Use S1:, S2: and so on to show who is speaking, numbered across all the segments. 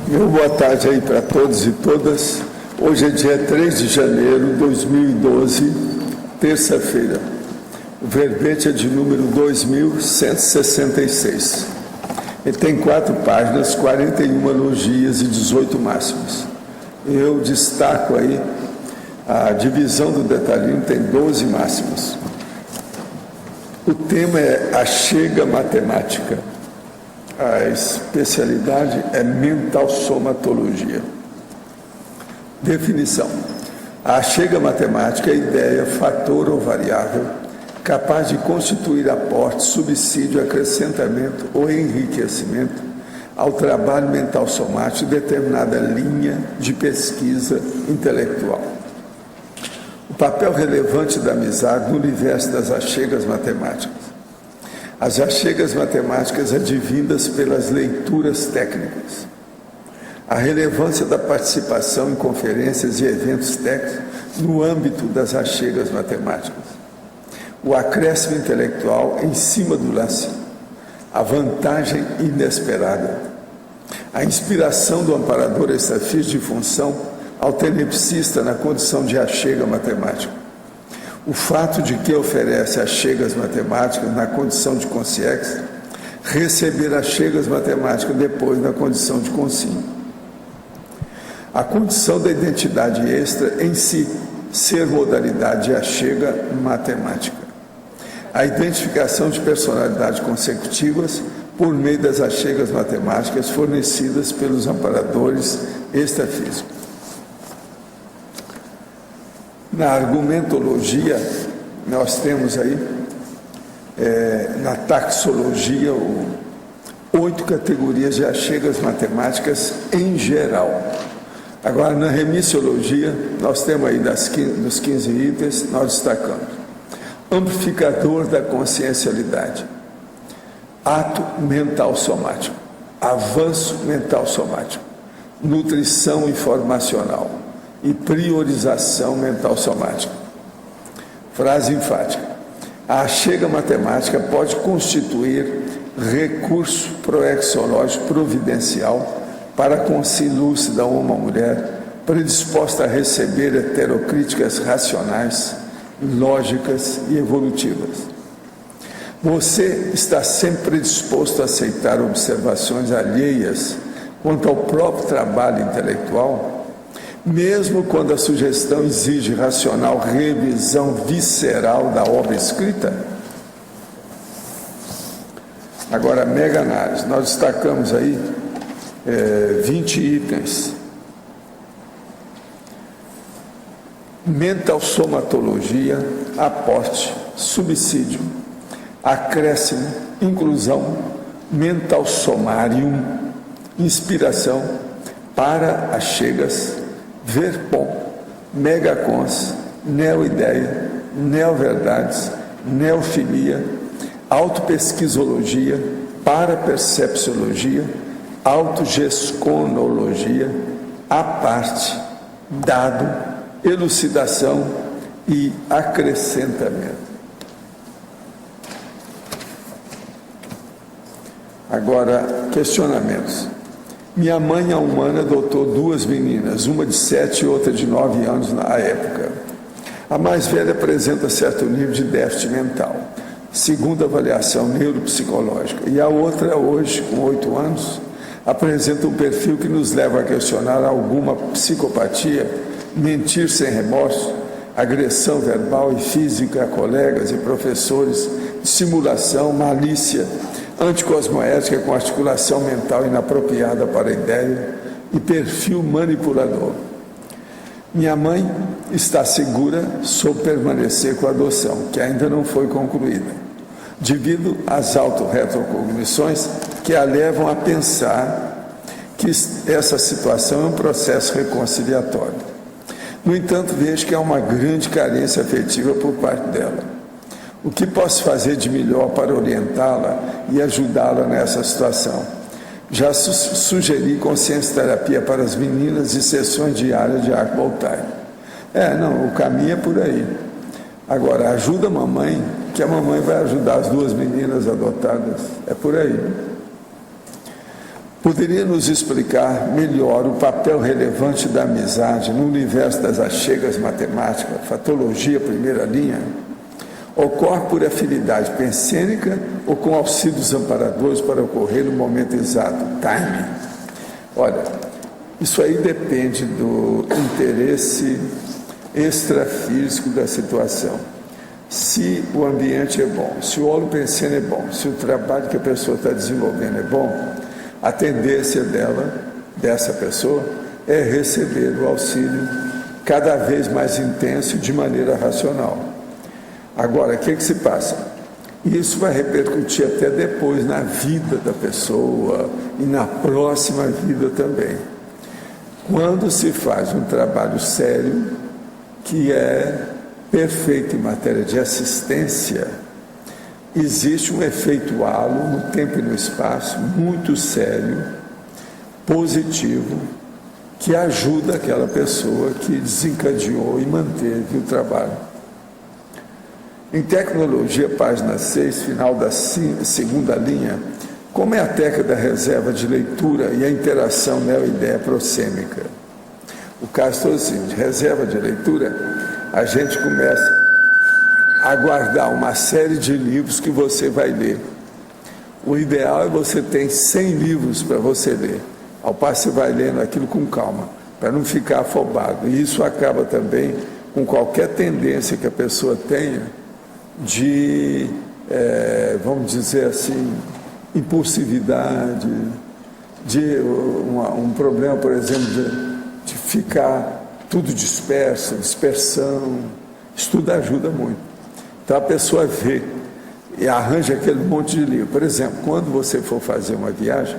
S1: Meu boa tarde aí para todos e todas. Hoje é dia 3 de janeiro de 2012, terça-feira. O verbete é de número 2166. Ele tem 4 páginas, 41 logias e 18 máximas. Eu destaco aí a divisão do detalhinho, tem 12 máximas. O tema é a chega matemática. A especialidade é mental somatologia. Definição. A chega matemática é ideia, fator ou variável capaz de constituir aporte, subsídio, acrescentamento ou enriquecimento ao trabalho mental somático de determinada linha de pesquisa intelectual. O papel relevante da amizade no universo das achegas matemáticas. As achegas matemáticas advindas pelas leituras técnicas. A relevância da participação em conferências e eventos técnicos no âmbito das achegas matemáticas. O acréscimo intelectual em cima do lance. A vantagem inesperada. A inspiração do amparador extrafísico de função ao tenepsista na condição de achega matemática. O fato de que oferece achegas matemáticas na condição de consciex, receber achegas matemáticas depois na condição de consciência. A condição da identidade extra em si, ser modalidade de achega matemática. A identificação de personalidades consecutivas por meio das achegas matemáticas fornecidas pelos amparadores extrafísicos. Na argumentologia, nós temos aí, na taxologia, 8 categorias de achegas matemáticas em geral. Agora, na remissiologia, nós temos aí dos 15 itens, nós destacamos. Amplificador da consciencialidade. Ato mental somático. Avanço mental somático. Nutrição informacional. E priorização mental somática. Frase enfática. A achega matemática pode constituir recurso proexológico providencial para a consciência lúcida uma mulher predisposta a receber heterocríticas racionais, lógicas e evolutivas. Você está sempre predisposto a aceitar observações alheias quanto ao próprio trabalho intelectual, mesmo quando a sugestão exige racional revisão visceral da obra escrita? Agora, mega análise. Nós destacamos aí 20 itens. Mental somatologia, aporte, subsídio, acréscimo, inclusão, mental somarium, inspiração, para achegas, verpom, megacons, neoideia, neoverdades, neofilia, autopesquisologia, parapercepciologia, autogesconologia, aparte, dado, elucidação e acrescentamento. Agora, questionamentos. Minha mãe, há um ano, adotou 2 meninas, uma de 7 e outra de 9 anos na época. A mais velha apresenta certo nível de déficit mental, segundo a avaliação neuropsicológica, e a outra, hoje, com 8 anos, apresenta um perfil que nos leva a questionar alguma psicopatia, mentir sem remorso, agressão verbal e física a colegas e professores, dissimulação, malícia, anticosmoética com articulação mental inapropriada para a ideia e perfil manipulador. Minha mãe está segura sobre permanecer com a adoção, que ainda não foi concluída, devido às autorretrocognições que a levam a pensar que essa situação é um processo reconciliatório. No entanto, vejo que há uma grande carência afetiva por parte dela. O que posso fazer de melhor para orientá-la e ajudá-la nessa situação? Já sugeri consciência terapia para as meninas e sessões diárias de arco voltaico. O caminho é por aí. Agora, ajuda a mamãe, que a mamãe vai ajudar as 2 meninas adotadas. É por aí. Poderia nos explicar melhor o papel relevante da amizade no universo das achegas matemáticas, fatologia primeira linha? Ocorre por afinidade pensênica ou com auxílios amparadores para ocorrer no momento exato, timing? Olha, isso aí depende do interesse extrafísico da situação. Se o ambiente é bom, se o holopensene é bom, se o trabalho que a pessoa está desenvolvendo é bom, a tendência dessa pessoa, é receber o auxílio cada vez mais intenso de maneira racional. Agora, o que se passa? Isso vai repercutir até depois na vida da pessoa e na próxima vida também. Quando se faz um trabalho sério, que é perfeito em matéria de assistência, existe um efeito halo no tempo e no espaço muito sério, positivo, que ajuda aquela pessoa que desencadeou e manteve o trabalho. Em tecnologia, página 6, final da segunda linha, como é a técnica da reserva de leitura e a interação neo-ideia prosêmica? O caso todo assim, de reserva de leitura, a gente começa a guardar uma série de livros que você vai ler. O ideal é você ter 100 livros para você ler. Ao passo você vai lendo aquilo com calma, para não ficar afobado. E isso acaba também com qualquer tendência que a pessoa tenha de, vamos dizer assim, impulsividade, de um problema, por exemplo, de ficar tudo disperso, dispersão. Estudo ajuda muito. Então a pessoa vê e arranja aquele monte de livro. Por exemplo, quando você for fazer uma viagem,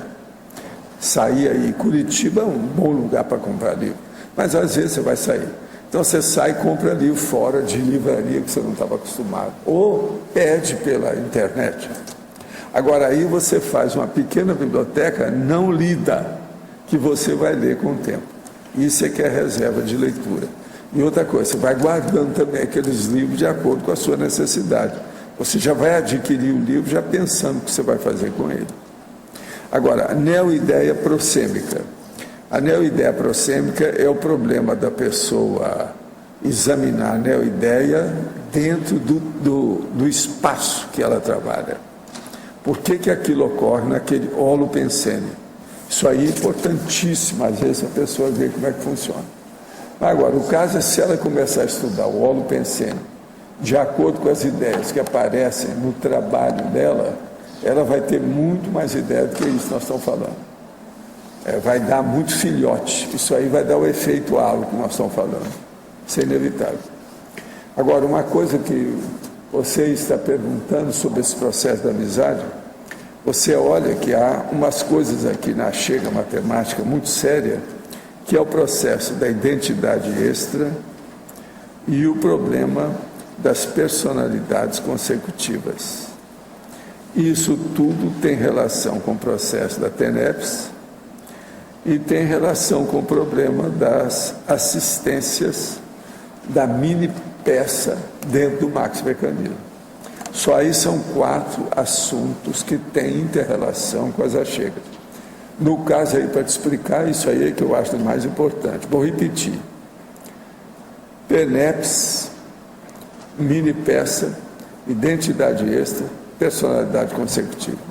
S1: sair aí, Curitiba é um bom lugar para comprar livro, mas às vezes você vai sair. Então você sai e compra livro fora de livraria que você não estava acostumado, ou pede pela internet. Agora aí você faz uma pequena biblioteca não lida, que você vai ler com o tempo. Isso é que é reserva de leitura. E outra coisa, você vai guardando também aqueles livros de acordo com a sua necessidade. Você já vai adquirir o livro já pensando o que você vai fazer com ele. Agora, a neo-ideia prosêmica. A neo-ideia prosêmica é o problema da pessoa examinar a neo-ideia dentro do espaço que ela trabalha. Por que aquilo ocorre naquele holopensene? Isso aí é importantíssimo, às vezes a pessoa vê como é que funciona. Agora, o caso é se ela começar a estudar o holopensene de acordo com as ideias que aparecem no trabalho dela, ela vai ter muito mais ideia do que isso que nós estamos falando. Vai dar muito filhote, isso aí vai dar o efeito halo que nós estamos falando. Isso é inevitável. Agora, uma coisa que você está perguntando sobre esse processo da amizade, você olha que há umas coisas aqui na Achega Matemática muito séria, que é o processo da identidade extra e o problema das personalidades consecutivas. Isso tudo tem relação com o processo da TENEPS e tem relação com o problema das assistências da mini peça dentro do maxi-mecanismo. Só aí são 4 assuntos que têm inter-relação com as achegas. No caso aí, para te explicar, isso aí é que eu acho mais importante. Vou repetir. TENEPS, mini peça, identidade extra, personalidade consecutiva.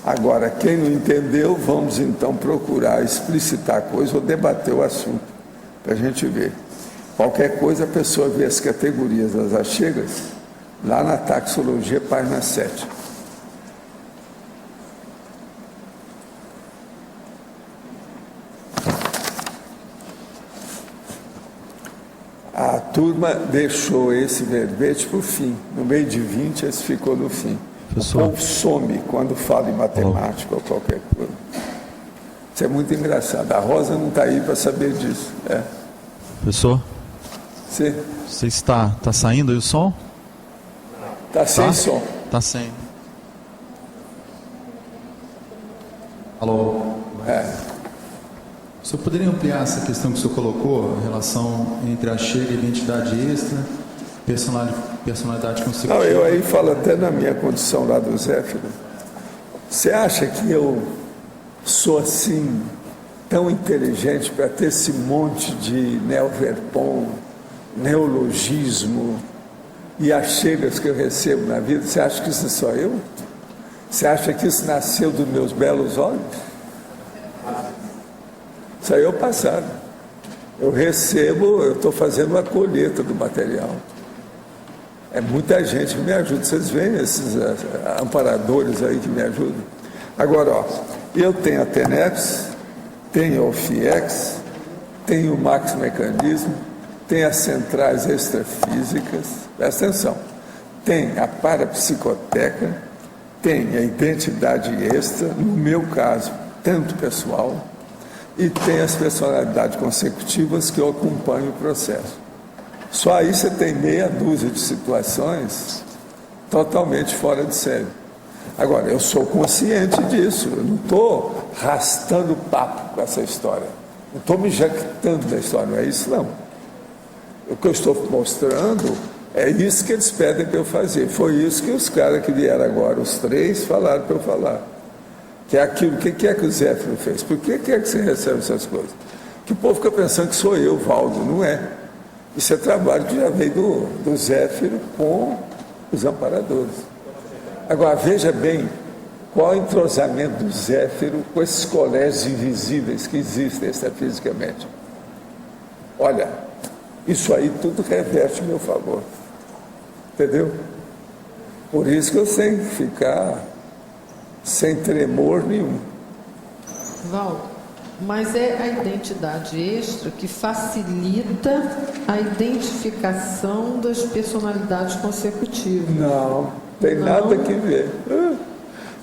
S1: Agora, quem não entendeu, vamos então procurar explicitar a coisa ou debater o assunto, para a gente ver. Qualquer coisa, a pessoa vê as categorias das achegas, lá na taxologia, página 7. A turma deixou esse verbete para o fim. No meio de 20, esse ficou no fim. Professor. O povo some quando fala em matemática ou qualquer coisa. Isso é muito engraçado. A Rosa não está aí para saber disso.
S2: Professor?
S1: Sim.
S2: Você está saindo aí o som?
S1: Está sem som.
S2: Está sem. Alô?
S3: O senhor poderia ampliar essa questão que o senhor colocou, a relação entre a Achega e a identidade extra,
S2: Personalidade consecutiva.
S1: Não, eu aí falo até na minha condição lá do Zéfiro. Você acha que eu sou assim, tão inteligente para ter esse monte de neoverpom, neologismo e achegas que eu recebo na vida? Você acha que isso sou eu? Você acha que isso nasceu dos meus belos olhos? Isso aí é o passado. Eu recebo, eu estou fazendo uma colheita do material. É muita gente que me ajuda. Vocês veem esses amparadores aí que me ajudam? Agora, ó, eu tenho a TENEPS, tenho o FIEX, tenho o Max Mecanismo, tenho as centrais extrafísicas, presta atenção, tem a parapsicoteca, tem a identidade extra, no meu caso, tanto pessoal, e tem as personalidades consecutivas que eu acompanho o processo. Só aí você tem meia dúzia de situações totalmente fora de série. Agora, eu sou consciente disso, eu não estou arrastando papo com essa história, não estou me jactando da história, não é isso não. O que eu estou mostrando é isso que eles pedem para eu fazer. Foi isso que os caras que vieram agora, os três, falaram para eu falar. Que é aquilo, o que é que o Zéfiro fez? Por que é que você recebe essas coisas? Que o povo fica pensando que sou eu, Valdo, não é. Isso é trabalho que já veio do Zéfiro com os amparadores. Agora, veja bem qual é o entrosamento do Zéfiro com esses colégios invisíveis que existem extrafisicamente. Olha, isso aí tudo reverte a meu favor. Entendeu? Por isso que eu tenho que ficar sem tremor nenhum.
S4: Valdo, mas é a identidade extra que facilita a identificação das personalidades consecutivas.
S1: Não, tem nada que ver.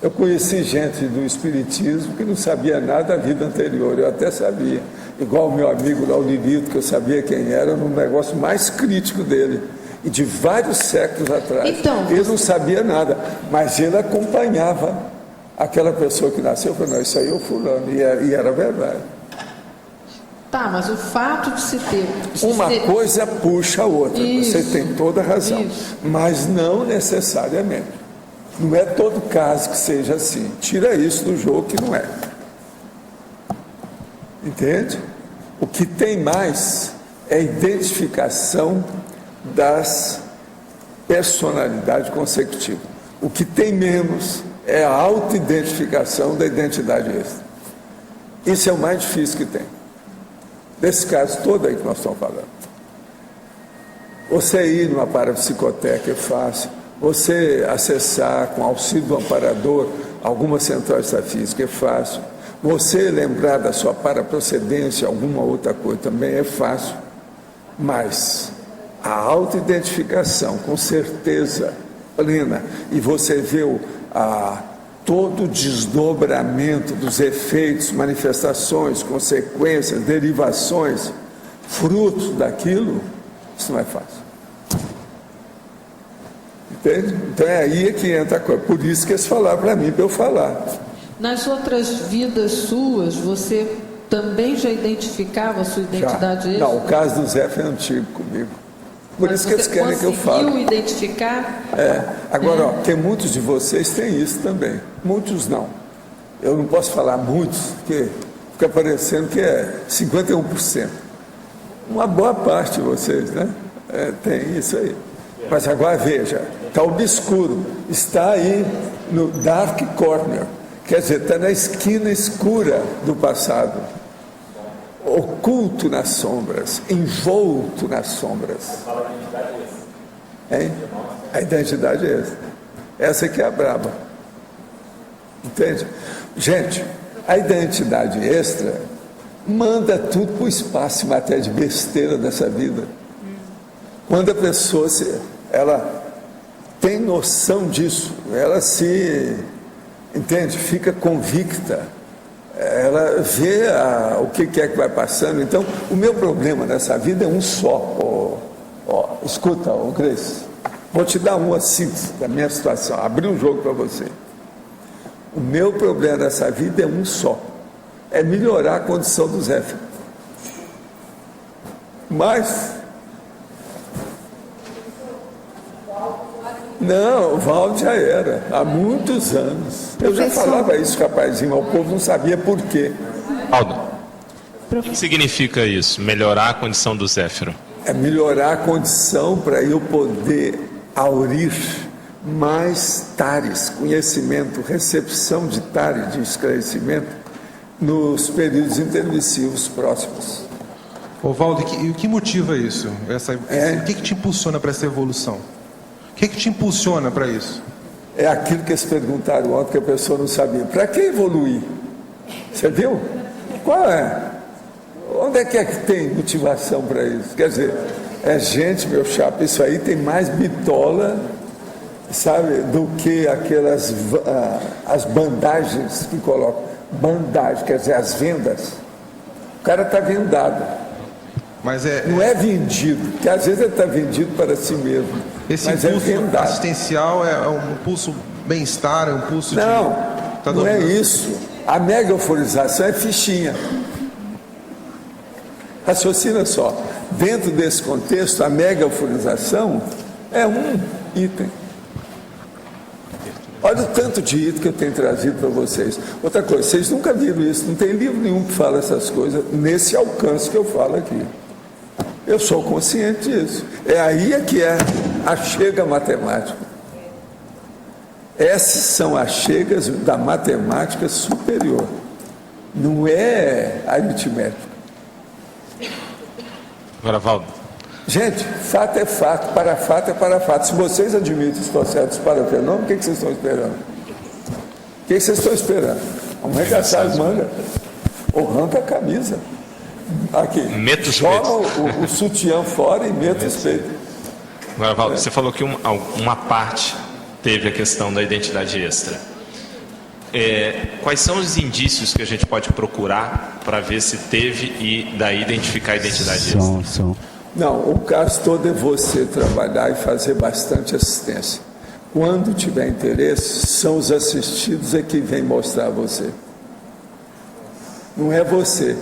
S1: Eu conheci gente do Espiritismo que não sabia nada da vida anterior, eu até sabia. Igual o meu amigo lá, o Lilito, que eu sabia quem era, no negócio mais crítico dele. E de vários séculos atrás.
S4: Então,
S1: ele não sabia nada, mas ele acompanhava aquela pessoa que nasceu, falou, não, isso aí é o fulano, e era verdade.
S4: Tá, mas o fato de se ter...
S1: Uma coisa puxa a outra,
S4: isso,
S1: você tem toda a razão,
S4: isso.
S1: mas não necessariamente. Não é todo caso que seja assim. Tira isso do jogo que não é. Entende? O que tem mais é a identificação das personalidades consecutivas. O que tem menos é a autoidentificação da identidade extra. Isso é o mais difícil que tem. Desse caso todo aí que nós estamos falando. Você ir numa parapsicoteca é fácil. Você acessar com auxílio do amparador alguma central extrafísica é fácil. Você lembrar da sua paraprocedência, alguma outra coisa também é fácil. Mas a autoidentificação, com certeza plena, e você vê todo o desdobramento dos efeitos, manifestações, consequências, derivações, frutos daquilo, isso não é fácil. Entende? Então é aí que entra a coisa. Por isso que eles falaram para mim, para eu falar.
S4: Nas outras vidas suas, você também já identificava a sua identidade extra?
S1: Não, o caso do Zé foi antigo comigo. Por
S4: Mas
S1: isso que eles querem que eu fale.
S4: Você conseguiu identificar?
S1: Agora, ó, tem muitos de vocês têm isso também. Muitos não. Eu não posso falar muitos, porque fica parecendo que é 51%. Uma boa parte de vocês, né? Tem isso aí. Mas agora veja, está obscuro, está aí no dark corner, quer dizer, está na esquina escura do passado, oculto nas sombras, envolto nas sombras. Hein? A identidade é essa. Essa que é a braba. Entende? Gente, a identidade extra manda tudo para o espaço em matéria de besteira dessa vida. Quando a pessoa ela tem noção disso, ela entende, fica convicta, ela vê o que é que vai passando. Então, o meu problema nessa vida é um só. Escuta, Grace, vou te dar uma síntese da minha situação, abrir um jogo para você. O meu problema nessa vida é um só, é melhorar a condição do Zé. Não, o Valdo já era, há muitos anos. Eu já falava isso, rapazinho, mas o povo não sabia por quê.
S5: Aldo, o que significa isso, melhorar a condição do Zéfiro?
S1: É melhorar a condição para eu poder aurir mais tares, conhecimento, recepção de tares, de esclarecimento, nos períodos intermissivos próximos.
S3: Ô Valdo, e o que motiva isso? O que te impulsiona para essa evolução? O que te impulsiona para isso?
S1: É aquilo que eles perguntaram ontem que a pessoa não sabia. Para que evoluir? Você viu? Qual é? Onde é que tem motivação para isso? Quer dizer, é gente, meu chapa, isso aí tem mais bitola, sabe, do que aquelas as bandagens que colocam. Bandagem, quer dizer, as vendas. O cara está vendado.
S3: Mas
S1: não é vendido, porque às vezes ele está vendido para si mesmo.
S3: Esse
S1: mas
S3: impulso
S1: é
S3: assistencial é um impulso bem-estar, é um impulso de...
S1: Não é isso. A mega euforização é fichinha. Raciocina só. Dentro desse contexto, a mega euforização é um item. Olha o tanto de item que eu tenho trazido para vocês. Outra coisa, vocês nunca viram isso, não tem livro nenhum que fala essas coisas nesse alcance que eu falo aqui. Eu sou consciente disso. É aí que é a chega matemática. Essas são as chegas da matemática superior. Não é aritmética.
S5: Agora, Valdo.
S1: Gente, fato é fato, para fato é para fato. Se vocês admitem os processos para fenômeno, o que vocês estão esperando? O que vocês estão esperando? Vamos arregaçar as mangas. Ou arranca a camisa. Aqui.
S5: Meta os
S1: joga o sutiã fora e meta os peitos.
S5: Agora, Valdo, você falou que uma parte teve a questão da identidade extra. Quais são os indícios que a gente pode procurar para ver se teve e daí identificar a identidade extra?
S1: Não, o caso todo é você trabalhar e fazer bastante assistência. Quando tiver interesse, são os assistidos que vêm mostrar a você. Não é você,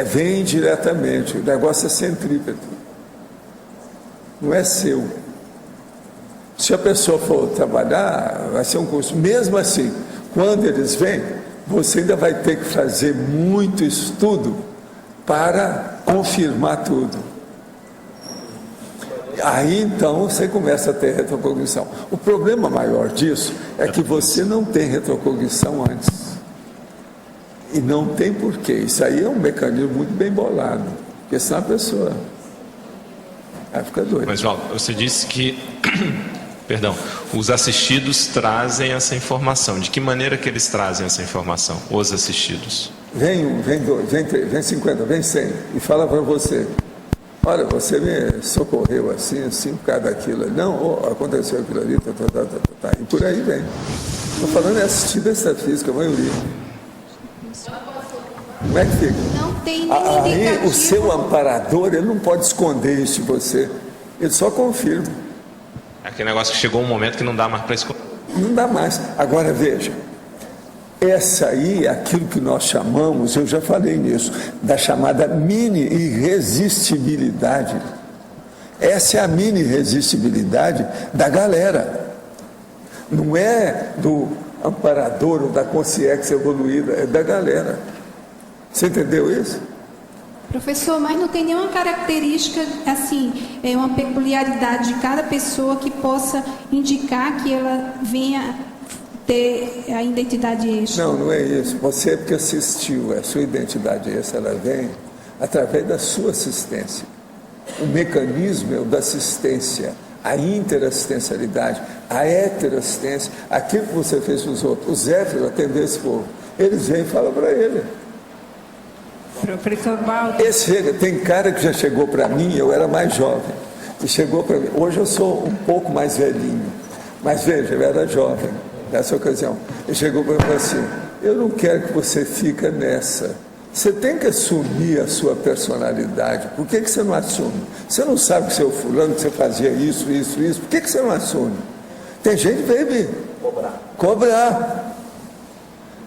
S1: vem diretamente. O negócio é centrípeto. Não é seu. Se a pessoa for trabalhar, vai ser um curso. Mesmo assim, quando eles vêm, você ainda vai ter que fazer muito estudo para confirmar tudo. Aí então você começa a ter retrocognição. O problema maior disso é que você não tem retrocognição antes. E não tem porquê. Isso aí é um mecanismo muito bem bolado. Porque senão a pessoa vai ficar doida.
S5: Mas, Valdo, você disse que perdão, os assistidos trazem essa informação. De que maneira que eles trazem essa informação? Os assistidos.
S1: Vem um, vem dois, vem três, vem 50, vem 100 e fala para você: olha, você me socorreu assim, por causa daquilo. Não, aconteceu aquilo ali, e por aí vem. Estou falando é assistir extrafísica, a maioria. Como é que fica?
S6: Não tem
S1: aí o seu amparador, ele não pode esconder isso de você. Ele só confirma.
S5: É aquele negócio que chegou um momento que não dá mais para esconder.
S1: Não dá mais. Agora veja, essa aí é aquilo que nós chamamos, eu já falei nisso, da chamada mini-irresistibilidade. Essa é a mini-irresistibilidade da galera. Não é do amparador ou da consciência evoluída, é da galera. Você entendeu isso?
S6: Professor, mas não tem nenhuma característica, assim, uma peculiaridade de cada pessoa que possa indicar que ela venha ter a identidade extra?
S1: Não, não é isso. Você é porque assistiu, a sua identidade extra, ela vem através da sua assistência. O mecanismo é o da assistência, a interassistencialidade, a heterassistência, aquilo que você fez para os outros. O Zéfiro atendeu esse povo. Eles vêm e falam para ele.
S4: Professor Valdo.
S1: Tem cara que já chegou para mim, eu era mais jovem, e chegou para mim. Hoje eu sou um pouco mais velhinho, mas veja, eu era jovem nessa ocasião. Ele chegou para mim e falou assim: eu não quero que você fique nessa. Você tem que assumir a sua personalidade. Por que você não assume? Você não sabe que você é o fulano, que você fazia isso. Por que você não assume? Tem gente que veio me cobrar.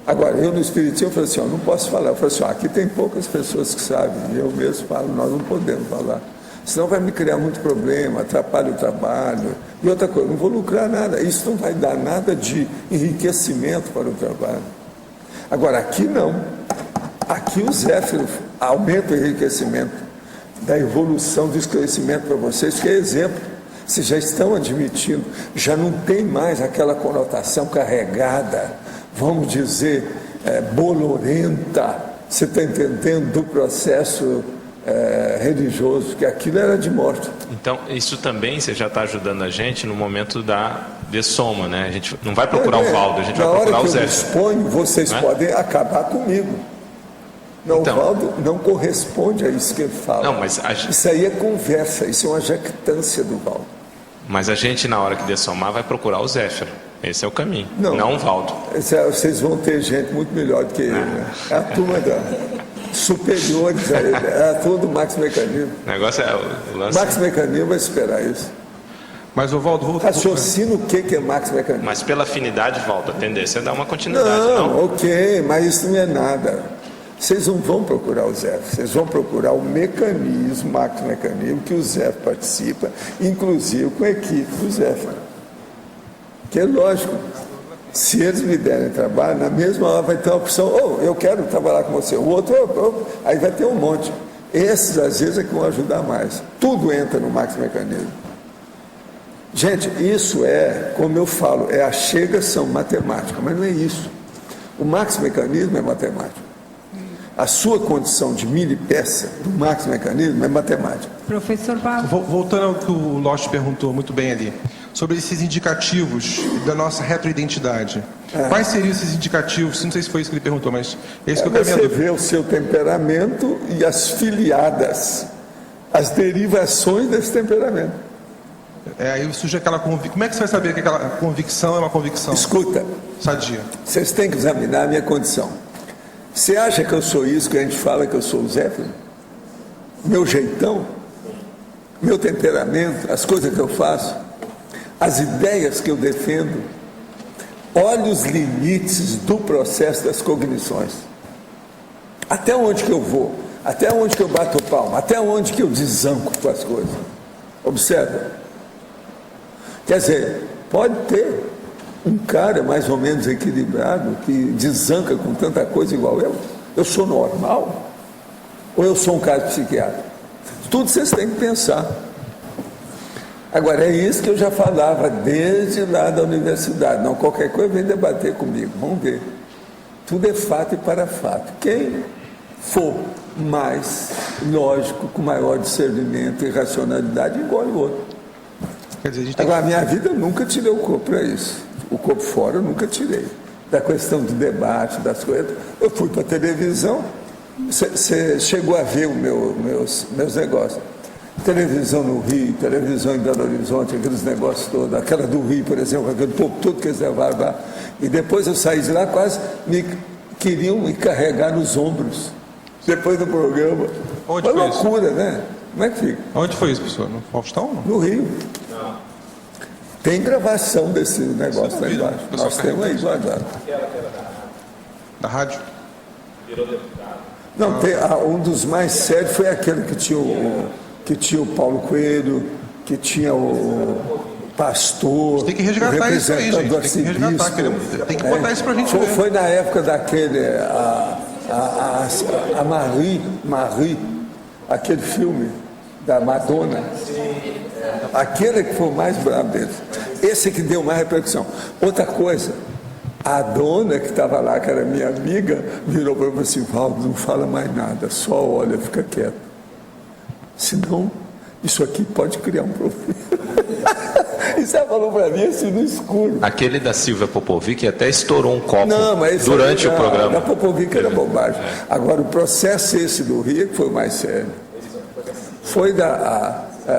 S1: Agora, eu no Espiritismo, eu falei assim, não posso falar. Eu falei assim, aqui tem poucas pessoas que sabem. E eu mesmo falo, nós não podemos falar. Senão vai me criar muito problema, atrapalha o trabalho. E outra coisa, não vou lucrar nada. Isso não vai dar nada de enriquecimento para o trabalho. Agora, aqui não. Aqui o Zéfiro aumenta o enriquecimento da evolução do esclarecimento para vocês, que é exemplo. Vocês já estão admitindo, já não tem mais aquela conotação carregada, vamos dizer, bolorenta, você está entendendo, do processo religioso, que aquilo era de morte.
S5: Então, isso também você já está ajudando a gente no momento da dessoma, né? A gente não vai procurar o Valdo, a gente vai procurar o Zé.
S1: Na hora que eu exponho, vocês podem acabar comigo. Não, então, o Valdo não corresponde a isso que ele fala.
S5: Não, mas
S1: isso aí é conversa, isso é uma jactância do Valdo.
S5: Mas a gente, na hora que dessomar, vai procurar o Zéfiro. Esse é o caminho, não o Valdo.
S1: Vocês vão ter gente muito melhor do que ele, né? É a turma superiores a ele, é a turma do Max Mecanismo.
S5: O negócio é o lance.
S1: Max Mecanismo vai esperar isso.
S3: Mas o Valdo...
S1: Raciocina o que é Max Mecanismo.
S5: Mas pela afinidade, Valdo, a tendência é dar uma continuidade,
S1: não? Ok, mas isso não é nada. Vocês não vão procurar o Zé, vocês vão procurar o mecanismo, Max Mecanismo, que o Zé participa, inclusive com a equipe do Zé. Que é lógico, se eles me derem trabalho, na mesma hora vai ter uma opção, eu quero trabalhar com você, o outro, aí vai ter um monte. Esses, às vezes, é que vão ajudar mais. Tudo entra no Max Mecanismo. Gente, isso como eu falo, é a chegação matemática, mas não é isso. O Max Mecanismo é matemático. A sua condição de milipeça do Max Mecanismo é matemática.
S6: Professor Paulo.
S3: Voltando ao que o Lost perguntou muito bem ali, sobre esses indicativos da nossa retroidentidade. Quais seriam esses indicativos? Não sei se foi isso que ele perguntou, mas esse que eu quero
S1: você vê o seu temperamento e as filiadas, as derivações desse temperamento.
S3: Aí surge aquela convicção. Como é que você vai saber que aquela convicção é uma convicção?
S1: Escuta.
S3: Sadia.
S1: Vocês têm que examinar a minha condição. Você acha que eu sou isso que a gente fala que eu sou o Zéfiro? Meu jeitão? Meu temperamento? As coisas que eu faço? As ideias que eu defendo? Olha os limites do processo das cognições. Até onde que eu vou? Até onde que eu bato palma? Até onde que eu desanco com as coisas? Observa. Quer dizer, pode ter um cara mais ou menos equilibrado que desanca com tanta coisa igual eu. Eu sou normal? Ou eu sou um caso psiquiátrico? Tudo vocês têm que pensar. Agora, é isso que eu já falava desde lá da universidade. Não, qualquer coisa vem debater comigo. Vamos ver. Tudo é fato e para fato. Quem for mais lógico, com maior discernimento e racionalidade, engole o outro.
S3: Quer dizer, a gente tem...
S1: Agora, a minha vida eu nunca tirei o corpo para isso. O corpo fora eu nunca tirei. Da questão do debate, das coisas. Eu fui para a televisão, você chegou a ver os meus negócios. Televisão no Rio, televisão em Belo Horizonte, aqueles negócios todos. Aquela do Rio, por exemplo, aquele povo todo que eles levaram lá. E depois eu saí de lá, quase queriam me carregar nos ombros. Depois do programa.
S3: Onde
S1: foi loucura,
S3: isso?
S1: Né? Como é que fica?
S3: Onde foi isso, professor? No Faustão? Não?
S1: No Rio. Tem gravação desse negócio lá embaixo. Nós temos aí guardado.
S3: Da rádio?
S1: Não, um dos mais sérios foi aquele que tinha o Paulo Coelho, que tinha o pastor.
S3: Tem que resgatar isso aí, gente. Tem que resgatar. Tem que botar isso pra gente ver.
S1: Foi na época daquele. A Marie, aquele filme da Madonna. Aquele que foi o mais bravo deles. Esse que deu mais repercussão. Outra coisa, a dona que estava lá, que era minha amiga, virou para mim assim: Valdo, não fala mais nada, só olha, fica quieto. Senão, isso aqui pode criar um problema. Isso ela falou para mim assim no escuro.
S5: Aquele da Silvia Popovic até estourou um copo
S1: durante
S5: o programa.
S1: Da Popovic era bobagem. Agora, o processo esse do Rio que foi o mais sério. Foi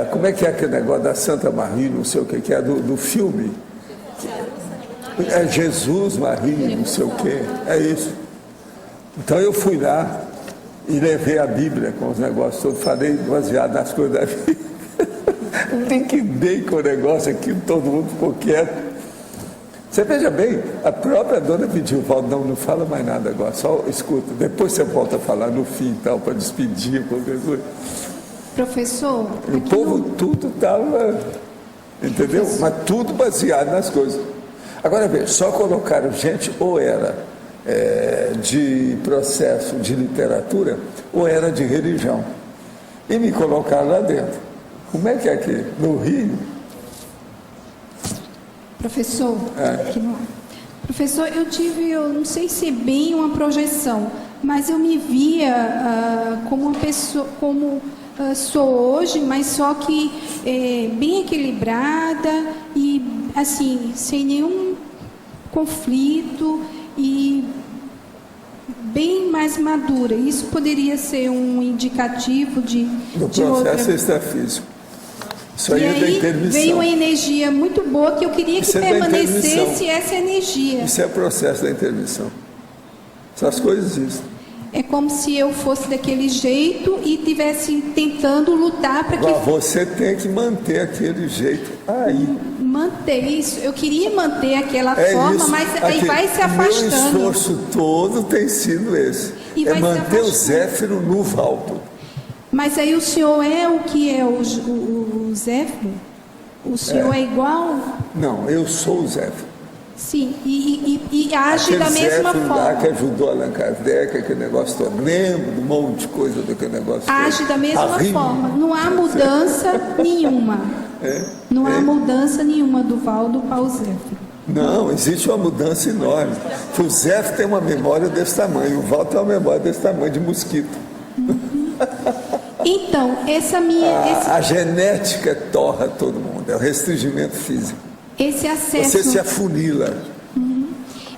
S1: como é que é aquele negócio da Santa Maria, não sei o que é, do filme? É Jesus, Maria, não sei o que, é isso. Então eu fui lá e levei a Bíblia com os negócios todos, falei baseado nas coisas da Bíblia. Liquidei com o negócio aqui, todo mundo ficou quieto. Você veja bem, a própria dona pediu: Valdo, não fala mais nada agora, só escuta, depois você volta a falar no fim, tal, para despedir, qualquer coisa.
S6: Professor,
S1: O
S6: aqui
S1: povo
S6: no-
S1: tudo estava, entendeu? Mas tudo baseado nas coisas. Agora veja, só colocaram gente ou era de processo de literatura ou era de religião. E me colocaram lá dentro. Como é que é aqui? No Rio?
S6: Professor, aqui no- professor, eu não sei se é bem uma projeção, mas eu me via como uma pessoa, como sou hoje, mas só que bem equilibrada e assim, sem nenhum conflito e bem mais madura. Isso poderia ser um indicativo de
S1: processo extrafísico. Isso aí
S6: e
S1: é da
S6: aí
S1: intermissão.
S6: veio uma energia muito boa que eu queria que
S1: Isso é da
S6: permanecesse
S1: intermissão.
S6: essa energia.
S1: Isso é processo da intermissão. Essas coisas existem.
S6: É como se eu fosse daquele jeito e estivesse tentando lutar para que
S1: Agora, você tem que manter aquele jeito aí.
S6: manter isso. Eu queria manter aquela forma,
S1: isso.
S6: mas aí
S1: Aqui,
S6: vai se
S1: Meu
S6: afastando.
S1: esforço todo tem sido esse.
S6: E
S1: É
S6: vai se
S1: manter o
S6: afastando.
S1: Zéfiro no Valdo.
S6: Mas aí o senhor é o que é o Zéfiro? O senhor é igual?
S1: Não, eu sou o Zéfiro.
S6: Sim, e age
S1: Aquele
S6: da mesma
S1: Zéfiro lá que
S6: forma.
S1: ajudou Allan Kardec, aquele negócio todo. Lembro de um monte de coisa daquele negócio
S6: Age
S1: todo.
S6: da mesma
S1: Arrimo.
S6: forma. Não há mudança nenhuma. Não há mudança nenhuma do Valdo para o Zéfiro.
S1: Não, existe uma mudança enorme. O Zéfiro tem uma memória desse tamanho, o Valdo tem uma memória desse tamanho, de mosquito.
S6: Então, essa minha,
S1: A genética torra todo mundo, é o restringimento físico.
S6: esse acesso,
S1: Você se afunila.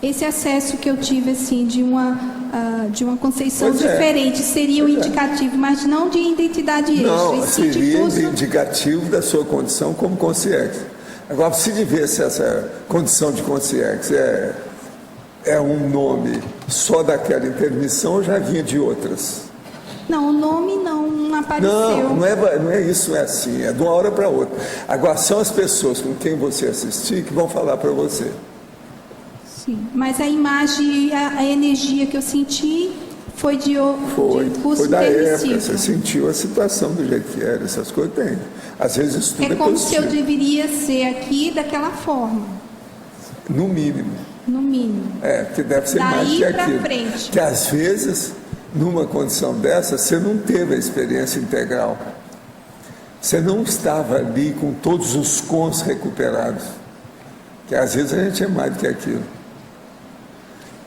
S6: esse acesso que eu tive assim de uma conceição
S1: Pois é.
S6: diferente seria um indicativo, mas não de identidade extra.
S1: Não,
S6: e sim de
S1: seria
S6: curso-
S1: indicativo da sua condição como concierge. Agora, se tivesse essa condição de concierge é um nome só daquela intermissão, já vinha de outras.
S6: Não, o nome não apareceu.
S1: Não é isso, não é assim, é de uma hora para outra. Agora, são as pessoas com quem você assistir que vão falar para você.
S6: Sim, mas a imagem, a energia que eu senti foi de curso
S1: Foi da época,
S6: intermissivo.
S1: você sentiu a situação do jeito que era, essas coisas tem. Às vezes isso tudo
S6: É
S1: é
S6: como se eu
S1: positivo,
S6: deveria ser aqui daquela forma,
S1: no mínimo.
S6: no mínimo.
S1: Porque deve ser
S6: Daí
S1: mais que
S6: pra
S1: aquilo.
S6: frente.
S1: Que às vezes, numa condição dessa, você não teve a experiência integral. Você não estava ali com todos os cons recuperados. Que às vezes a gente é mais do que aquilo.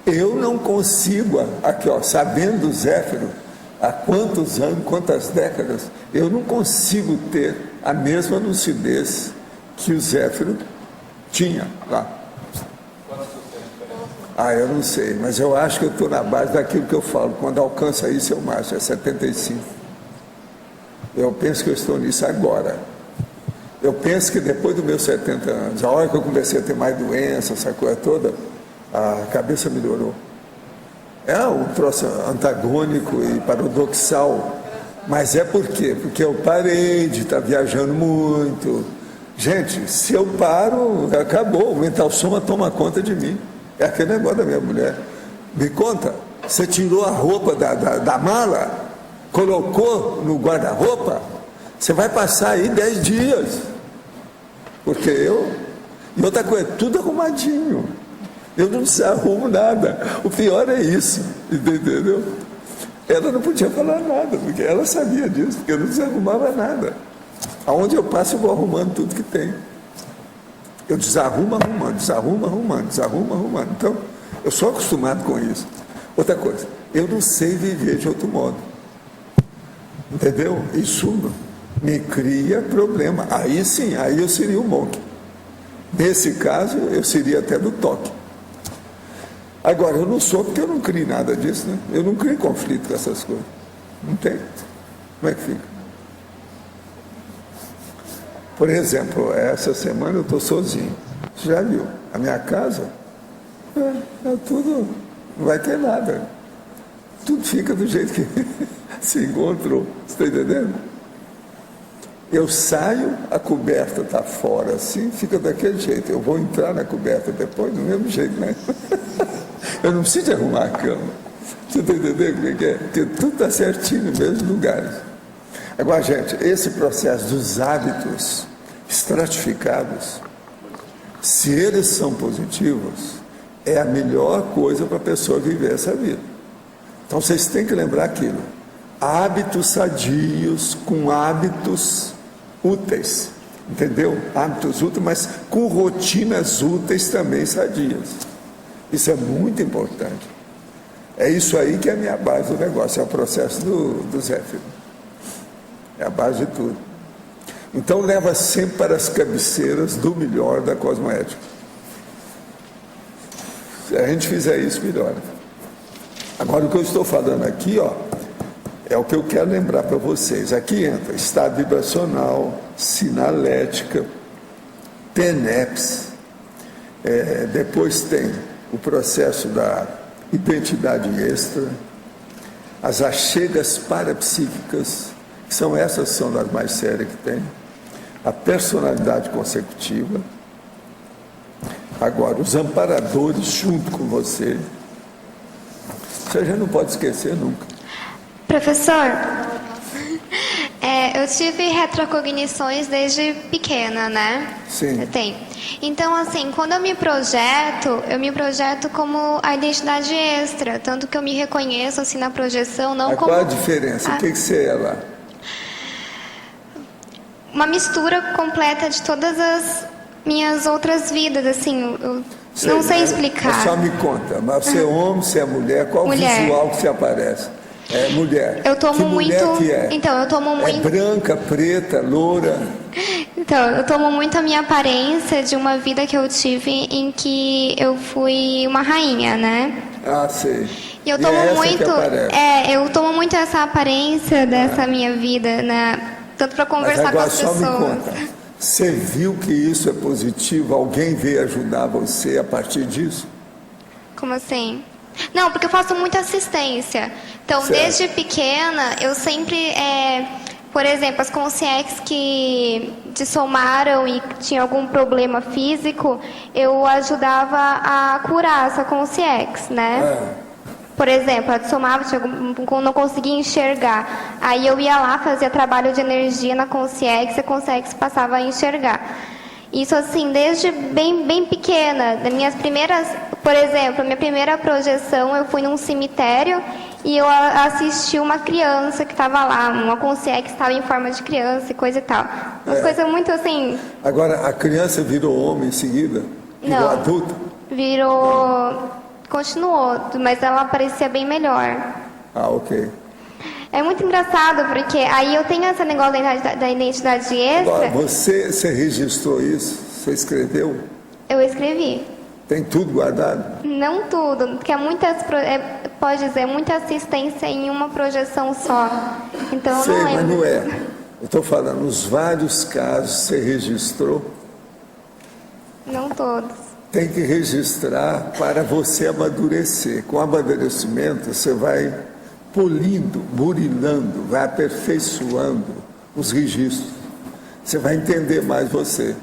S1: Eu não consigo, aqui ó, sabendo o Zéfiro, há quantos anos, quantas décadas, eu não consigo ter a mesma lucidez que o Zéfiro tinha lá. Eu não sei, mas eu acho que eu estou na base daquilo que eu falo. Quando alcança isso, eu marcho, é 75. Eu penso que eu estou nisso agora. Eu penso que depois dos meus 70 anos, a hora que eu comecei a ter mais doença, essa coisa toda, a cabeça melhorou. É um troço antagônico e paradoxal, mas é por quê? Porque eu parei de estar viajando muito. Gente, se eu paro, acabou, o mental soma toma conta de mim. É aquele negócio da minha mulher. Me conta, você tirou a roupa da mala, colocou no guarda-roupa, você vai passar aí 10 dias. Porque e outra coisa, tudo arrumadinho. Eu não desarrumo nada. O pior é isso, entendeu? Ela não podia falar nada, porque ela sabia disso, porque eu não desarrumava nada. Aonde eu passo, eu vou arrumando tudo que tem. Eu desarrumo arrumando, desarrumo arrumando, desarrumo arrumando. Então, eu sou acostumado com isso. Outra coisa, eu não sei viver de outro modo. Entendeu? Isso me cria problema. Aí sim, aí eu seria o monge. Nesse caso, eu seria até do toque. Agora, eu não sou porque eu não crio nada disso, né? Eu não crio conflito com essas coisas. Não tem. Como é que fica? Por exemplo, essa semana eu estou sozinho. Você já viu? A minha casa é tudo, não vai ter nada. Tudo fica do jeito que se encontrou. Você está entendendo? Eu saio, a coberta está fora assim, fica daquele jeito. Eu vou entrar na coberta depois do mesmo jeito, né? Eu não preciso arrumar a cama. Você está entendendo como é que é? Porque tudo está certinho nos mesmos lugares. Agora, gente, esse processo dos hábitos estratificados, se eles são positivos, é a melhor coisa para a pessoa viver essa vida. Então, vocês têm que lembrar aquilo. Hábitos sadios com hábitos úteis. Entendeu? Hábitos úteis, mas com rotinas úteis também sadias. Isso é muito importante. É isso aí que é a minha base do negócio, é o processo do Zé Filho. É a base de tudo. Então leva sempre para as cabeceiras do melhor da cosmoética. Se a gente fizer isso, melhora. Agora o que eu estou falando aqui, ó, é o que eu quero lembrar para vocês. Aqui entra estado vibracional, sinalética, TENEPS, depois tem o processo da identidade extra, as achegas parapsíquicas, que são das mais sérias que tem, a personalidade consecutiva, agora os amparadores junto com você, isso a gente não pode esquecer nunca.
S7: Professor, eu tive retrocognições desde pequena, né?
S1: Sim.
S7: Eu tenho. Então, assim, quando eu me projeto como a identidade extra, tanto que eu me reconheço, assim, na projeção, não
S1: Mas
S7: como...
S1: qual a diferença? O que você é lá?
S7: Uma mistura completa de todas as minhas outras vidas, assim, eu não sei explicar.
S1: Mas só me conta, mas você é homem, você é mulher, qual
S7: Mulher.
S1: o visual que você aparece? É mulher.
S7: Eu tomo
S1: que mulher
S7: muito...
S1: que é?
S7: Então, eu tomo muito...
S1: É branca, preta, loura?
S7: Então, eu tomo muito a minha aparência de uma vida que eu tive em que eu fui uma rainha, né?
S1: Ah, sei.
S7: E eu tomo
S1: é essa
S7: muito...
S1: que aparece.
S7: eu tomo muito essa aparência dessa minha vida, né? Tanto para conversar
S1: Mas agora
S7: com as
S1: só
S7: pessoas.
S1: me conta. Você viu que isso é positivo? Alguém veio ajudar você a partir disso?
S7: Como assim? Não, porque eu faço muita assistência. Então,
S1: Certo.
S7: desde pequena, eu sempre... por exemplo, as consciências que dissomaram e tinham algum problema físico, eu ajudava a curar essa consciência, né? Por exemplo, a dissomava, não conseguia enxergar. Aí eu ia lá, fazia trabalho de energia na consciência, a consciência passava a enxergar. Isso assim, desde bem pequena. Das minhas primeiras, por exemplo, a minha primeira projeção, eu fui num cemitério e eu assisti uma criança que estava lá, uma consciência que estava em forma de criança e coisa e tal. Uma coisa muito assim...
S1: Agora, a criança virou homem em seguida? Virou
S7: Não.
S1: adulta?
S7: Virou... Continuou, mas ela parecia bem melhor.
S1: Ah, ok.
S7: É muito engraçado, porque aí eu tenho esse negócio da identidade extra.
S1: Agora, você registrou isso? Você escreveu?
S7: Eu escrevi.
S1: Tem tudo guardado?
S7: Não tudo, porque pode dizer, muita assistência em uma projeção só. Então eu
S1: Sei,
S7: não
S1: mas
S7: lembro.
S1: não é. Eu estou falando, nos vários casos você registrou,
S7: Não todos.
S1: tem que registrar para você amadurecer. Com o amadurecimento, você vai polindo, burilando, vai aperfeiçoando os registros. Você vai entender mais você.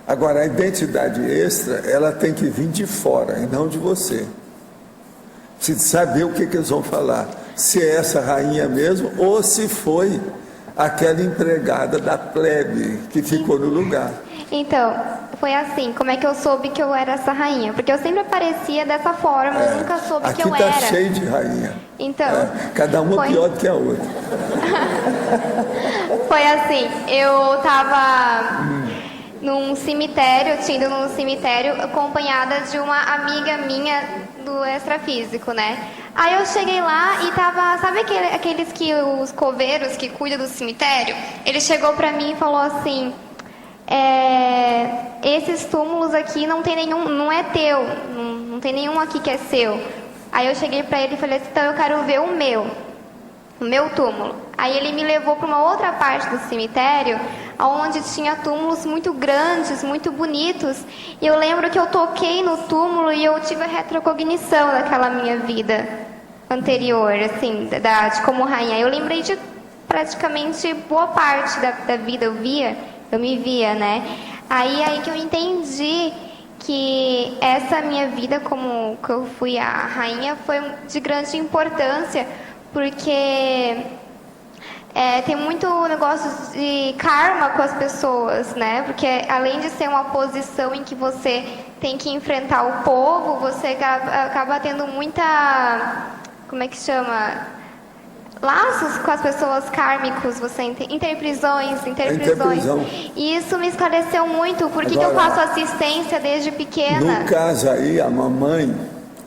S1: Agora, a identidade extra, ela tem que vir de fora e não de você. Precisa saber o que eles vão falar. Se é essa rainha mesmo ou se foi aquela empregada da plebe que ficou no lugar.
S7: Então, foi assim, como é que eu soube que eu era essa rainha? Porque eu sempre aparecia dessa forma, eu nunca soube que eu
S1: Aqui
S7: era.
S1: está cheio de rainha.
S7: Então,
S1: cada uma
S7: foi-
S1: pior do que a outra.
S7: Foi assim, eu tava num cemitério, tinha ido num cemitério acompanhada de uma amiga minha do extrafísico, né? Aí eu cheguei lá e tava, sabe aqueles que os coveiros que cuidam do cemitério? Ele chegou pra mim e falou assim: esses túmulos aqui não tem nenhum, não é teu, não tem nenhum aqui que é seu. Aí eu cheguei pra ele e falei assim: então eu quero ver o meu túmulo. Aí ele me levou para uma outra parte do cemitério, onde tinha túmulos muito grandes, muito bonitos. E eu lembro que eu toquei no túmulo e eu tive a retrocognição daquela minha vida anterior, assim, de como rainha. Eu lembrei de praticamente boa parte da vida, eu me via, né? Aí que eu entendi que essa minha vida, como que eu fui a rainha, foi de grande importância, porque tem muito negócio de karma com as pessoas, né? Porque além de ser uma posição em que você tem que enfrentar o povo, você acaba tendo muita, como é que chama? Laços com as pessoas kármicos, você interprisões. E isso me esclareceu muito, por que eu faço assistência desde pequena.
S1: No caso aí, a mamãe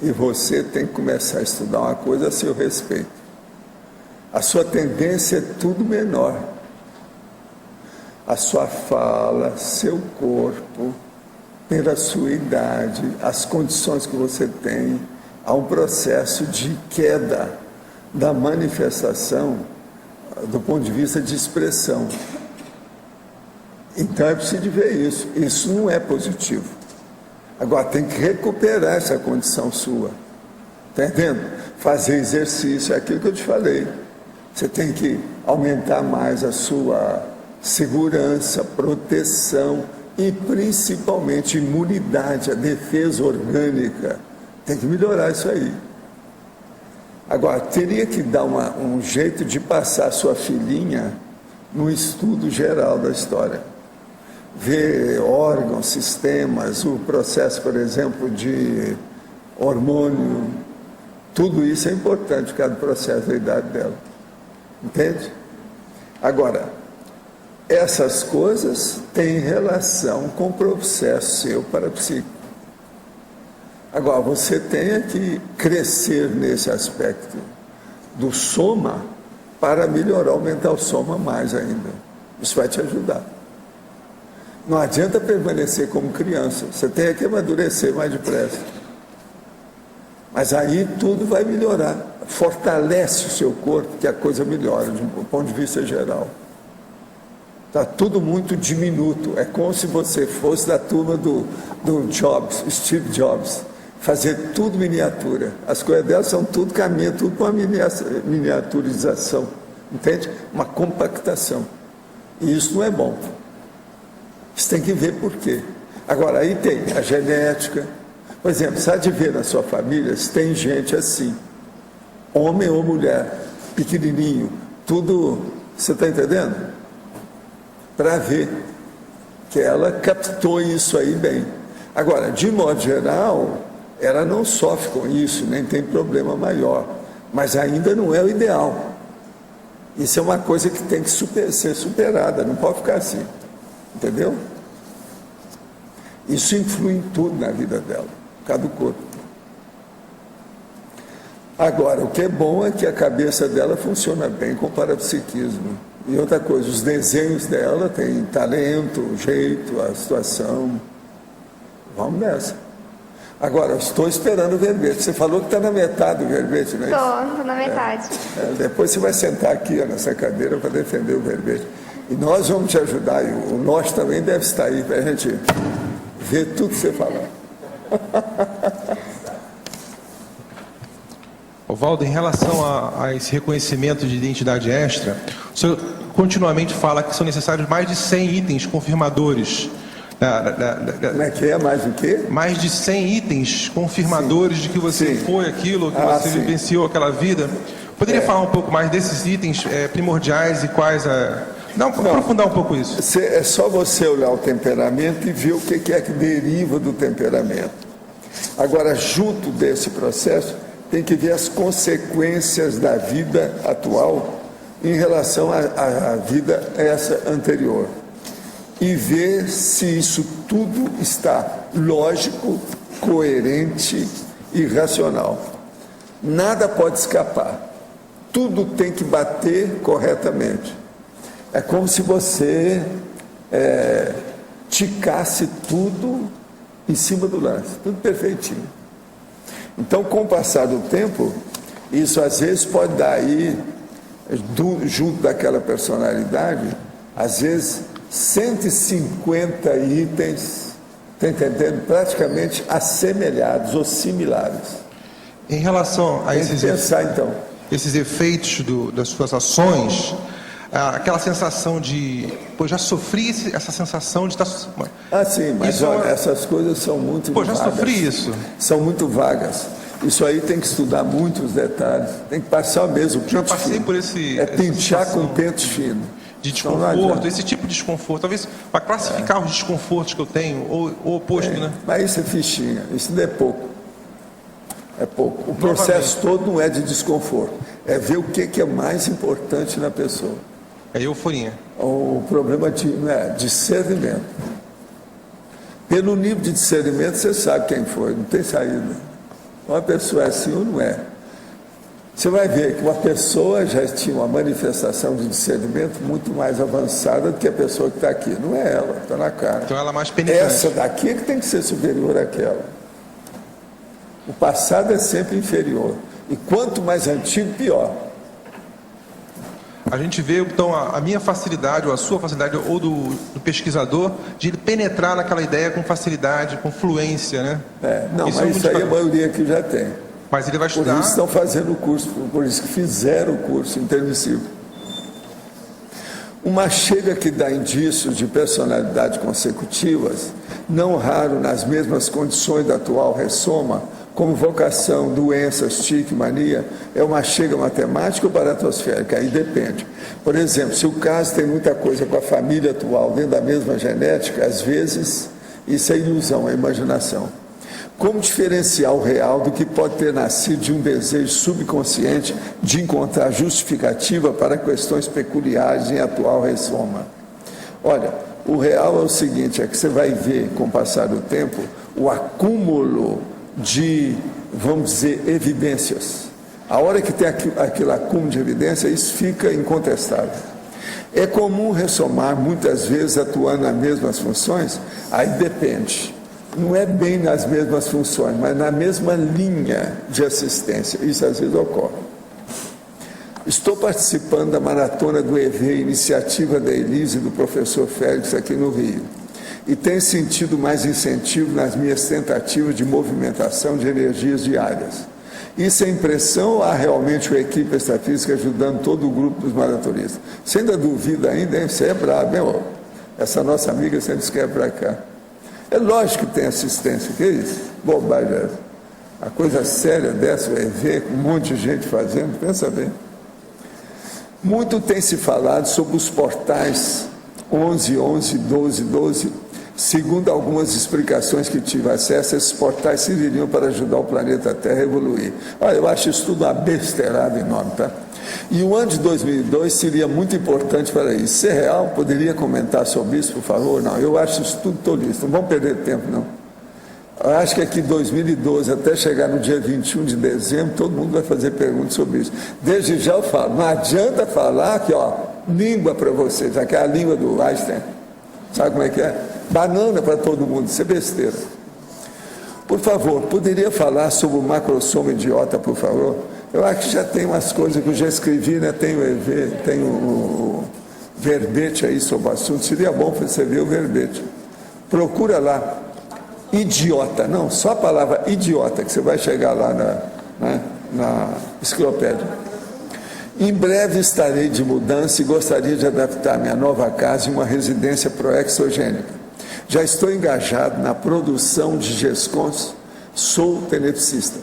S1: e você tem que começar a estudar uma coisa a seu respeito. A sua tendência é tudo menor. A sua fala, seu corpo, pela sua idade, as condições que você tem, há um processo de queda da manifestação do ponto de vista de expressão. Então é preciso ver isso. Isso não é positivo. Agora tem que recuperar essa condição sua. Está entendendo? Fazer exercício, é aquilo que eu te falei. Você tem que aumentar mais a sua segurança, proteção e principalmente imunidade, a defesa orgânica. Tem que melhorar isso aí. Agora, teria que dar um jeito de passar a sua filhinha no estudo geral da história. Ver órgãos, sistemas, o processo, por exemplo, de hormônio, tudo isso é importante por causa do processo da idade dela. Entende? Agora, essas coisas têm relação com o processo seu parapsíquico. Agora, você tem que crescer nesse aspecto do soma para melhorar, aumentar o soma mais ainda. Isso vai te ajudar. Não adianta permanecer como criança, você tem que amadurecer mais depressa. Mas aí tudo vai melhorar. Fortalece o seu corpo, que a coisa melhora, do ponto de vista geral. Está tudo muito diminuto. É como se você fosse da turma do Jobs, Steve Jobs. Fazer tudo miniatura. As coisas delas são tudo caminho, tudo com uma miniaturização. Entende? Uma compactação. E isso não é bom. Você tem que ver por quê. Agora, aí tem a genética. Por exemplo, sabe de ver na sua família se tem gente assim, homem ou mulher, pequenininho, tudo, você está entendendo? Para ver que ela captou isso aí bem. Agora, de modo geral, ela não sofre com isso, nem tem problema maior, mas ainda não é o ideal. Isso é uma coisa que tem que ser superada, não pode ficar assim, entendeu? Isso influi em tudo na vida dela, por causa do corpo. Agora, o que é bom é que a cabeça dela funciona bem com o parapsiquismo. E outra coisa, os desenhos dela têm talento, o jeito, a situação. Vamos nessa. Agora, eu estou esperando o verbete. Você falou que está na metade do verbete, não é isso?
S7: Estou na metade.
S1: Depois você vai sentar aqui nessa cadeira para defender o verbete. E nós vamos te ajudar. E o nosso também deve estar aí para a gente ver tudo que você falar.
S3: Valdo, em relação a esse reconhecimento de identidade extra, o senhor continuamente fala que são necessários mais de 100 itens confirmadores.
S1: Como é que é? Mais o quê?
S3: Mais de 100 itens confirmadores de que você foi aquilo, que você vivenciou aquela vida. Poderia falar um pouco mais desses itens primordiais e quais aprofundar um pouco isso.
S1: É só você olhar o temperamento e ver o que é que deriva do temperamento. Agora, junto desse processo, tem que ver as consequências da vida atual em relação à vida essa anterior. E ver se isso tudo está lógico, coerente e racional. Nada pode escapar. Tudo tem que bater corretamente. É como se você ticasse tudo em cima do lance, tudo perfeitinho. Então, com o passar do tempo, isso às vezes pode dar aí, junto daquela personalidade, às vezes 150 itens, está entendendo? Praticamente assemelhados ou similares.
S3: Em relação a esses efeitos das suas ações, aquela sensação de, já sofri essa sensação de estar...
S1: sim, mas essas coisas são muito vagas.
S3: Já sofri isso.
S1: São muito vagas. Isso aí tem que estudar muitos detalhes, tem que passar mesmo.
S3: Já passei por esse...
S1: É pentear com pente fino.
S3: De desconforto, esse tipo de desconforto. Talvez para classificar os desconfortos que eu tenho, ou o oposto, né?
S1: Mas isso é fichinha, isso não é pouco. É pouco. O processo todo não é de desconforto, é ver o que é mais importante na pessoa.
S3: É euforia.
S1: O problema não é discernimento. Pelo nível de discernimento, você sabe quem foi, não tem saída. Uma pessoa é assim ou não é. Você vai ver que uma pessoa já tinha uma manifestação de discernimento muito mais avançada do que a pessoa que está aqui. Não é ela, está na cara.
S3: Então ela é mais penetrante.
S1: Essa daqui é que tem que ser superior àquela. O passado é sempre inferior. E quanto mais antigo, pior.
S3: A gente vê, então, a minha facilidade, ou a sua facilidade, ou do pesquisador, de penetrar naquela ideia com facilidade, com fluência, né?
S1: Não, mas isso aí a maioria aqui já tem.
S3: Mas ele vai estudar...
S1: Por isso estão fazendo o curso, por isso que fizeram o curso intermissivo. Uma chega que dá indícios de personalidade consecutivas, não raro nas mesmas condições da atual ressoma, como vocação, doenças, tique, mania, é uma chega matemática ou baratosférica? Aí depende. Por exemplo, se o caso tem muita coisa com a família atual dentro da mesma genética, às vezes isso é ilusão, é imaginação. Como diferenciar o real do que pode ter nascido de um desejo subconsciente de encontrar justificativa para questões peculiares em atual ressoma? Olha, o real é o seguinte, é que você vai ver, com o passar do tempo, o acúmulo de, vamos dizer, evidências. A hora que tem aquele acúmulo de evidência, isso fica incontestável. É comum ressomar, muitas vezes, atuando nas mesmas funções? Aí depende. Não é bem nas mesmas funções, mas na mesma linha de assistência. Isso às vezes ocorre. Estou participando da maratona do EV, iniciativa da Elise e do professor Félix aqui no Rio. E tenho sentido mais incentivo nas minhas tentativas de movimentação de energias diárias. Isso é impressão ou há realmente uma equipe extrafísica ajudando todo o grupo dos maratonistas? Você ainda duvida ainda, hein? Você é brabo, hein? Ó? Essa nossa amiga sempre quer para cá. É lógico que tem assistência, que é isso? Bobagem essa. A coisa séria dessa, o EV, com um monte de gente fazendo, pensa bem. Muito tem se falado sobre os portais 11, 11, 12, 12. Segundo algumas explicações que tive acesso, esses portais serviriam para ajudar o planeta Terra a evoluir. Olha, eu acho isso tudo uma besteirada enorme, tá? E o ano de 2002 seria muito importante para isso. Se é real, poderia comentar sobre isso, por favor? Não, eu acho isso tudo tolice. Não vamos perder tempo, não. Eu acho que aqui em 2012, até chegar no dia 21 de dezembro, todo mundo vai fazer perguntas sobre isso. Desde já eu falo, não adianta falar que, ó, língua para vocês, aqui é a língua do Einstein. Sabe como é que é? Banana para todo mundo, isso é besteira. Por favor, poderia falar sobre o macrosoma idiota, por favor? Eu acho que já tem umas coisas que eu já escrevi, né? Tem o EV, tem o verbete aí sobre o assunto. Seria bom você ver o verbete. Procura lá. Idiota. Não, só a palavra idiota, que você vai chegar lá na enciclopédia. Em breve estarei de mudança e gostaria de adaptar minha nova casa em uma residência proexogênica. Já estou engajado na produção de GESCONs, sou tenepsista.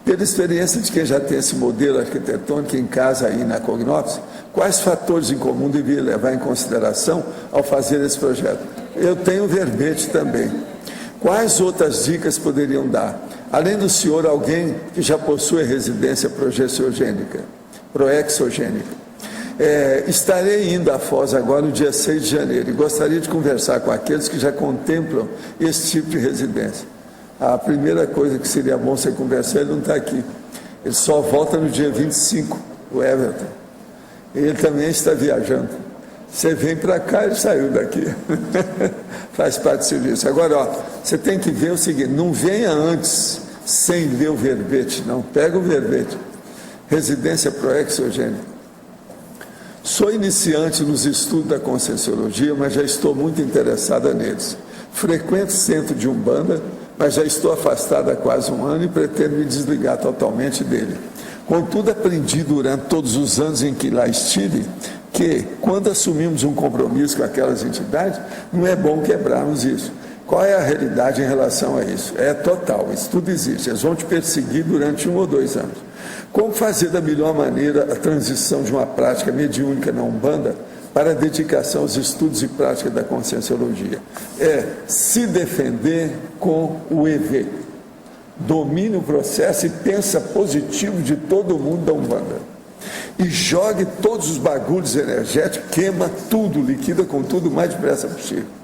S1: Pela experiência de quem já tem esse modelo arquitetônico em casa aí na Cognops, quais fatores em comum deveria levar em consideração ao fazer esse projeto? Eu tenho verbete também. Quais outras dicas poderiam dar? Além do senhor, alguém que já possui residência proexogênica. Estarei indo a Foz agora no dia 6 de janeiro e gostaria de conversar com aqueles que já contemplam esse tipo de residência. A primeira coisa que seria bom você conversar, ele não está aqui. Ele só volta no dia 25, o Everton. Ele também está viajando. Você vem para cá, ele saiu daqui. Faz parte do serviço. Agora, ó, você tem que ver o seguinte, não venha antes sem ler o verbete, não. Pega o verbete. Residência proexogênica. Sou iniciante nos estudos da Conscienciologia, mas já estou muito interessada neles. Frequento centro de Umbanda, mas já estou afastada há quase um ano e pretendo me desligar totalmente dele. Contudo, aprendi durante todos os anos em que lá estive que, quando assumimos um compromisso com aquelas entidades, não é bom quebrarmos isso. Qual é a realidade em relação a isso? É total, isso tudo existe. Eles vão te perseguir durante 1 ou 2 anos. Como fazer da melhor maneira a transição de uma prática mediúnica na Umbanda para a dedicação aos estudos e prática da Conscienciologia? É se defender com o EV. Domine o processo e pensa positivo de todo mundo da Umbanda. E jogue todos os bagulhos energéticos, queima tudo, liquida com tudo o mais depressa possível.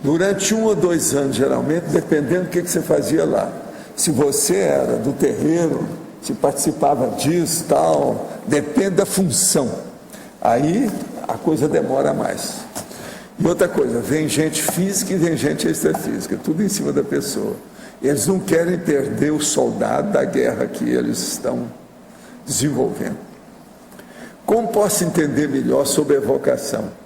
S1: Durante 1 ou 2 anos, geralmente, dependendo do que você fazia lá. Se você era do terreiro, se participava disso, tal, depende da função. Aí a coisa demora mais. E outra coisa, vem gente física e vem gente extrafísica, tudo em cima da pessoa. Eles não querem perder o soldado da guerra que eles estão desenvolvendo. Como posso entender melhor sobre evocação?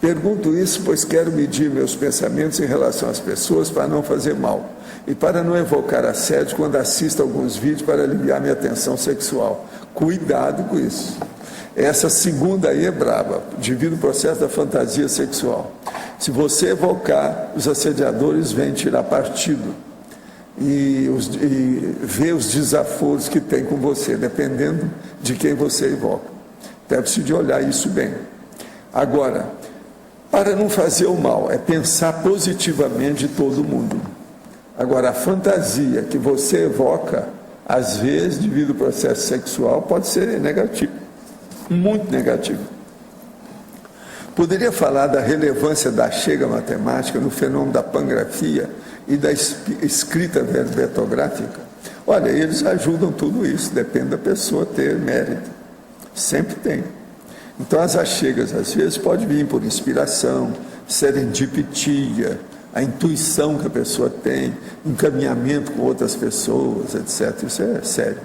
S1: Pergunto isso, pois quero medir meus pensamentos em relação às pessoas para não fazer mal e para não evocar assédio quando assisto alguns vídeos para aliviar minha tensão sexual. Cuidado com isso. Essa segunda aí é braba, devido ao processo da fantasia sexual. Se você evocar, os assediadores vêm tirar partido e ver os desaforos que tem com você, dependendo de quem você evoca. Então é preciso de olhar isso bem. Agora, para não fazer o mal, é pensar positivamente de todo mundo. Agora, a fantasia que você evoca, às vezes, devido ao processo sexual, pode ser negativo, muito negativo. Poderia falar da relevância da chega matemática no fenômeno da pangrafia e da escrita verbetográfica? Olha, eles ajudam tudo isso, depende da pessoa ter mérito. Sempre tem. Então, as achegas, às vezes, podem vir por inspiração, serendipitia, a intuição que a pessoa tem, encaminhamento com outras pessoas, etc. Isso é sério.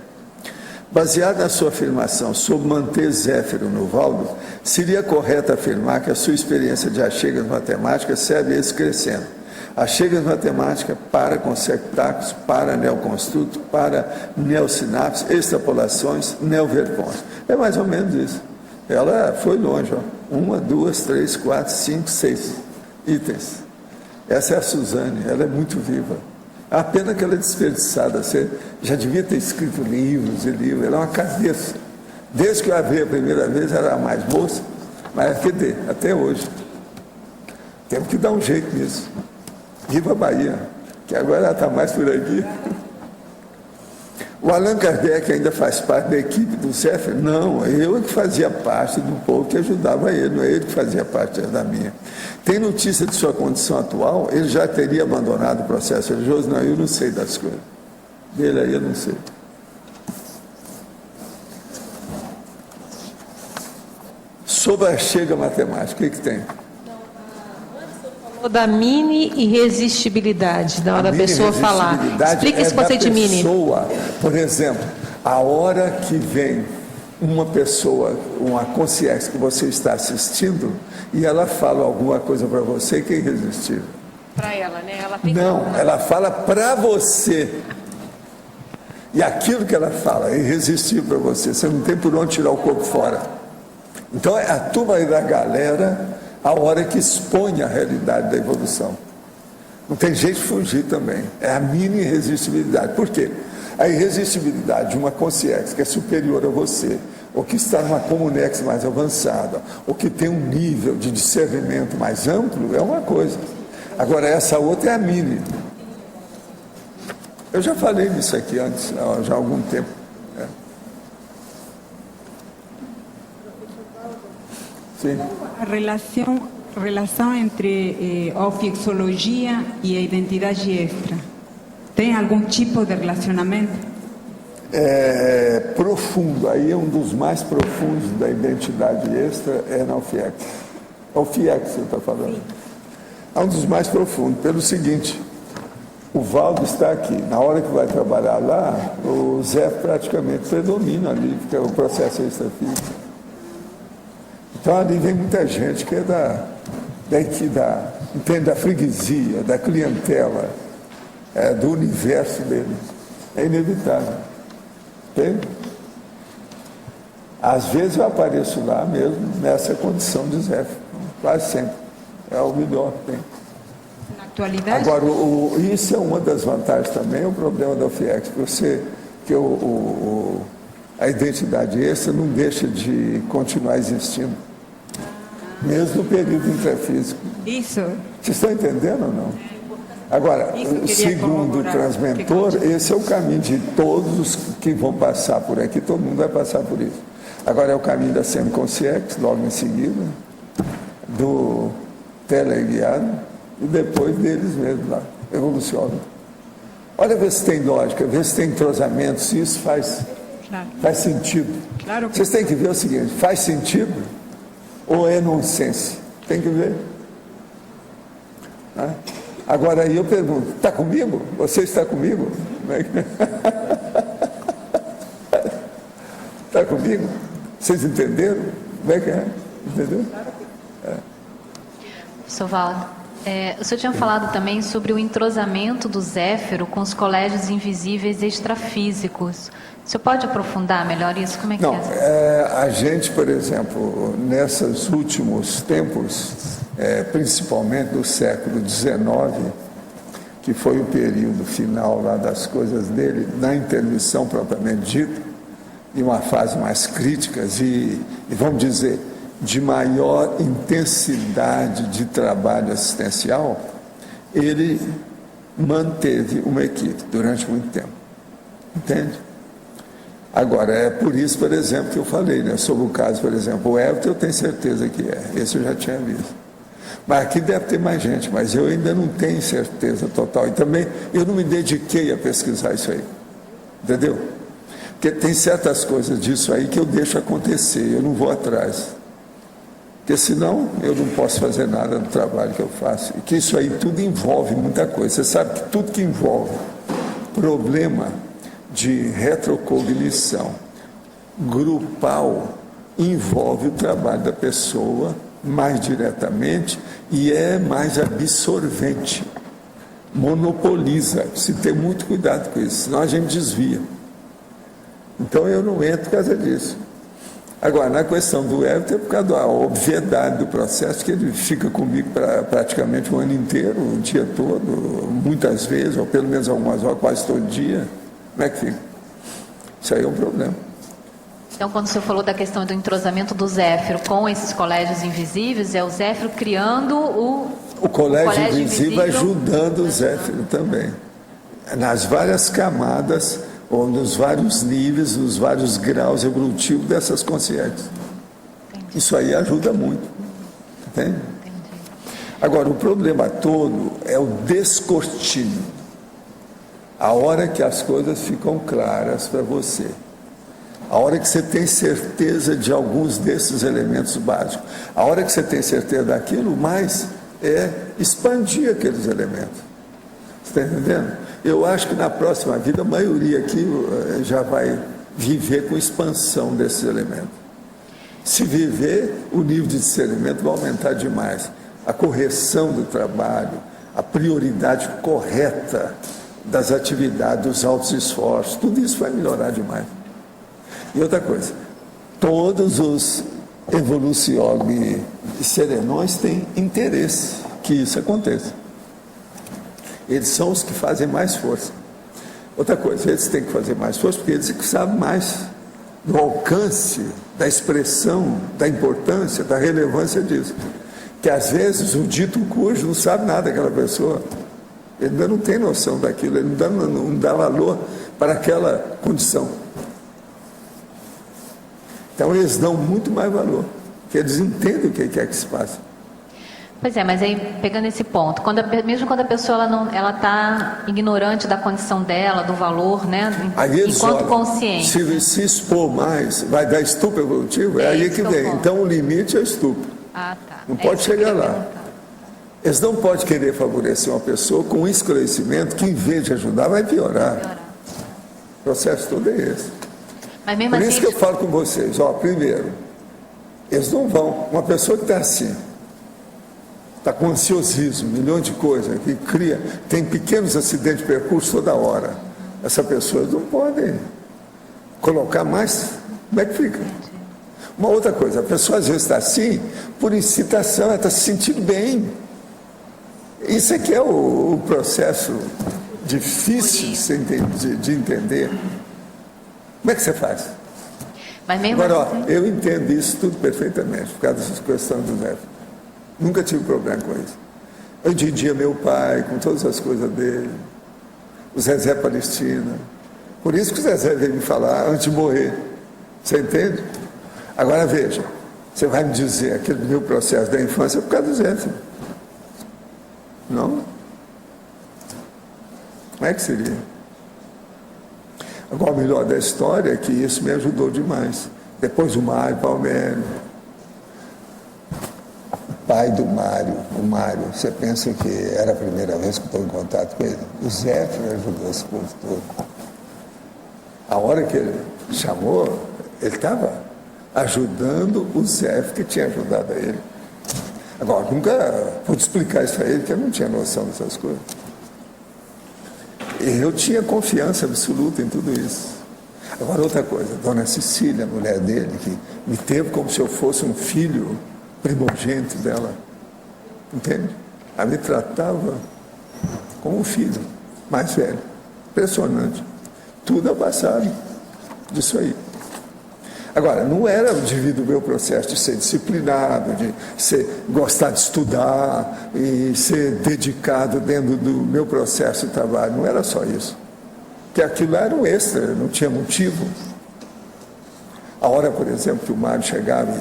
S1: Baseado na sua afirmação sobre manter Zéfiro no Valdo, seria correto afirmar que a sua experiência de achegas matemáticas serve esse crescendo. Achegas matemáticas para consectáculos, para neoconstruto, para neosinapses, extrapolações, neoverpões. É mais ou menos isso. Ela foi longe, ó. 1, 2, 3, 4, 5, 6 itens. Essa é a Suzane, ela é muito viva. A pena que ela é desperdiçada. Você já devia ter escrito livros e livros. Ela é uma cabeça. Desde que eu a vi a primeira vez, ela era mais moça, mas até hoje. Temos que dar um jeito nisso. Viva a Bahia, que agora ela está mais por aqui. O Allan Kardec ainda faz parte da equipe do Zéfiro? Não, eu que fazia parte do povo que ajudava ele, não é ele que fazia parte da minha. Tem notícia de sua condição atual? Ele já teria abandonado o processo religioso? Não, eu não sei das coisas. Dele aí eu não sei. Sobre a chega matemática, o que tem?
S8: Da mini irresistibilidade, na hora da pessoa falar. Explica esse conceito de mini.
S1: Por exemplo, a hora que vem uma pessoa, uma consciência que você está assistindo, e ela fala alguma coisa para você que é irresistível.
S8: Para ela, né? Ela tem
S1: ela fala para você. E aquilo que ela fala é irresistível para você. Você não tem por onde tirar o corpo fora. Então, é a turma da galera a hora que expõe a realidade da evolução. Não tem jeito de fugir também. É a mini irresistibilidade. Por quê? A irresistibilidade de uma consciência que é superior a você, ou que está numa comunex mais avançada, ou que tem um nível de discernimento mais amplo, é uma coisa. Agora, essa outra é a mini. Eu já falei nisso aqui antes, já há algum tempo. Sim.
S9: A relação entre a ofiexologia e a identidade extra, tem algum tipo de relacionamento?
S1: É profundo, aí é um dos mais profundos da identidade extra, é na OFIEX. OFIEX você está falando? Sim. É um dos mais profundos, pelo seguinte, o Valdo está aqui, na hora que vai trabalhar lá, o Zé praticamente predomina ali, porque é o processo extrafísico. Então ali vem muita gente que é entende, da freguesia, da clientela, do universo dele. É inevitável. Entende? Às vezes eu apareço lá mesmo, nessa condição de Zé, quase sempre. É o melhor que tem.
S9: Na atualidade?
S1: Agora, isso é uma das vantagens também, o problema da UFIEX, que a identidade extra não deixa de continuar existindo, mesmo no período intrafísico.
S9: Isso.
S1: Vocês estão entendendo ou não? Agora, segundo o transmentor, esse é o caminho de todos os que vão passar por aqui, todo mundo vai passar por isso. Agora é o caminho da semiconsciência, logo em seguida, do teleguiado, e depois deles mesmos lá, evolucionam. Olha, ver se tem lógica, ver se tem entrosamento, se isso faz sentido.
S9: Claro que...
S1: Vocês têm que ver o seguinte, faz sentido ou é nonsense? Tem que ver. Né? Agora aí eu pergunto, está comigo? Você está comigo? Está comigo? Vocês entenderam? Como é que é? Entendeu?
S10: Professor Valdo, o senhor tinha falado também sobre o entrosamento do Zéfiro com os colégios invisíveis extrafísicos. O senhor pode aprofundar melhor isso? Como é que
S1: Não, a gente, por exemplo, nesses últimos tempos, principalmente do século XIX, que foi o período final lá das coisas dele, na intermissão propriamente dita, em uma fase mais crítica e vamos dizer, de maior intensidade de trabalho assistencial, ele manteve uma equipe durante muito tempo. Entende? Agora, é por isso, por exemplo, que eu falei, né, sobre o caso, por exemplo, o Everton, eu tenho certeza que é. Esse eu já tinha visto. Mas aqui deve ter mais gente, mas eu ainda não tenho certeza total. E também eu não me dediquei a pesquisar isso aí. Entendeu? Porque tem certas coisas disso aí que eu deixo acontecer, eu não vou atrás. Porque senão eu não posso fazer nada do trabalho que eu faço. E que isso aí tudo envolve muita coisa. Você sabe que tudo que envolve problema de retrocognição grupal envolve o trabalho da pessoa mais diretamente e é mais absorvente, monopoliza. Se tem muito cuidado com isso, senão a gente desvia. Então eu não entro por causa disso. Agora, na questão do Everton, é por causa da obviedade do processo, que ele fica comigo praticamente o ano inteiro, o dia todo, muitas vezes, ou pelo menos algumas horas, quase todo dia. Como é que fica? Isso aí é um problema.
S10: Então, quando o senhor falou da questão do entrosamento do Zéfiro com esses colégios invisíveis, é o Zéfiro criando
S1: o colégio invisível ajudando o Zéfiro também. Nas várias camadas, ou nos vários níveis, nos vários graus evolutivos dessas consciências. Entendi. Isso aí ajuda muito. Entende? Entendi. Agora, o problema todo é o descortino. A hora que as coisas ficam claras para você. A hora que você tem certeza de alguns desses elementos básicos. A hora que você tem certeza daquilo, mais é expandir aqueles elementos. Você está entendendo? Eu acho que na próxima vida a maioria aqui já vai viver com expansão desses elementos. Se viver, o nível de discernimento vai aumentar demais. A correção do trabalho, a prioridade correta das atividades, dos altos esforços, tudo isso vai melhorar demais. E outra coisa, todos os evoluciólogos e serenões têm interesse que isso aconteça. Eles são os que fazem mais força. Outra coisa, eles têm que fazer mais força porque eles sabem mais do alcance, da expressão, da importância, da relevância disso. Que às vezes o dito cujo não sabe nada daquela pessoa. Ele ainda não tem noção daquilo, ele não dá valor para aquela condição. Então eles dão muito mais valor, porque eles entendem o que é que se passa.
S10: Pois é, mas aí pegando esse ponto, mesmo quando a pessoa ela está ignorante da condição dela, do valor, né, enquanto consciente.
S1: Se expor mais, vai dar estupro evolutivo, é aí que vem. Então o limite é o estupro.
S10: Ah, tá.
S1: Não pode chegar lá. Eles não podem querer favorecer uma pessoa com um esclarecimento que, em vez de ajudar, vai piorar. O processo todo é esse.
S10: Mas mesmo
S1: Por isso que eu falo com vocês, primeiro, eles não vão, uma pessoa que está assim, está com ansiosismo, milhões de coisas, que cria, tem pequenos acidentes de percurso toda hora, essa pessoa não pode colocar mais, como é que fica? Uma outra coisa, a pessoa às vezes está assim, por incitação, ela está se sentindo bem, Isso aqui é o processo difícil de entender. Como é que você faz?
S10: Mas mesmo
S1: Agora,
S10: assim...
S1: eu entendo isso tudo perfeitamente, por causa dessas questões do Zé. Nunca tive problema com isso. Eu entendia meu pai, com todas as coisas dele, o Zezé Palestina. Por isso que o Zezé veio me falar antes de morrer. Você entende? Agora veja, você vai me dizer aquele meu processo da infância é por causa do Zezé. Não? Como é que seria? Agora, o melhor da história é que isso me ajudou demais. Depois o Mário Palmério, o pai do Mário, você pensa que era a primeira vez que estou em contato com ele? O Zé me ajudou esse povo todo. A hora que ele chamou, ele estava ajudando o Zé que tinha ajudado a ele. Agora, nunca pude explicar isso a ele, porque eu não tinha noção dessas coisas. E eu tinha confiança absoluta em tudo isso. Agora, outra coisa, Dona Cecília, a mulher dele, que me teve como se eu fosse um filho primogênito dela. Entende? Ela me tratava como um filho mais velho. Impressionante. Tudo é passado disso aí. Agora, não era devido ao meu processo de ser disciplinado, de gostar de estudar e ser dedicado dentro do meu processo de trabalho. Não era só isso. Porque aquilo era um extra, não tinha motivo. A hora, por exemplo, que o Mário chegava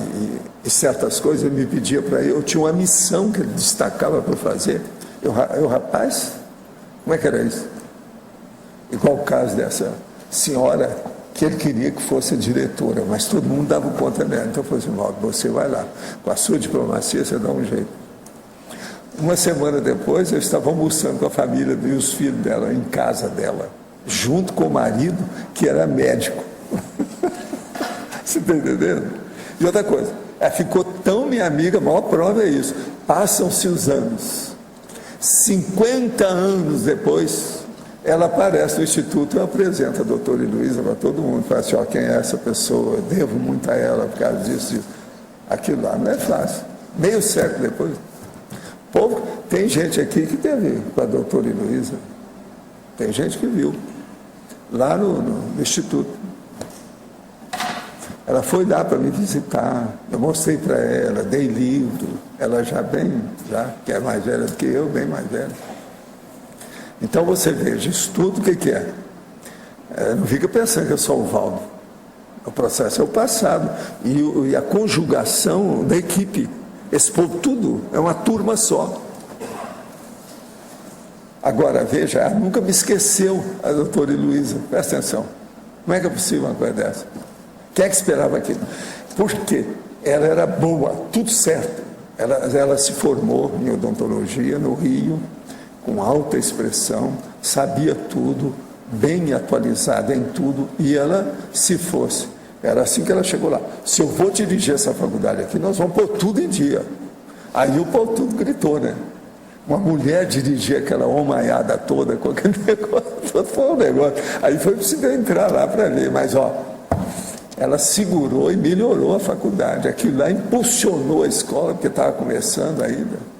S1: e certas coisas ele me pedia para ir, eu tinha uma missão que ele destacava para fazer. Eu, rapaz, como é que era isso? Igual o caso dessa senhora que ele queria que fosse a diretora, mas todo mundo dava conta dela. Então eu falei assim, Valdo, você vai lá, com a sua diplomacia você dá um jeito. Uma semana depois eu estava almoçando com a família e os filhos dela, em casa dela, junto com o marido, que era médico. Você está entendendo? E outra coisa, ela ficou tão minha amiga, a maior prova é isso, passam-se os anos, 50 anos depois, ela aparece no Instituto e apresenta a doutora Heloísa para todo mundo. Fala assim, ó, quem é essa pessoa? Eu devo muito a ela por causa disso. Aquilo lá não é fácil. Meio século depois. Povo, tem gente aqui que teve com a doutora Heloísa. Tem gente que viu. Lá no Instituto. Ela foi lá para me visitar. Eu mostrei para ela, dei livro. Ela já que é mais velha do que eu, bem mais velha. Então você veja, isso tudo o que é? Não fica pensando que eu sou o Valdo. O processo é o passado. E a conjugação da equipe. Esse povo tudo é uma turma só. Agora, veja, ela nunca me esqueceu, a doutora Heloísa. Presta atenção. Como é que é possível uma coisa dessa? Quem é que esperava aquilo? Porque ela era boa, tudo certo. Ela se formou em odontologia no Rio, com alta expressão, sabia tudo, bem atualizada em tudo, e ela, se fosse, era assim que ela chegou lá, se eu vou dirigir essa faculdade aqui, nós vamos pôr tudo em dia. Aí o povo tudo gritou, né? Uma mulher dirigir aquela homaiada toda, com aquele negócio, todo foi um negócio. Aí foi preciso entrar lá para ver, mas ó, ela segurou e melhorou a faculdade, aquilo lá impulsionou a escola, porque estava começando ainda.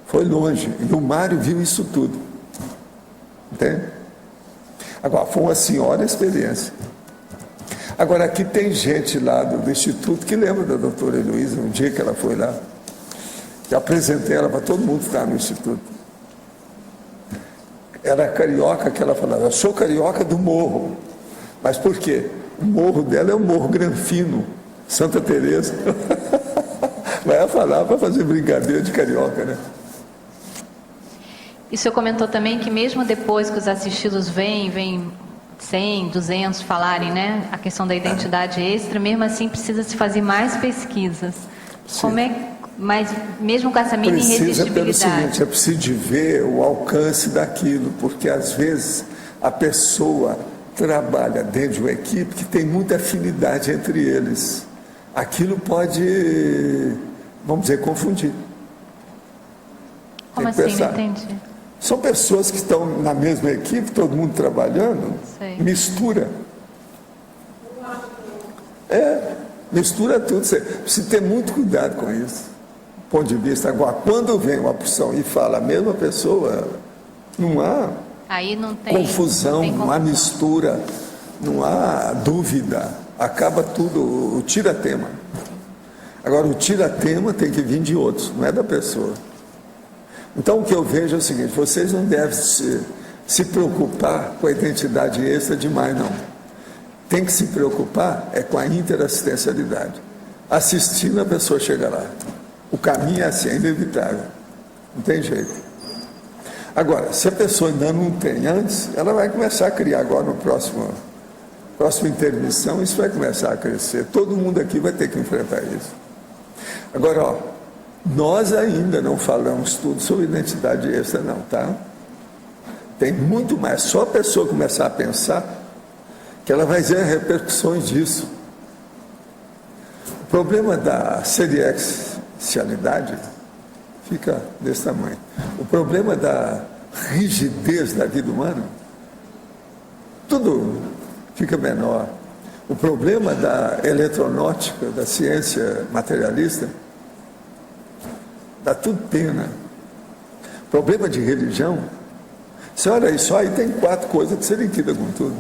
S1: Foi longe, e o Mário viu isso tudo. Entende? Agora, foi uma senhora experiência. Agora, aqui tem gente lá do Instituto que lembra da doutora Heloísa, um dia que ela foi lá. Eu apresentei ela para todo mundo que estava no Instituto. Era carioca que ela falava, eu sou carioca do morro. Mas por quê? O morro dela é o Morro Granfino, Santa Teresa. Mas ela falava para fazer brincadeira de carioca, né?
S10: E o senhor comentou também que mesmo depois que os assistidos vêm 100, 200 falarem, né, a questão da identidade extra, mesmo assim precisa se fazer mais pesquisas. Sim. Como é, mas mesmo com essa mini resistibilidade?
S1: Pelo seguinte, é preciso de ver o alcance daquilo, porque às vezes a pessoa trabalha dentro de uma equipe que tem muita afinidade entre eles. Aquilo pode, vamos dizer, confundir.
S10: Como assim? Não entendi.
S1: São pessoas que estão na mesma equipe, todo mundo trabalhando, mistura. Mistura tudo. Você precisa ter muito cuidado com isso. ponto de vista. Agora, quando vem uma opção e fala a mesma pessoa, não há
S10: Aí não tem
S1: confusão, não há mistura, não há dúvida. Acaba tudo, o tira-tema. Agora, o tira-tema tem que vir de outros, não é da pessoa. Então, o que eu vejo é o seguinte: vocês não devem se preocupar com a identidade extra demais, não. Tem que se preocupar com a interassistencialidade. Assistindo, a pessoa chega lá. O caminho é assim, é inevitável. Não tem jeito. Agora, se a pessoa ainda não tem antes, ela vai começar a criar agora no próxima intermissão, isso vai começar a crescer. Todo mundo aqui vai ter que enfrentar isso. Agora, nós ainda não falamos tudo sobre identidade extra, não, tá? Tem muito mais. Só a pessoa começar a pensar que ela vai ver repercussões disso. O problema da seriexualidade fica desse tamanho. O problema da rigidez da vida humana, tudo fica menor. O problema da eletronáutica, da ciência materialista, dá tudo pena. O problema de religião, você olha aí, só aí tem 4 coisas que você liquida com tudo.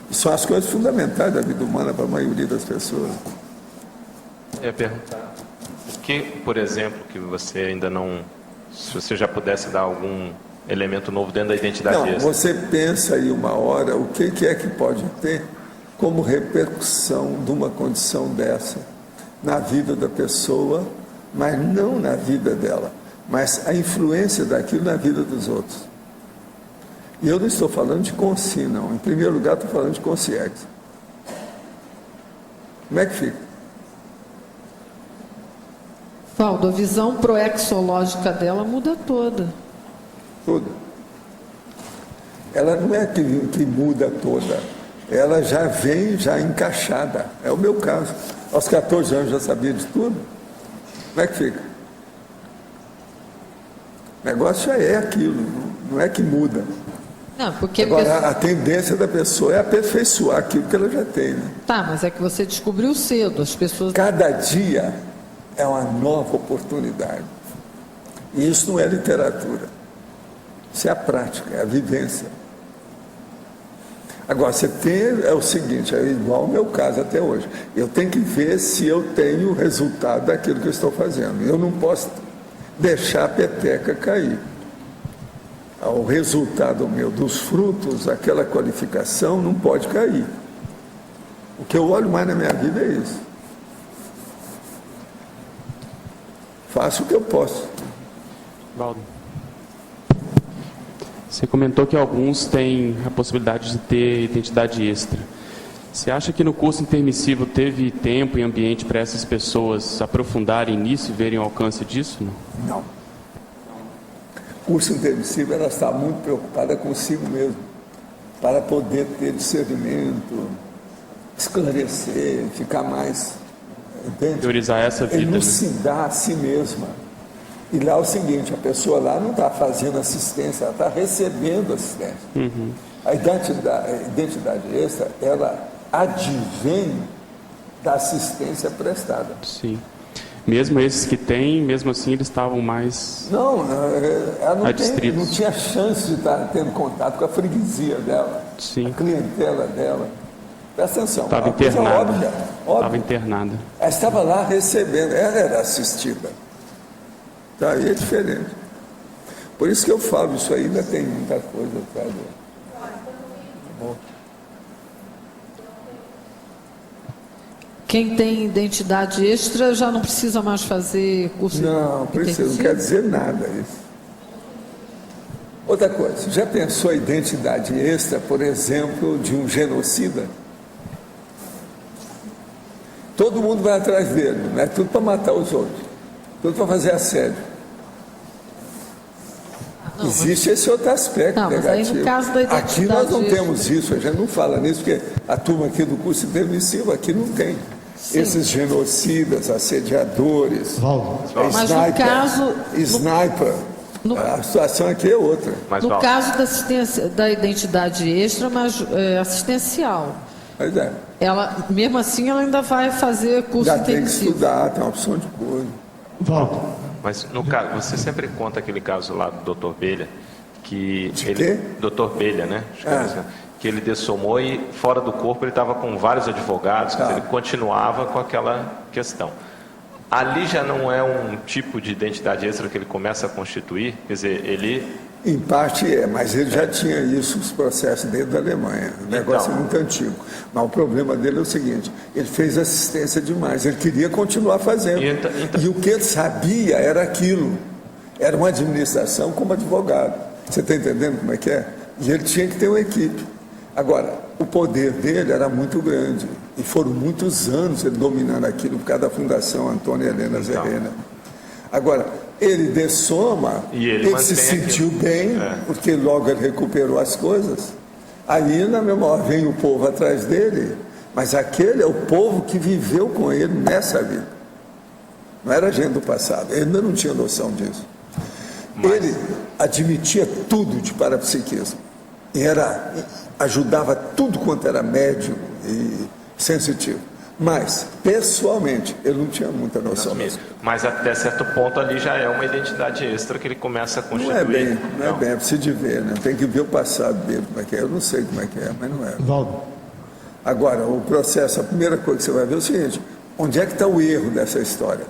S1: E são as coisas fundamentais da vida humana para a maioria das pessoas.
S5: Eu ia perguntar, o que, por exemplo, que você ainda não... Se você já pudesse dar algum elemento novo dentro da identidade extra.
S1: Não, você pensa aí uma hora, o que é que pode ter como repercussão de uma condição dessa na vida da pessoa, mas não na vida dela, mas a influência daquilo na vida dos outros. E eu não estou falando de consci, não. Em primeiro lugar, estou falando de consciência. Como é que fica?
S4: Valdo, a visão proexológica dela muda toda.
S1: Toda. Ela não é que muda toda. Ela já vem já encaixada. É o meu caso. Aos 14 anos já sabia de tudo. Como é que fica? O negócio já é aquilo, não é que muda.
S4: Não, porque
S1: agora, a tendência da pessoa é aperfeiçoar aquilo que ela já tem. Né?
S4: Tá, mas é que você descobriu cedo. As pessoas...
S1: Cada dia é uma nova oportunidade. E isso não é literatura. Isso é a prática, é a vivência. Agora, você tem, é o seguinte, é igual ao meu caso até hoje. Eu tenho que ver se eu tenho o resultado daquilo que eu estou fazendo. Eu não posso deixar a peteca cair. O resultado meu, dos frutos, aquela qualificação, não pode cair. O que eu olho mais na minha vida é isso. Faço o que eu posso.
S11: Valdo, você comentou que alguns têm a possibilidade de ter identidade extra. Você acha que no curso intermissivo teve tempo e ambiente para essas pessoas aprofundarem nisso e verem o alcance disso?
S1: Não. O curso intermissivo, ela está muito preocupada consigo mesmo, para poder ter discernimento, esclarecer, ficar mais... Entende?
S11: Priorizar essa vida.
S1: Elucidar a si mesma. E lá é o seguinte, a pessoa lá não está fazendo assistência, ela está recebendo assistência.
S11: Uhum.
S1: A identidade extra, ela advém da assistência prestada.
S11: Sim. Mesmo esses que têm, mesmo assim, eles estavam mais
S1: ela não tinha chance de estar tendo contato com a freguesia dela,
S11: sim,
S1: a clientela dela. Presta atenção.
S11: Estava internada. Estava internada.
S1: Ela estava lá recebendo, ela era assistida. Daí é diferente. Por isso que eu falo, isso aí ainda tem muita coisa para ver.
S4: Quem tem identidade extra já não precisa mais fazer curso intensivo?
S1: Não, precisa, não quer dizer nada isso. Outra coisa, já pensou a identidade extra, por exemplo, de um genocida? Todo mundo vai atrás dele, não é tudo para matar os outros, tudo para fazer assédio. Não, existe esse outro aspecto negativo. Mas aí no caso da identidade aqui nós não temos isso, a gente não fala nisso, porque a turma aqui do curso intermissivo aqui não tem. Sim. Esses genocidas, assediadores, sniper, a situação aqui é outra.
S4: No caso da assistência, da identidade extra, mas assistencial.
S1: Pois é.
S4: Ela, mesmo assim, ela ainda vai fazer curso intensivo.
S1: Tem que estudar, tem uma opção de coisa.
S12: Volto.
S5: Mas no caso, você sempre conta aquele caso lá do Dr. Belha, que Dr. Belha, né? Que ele dessomou e fora do corpo ele estava com vários advogados, quer dizer, ele continuava com aquela questão. Ali já não é um tipo de identidade extra que ele começa a constituir? Quer dizer, ele...
S1: Em parte mas ele já tinha isso, os processos dentro da Alemanha. O negócio é muito antigo. Mas o problema dele é o seguinte, ele fez assistência demais, ele queria continuar fazendo. E o que ele sabia era aquilo. Era uma administração como advogado. Você está entendendo como é que é? E ele tinha que ter uma equipe. Agora, o poder dele era muito grande. E foram muitos anos ele dominando aquilo por causa da Fundação Antônio Helena Zerrena. Agora, ele dessoma, ele se sentiu bem, porque logo ele recuperou as coisas. Aí, na mesma hora, vem o povo atrás dele, mas aquele é o povo que viveu com ele nessa vida. Não era gente do passado, ele ainda não tinha noção disso. Ele admitia tudo de parapsiquismo. E ajudava tudo quanto era médium e sensitivo. Mas, pessoalmente, ele não tinha muita noção disso.
S5: Mas até certo ponto ali já é uma identidade extra que ele começa a constituir.
S1: Não é bem, é preciso de ver, né? Tem que ver o passado dele, como é que é. Eu não sei como é que é, mas não é.
S12: Valdo.
S1: Agora, o processo, a primeira coisa que você vai ver é o seguinte, onde é que está o erro dessa história?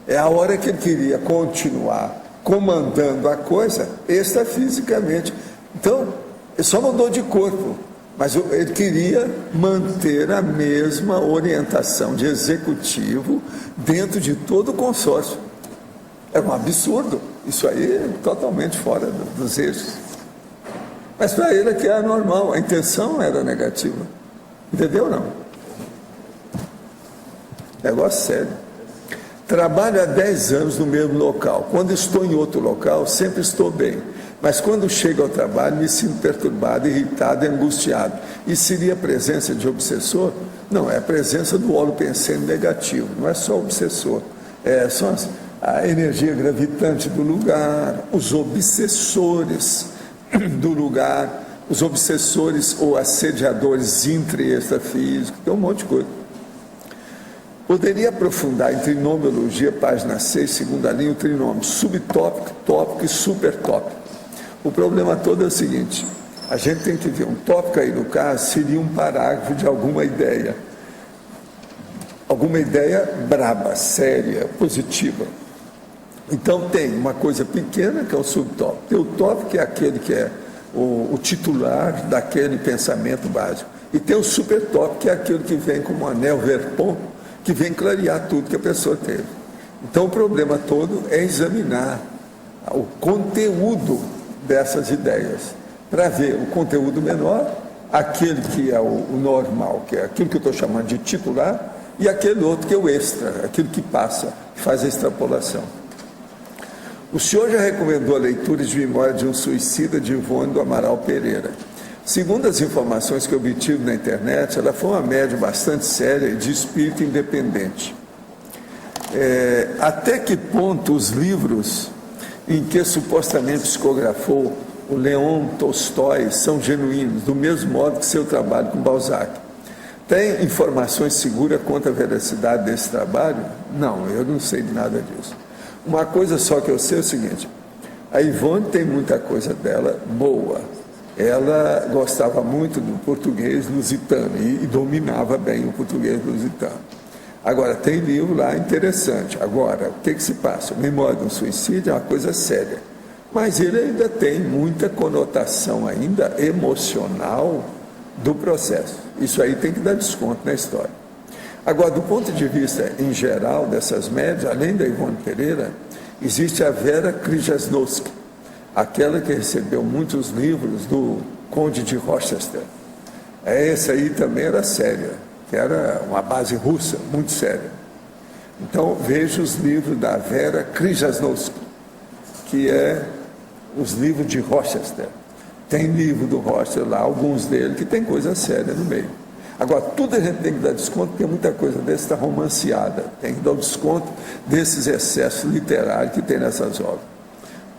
S1: É a hora que ele queria continuar comandando a coisa extrafisicamente. Então, ele só mudou de corpo. Mas ele queria manter a mesma orientação de executivo dentro de todo o consórcio. Era um absurdo. Isso aí é totalmente fora dos eixos. Mas para ele aqui era normal, a intenção era negativa. Entendeu, não? Negócio sério. Trabalho há 10 anos no mesmo local. Quando estou em outro local, sempre estou bem. Mas quando chego ao trabalho, me sinto perturbado, irritado e angustiado. E seria a presença de obsessor? Não, é a presença do holopensene negativo, não é só obsessor. São a energia gravitante do lugar, os obsessores do lugar, os obsessores ou assediadores intra e extrafísicos, tem um monte de coisa. Poderia aprofundar em trinomiologia, página 6, segunda linha, o trinômio subtópico, tópico e supertópico. O problema todo é o seguinte, a gente tem que ver, um tópico aí no caso seria um parágrafo de alguma ideia braba, séria, positiva. Então tem uma coisa pequena que é o subtópico, tem o tópico que é aquele que é o titular daquele pensamento básico, e tem o supertópico que é aquele que vem como um anel verpon, que vem clarear tudo que a pessoa teve. Então o problema todo é examinar o conteúdo dessas ideias, para ver o conteúdo menor, aquele que é o normal, que é aquilo que eu estou chamando de titular, e aquele outro que é o extra, aquilo que passa, que faz a extrapolação. O senhor já recomendou a leitura de Memória de um Suicida, de Ivone do Amaral Pereira. Segundo as informações que eu obtive na internet, ela foi uma médium bastante séria e de espírito independente. Até que ponto os livros em que supostamente psicografou o Leon Tolstói são genuínos, do mesmo modo que seu trabalho com Balzac? Tem informações seguras quanto à veracidade desse trabalho? Não, eu não sei de nada disso. Uma coisa só que eu sei é o seguinte, a Ivone tem muita coisa dela boa. Ela gostava muito do português lusitano e dominava bem o português lusitano. Agora, tem livro lá interessante. Agora, o que se passa? Memória de um Suicídio é uma coisa séria. Mas ele ainda tem muita conotação ainda emocional do processo. Isso aí tem que dar desconto na história. Agora, do ponto de vista em geral dessas médias, além da Ivone Pereira, existe a Vera Krzyżanowski, aquela que recebeu muitos livros do Conde de Rochester. Essa aí também era séria, que era uma base russa, muito séria. Então, veja os livros da Vera Krzyżanowski, que é os livros de Rochester. Tem livro do Rochester lá, alguns deles, que tem coisa séria no meio. Agora, tudo a gente tem que dar desconto, porque muita coisa dessa está romanceada. Tem que dar o desconto desses excessos literários que tem nessas obras.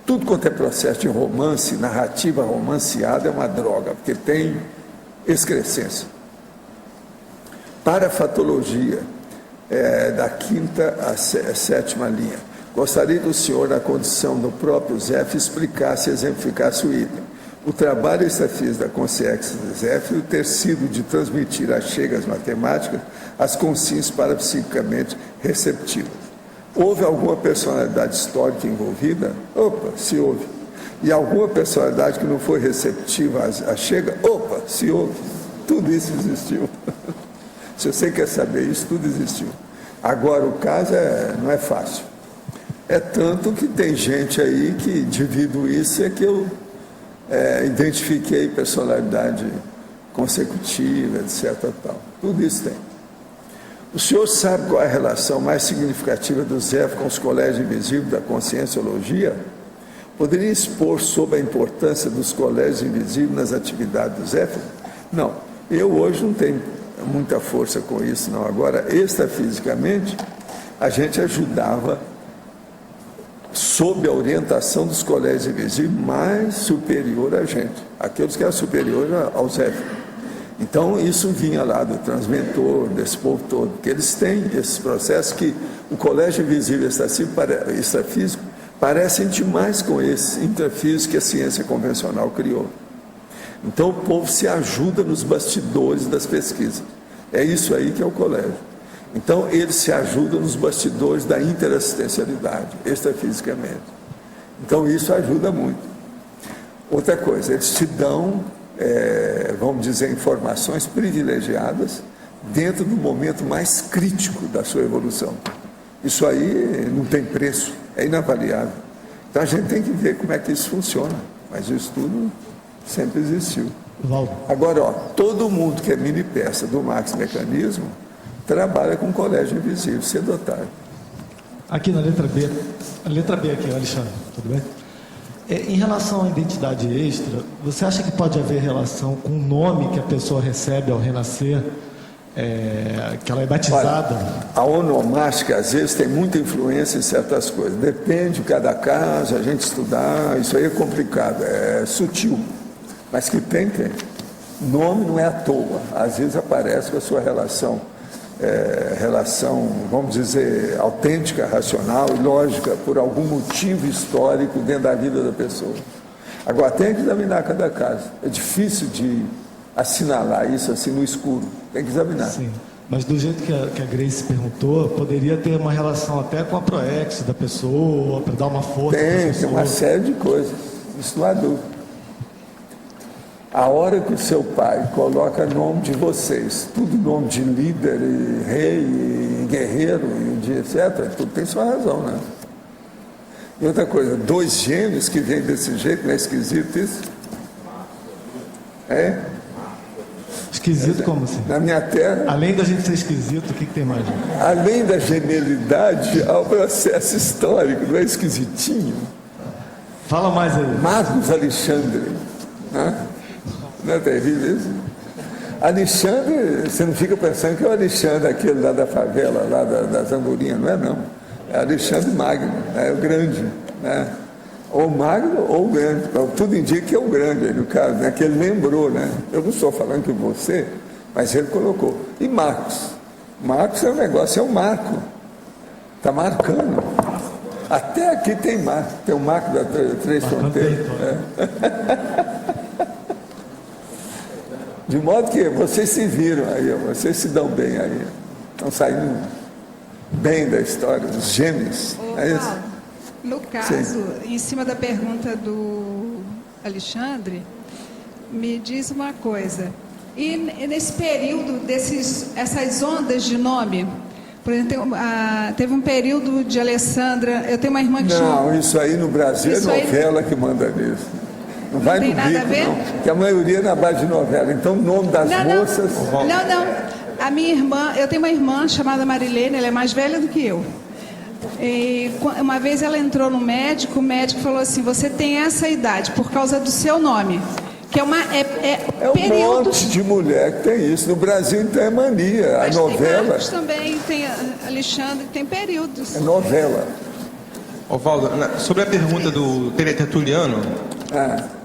S1: Tudo quanto é processo de romance, narrativa romanceada, é uma droga, porque tem excrescência. Parafatologia da 5ª à 7ª linha. Gostaria que o senhor, na condição do próprio ZEF, explicasse e exemplificasse o item. O trabalho extrafísico da Consciex ZEF e o tecido de transmitir as chegas matemáticas às consciências parapsiquicamente receptivas. Houve alguma personalidade histórica envolvida? Opa, se houve. E alguma personalidade que não foi receptiva à chega? Opa, se houve. Tudo isso existiu. Se você quer saber isso, tudo existiu. Agora, o caso não é fácil. É tanto que tem gente aí que, devido isso, é que eu identifiquei personalidade consecutiva, etc. Tal. Tudo isso tem. O senhor sabe qual é a relação mais significativa do ZEF com os colégios invisíveis da Conscienciologia? Poderia expor sobre a importância dos colégios invisíveis nas atividades do ZEF? Não. Eu hoje não tenho muita força com isso, não. Agora, extrafisicamente, a gente ajudava sob a orientação dos colégios invisíveis mais superior a gente, aqueles que eram superiores ao ZEF. Então, isso vinha lá do transmentor, desse povo todo, porque eles têm esses processos que o colégio invisível extrafísico parecem demais com esse intrafísico que a ciência convencional criou. Então, o povo se ajuda nos bastidores das pesquisas. É isso aí que é o colégio. Então, eles se ajudam nos bastidores da interassistencialidade, extrafisicamente. Então, isso ajuda muito. Outra coisa, eles te dão, vamos dizer, informações privilegiadas dentro do momento mais crítico da sua evolução. Isso aí não tem preço, é inavaliável. Então, a gente tem que ver como é que isso funciona. Mas o estudo sempre existiu. Agora, todo mundo que é mini peça do Max Mecanismo trabalha com colégio invisível, cedo ou tarde.
S12: Aqui na letra B aqui, Alexandre, tudo bem? Em relação à identidade extra, você acha que pode haver relação com o nome que a pessoa recebe ao renascer, que ela é batizada?
S1: Olha, a onomástica, às vezes, tem muita influência em certas coisas. Depende de cada caso, a gente estudar, isso aí é complicado, é sutil. Mas que tem. Nome não é à toa. Às vezes aparece com a sua relação, vamos dizer, autêntica, racional e lógica, por algum motivo histórico dentro da vida da pessoa. Agora, tem que examinar cada caso. É difícil de assinalar isso assim no escuro. Tem que examinar.
S12: Sim, mas do jeito que a Grace perguntou, poderia ter uma relação até com a proex da pessoa, para dar uma força.
S1: Tem uma série de coisas. Isso não há dúvida. A hora que o seu pai coloca nome de vocês, tudo nome de líder, e rei, e guerreiro, e etc., tudo tem sua razão, né? E outra coisa, 2 gêmeos que vêm desse jeito, não é esquisito isso?
S12: Esquisito como assim?
S1: Na minha terra...
S12: Além da gente ser esquisito, o que tem mais?
S1: Além da genialidade, há um processo histórico, não é esquisitinho?
S12: Fala mais aí.
S1: Marcos Alexandre, né? Não é terrível isso? Alexandre, você não fica pensando que é o Alexandre, aquele lá da favela, lá das andorinhas, não é não. É Alexandre Magno, é o grande, né? Ou Magno ou grande. Tudo indica que é o grande aí no caso, né? Que ele lembrou, né? Eu não estou falando que você, mas ele colocou. E Marcos? Marcos é um negócio, é um marco. Está marcando. Até aqui tem marco. Tem o marco da Três Fronteiras. De modo que vocês se viram aí, vocês se dão bem aí. Estão saindo bem da história, dos gêmeos. É isso?
S13: No caso, em cima da pergunta do Alexandre, me diz uma coisa. E nesse período essas ondas de nome, por exemplo, teve um período de Alessandra, eu tenho uma irmã que chama...
S1: Não, isso aí no Brasil é novela que manda nisso. Não vai no bico, não. Porque a maioria é na base de novela. Então, o nome das moças...
S13: Não. A minha irmã, eu tenho uma irmã chamada Marilene, ela é mais velha do que eu. E uma vez ela entrou no médico, o médico falou assim, você tem essa idade por causa do seu nome. Que é
S1: um monte de mulher que tem isso. No Brasil, então, é mania.
S13: Mas
S1: a novela...
S13: Tem Marcos também, tem Alexandre, tem períodos.
S1: É novela.
S3: Ovaldo, sobre a pergunta do Tertuliano...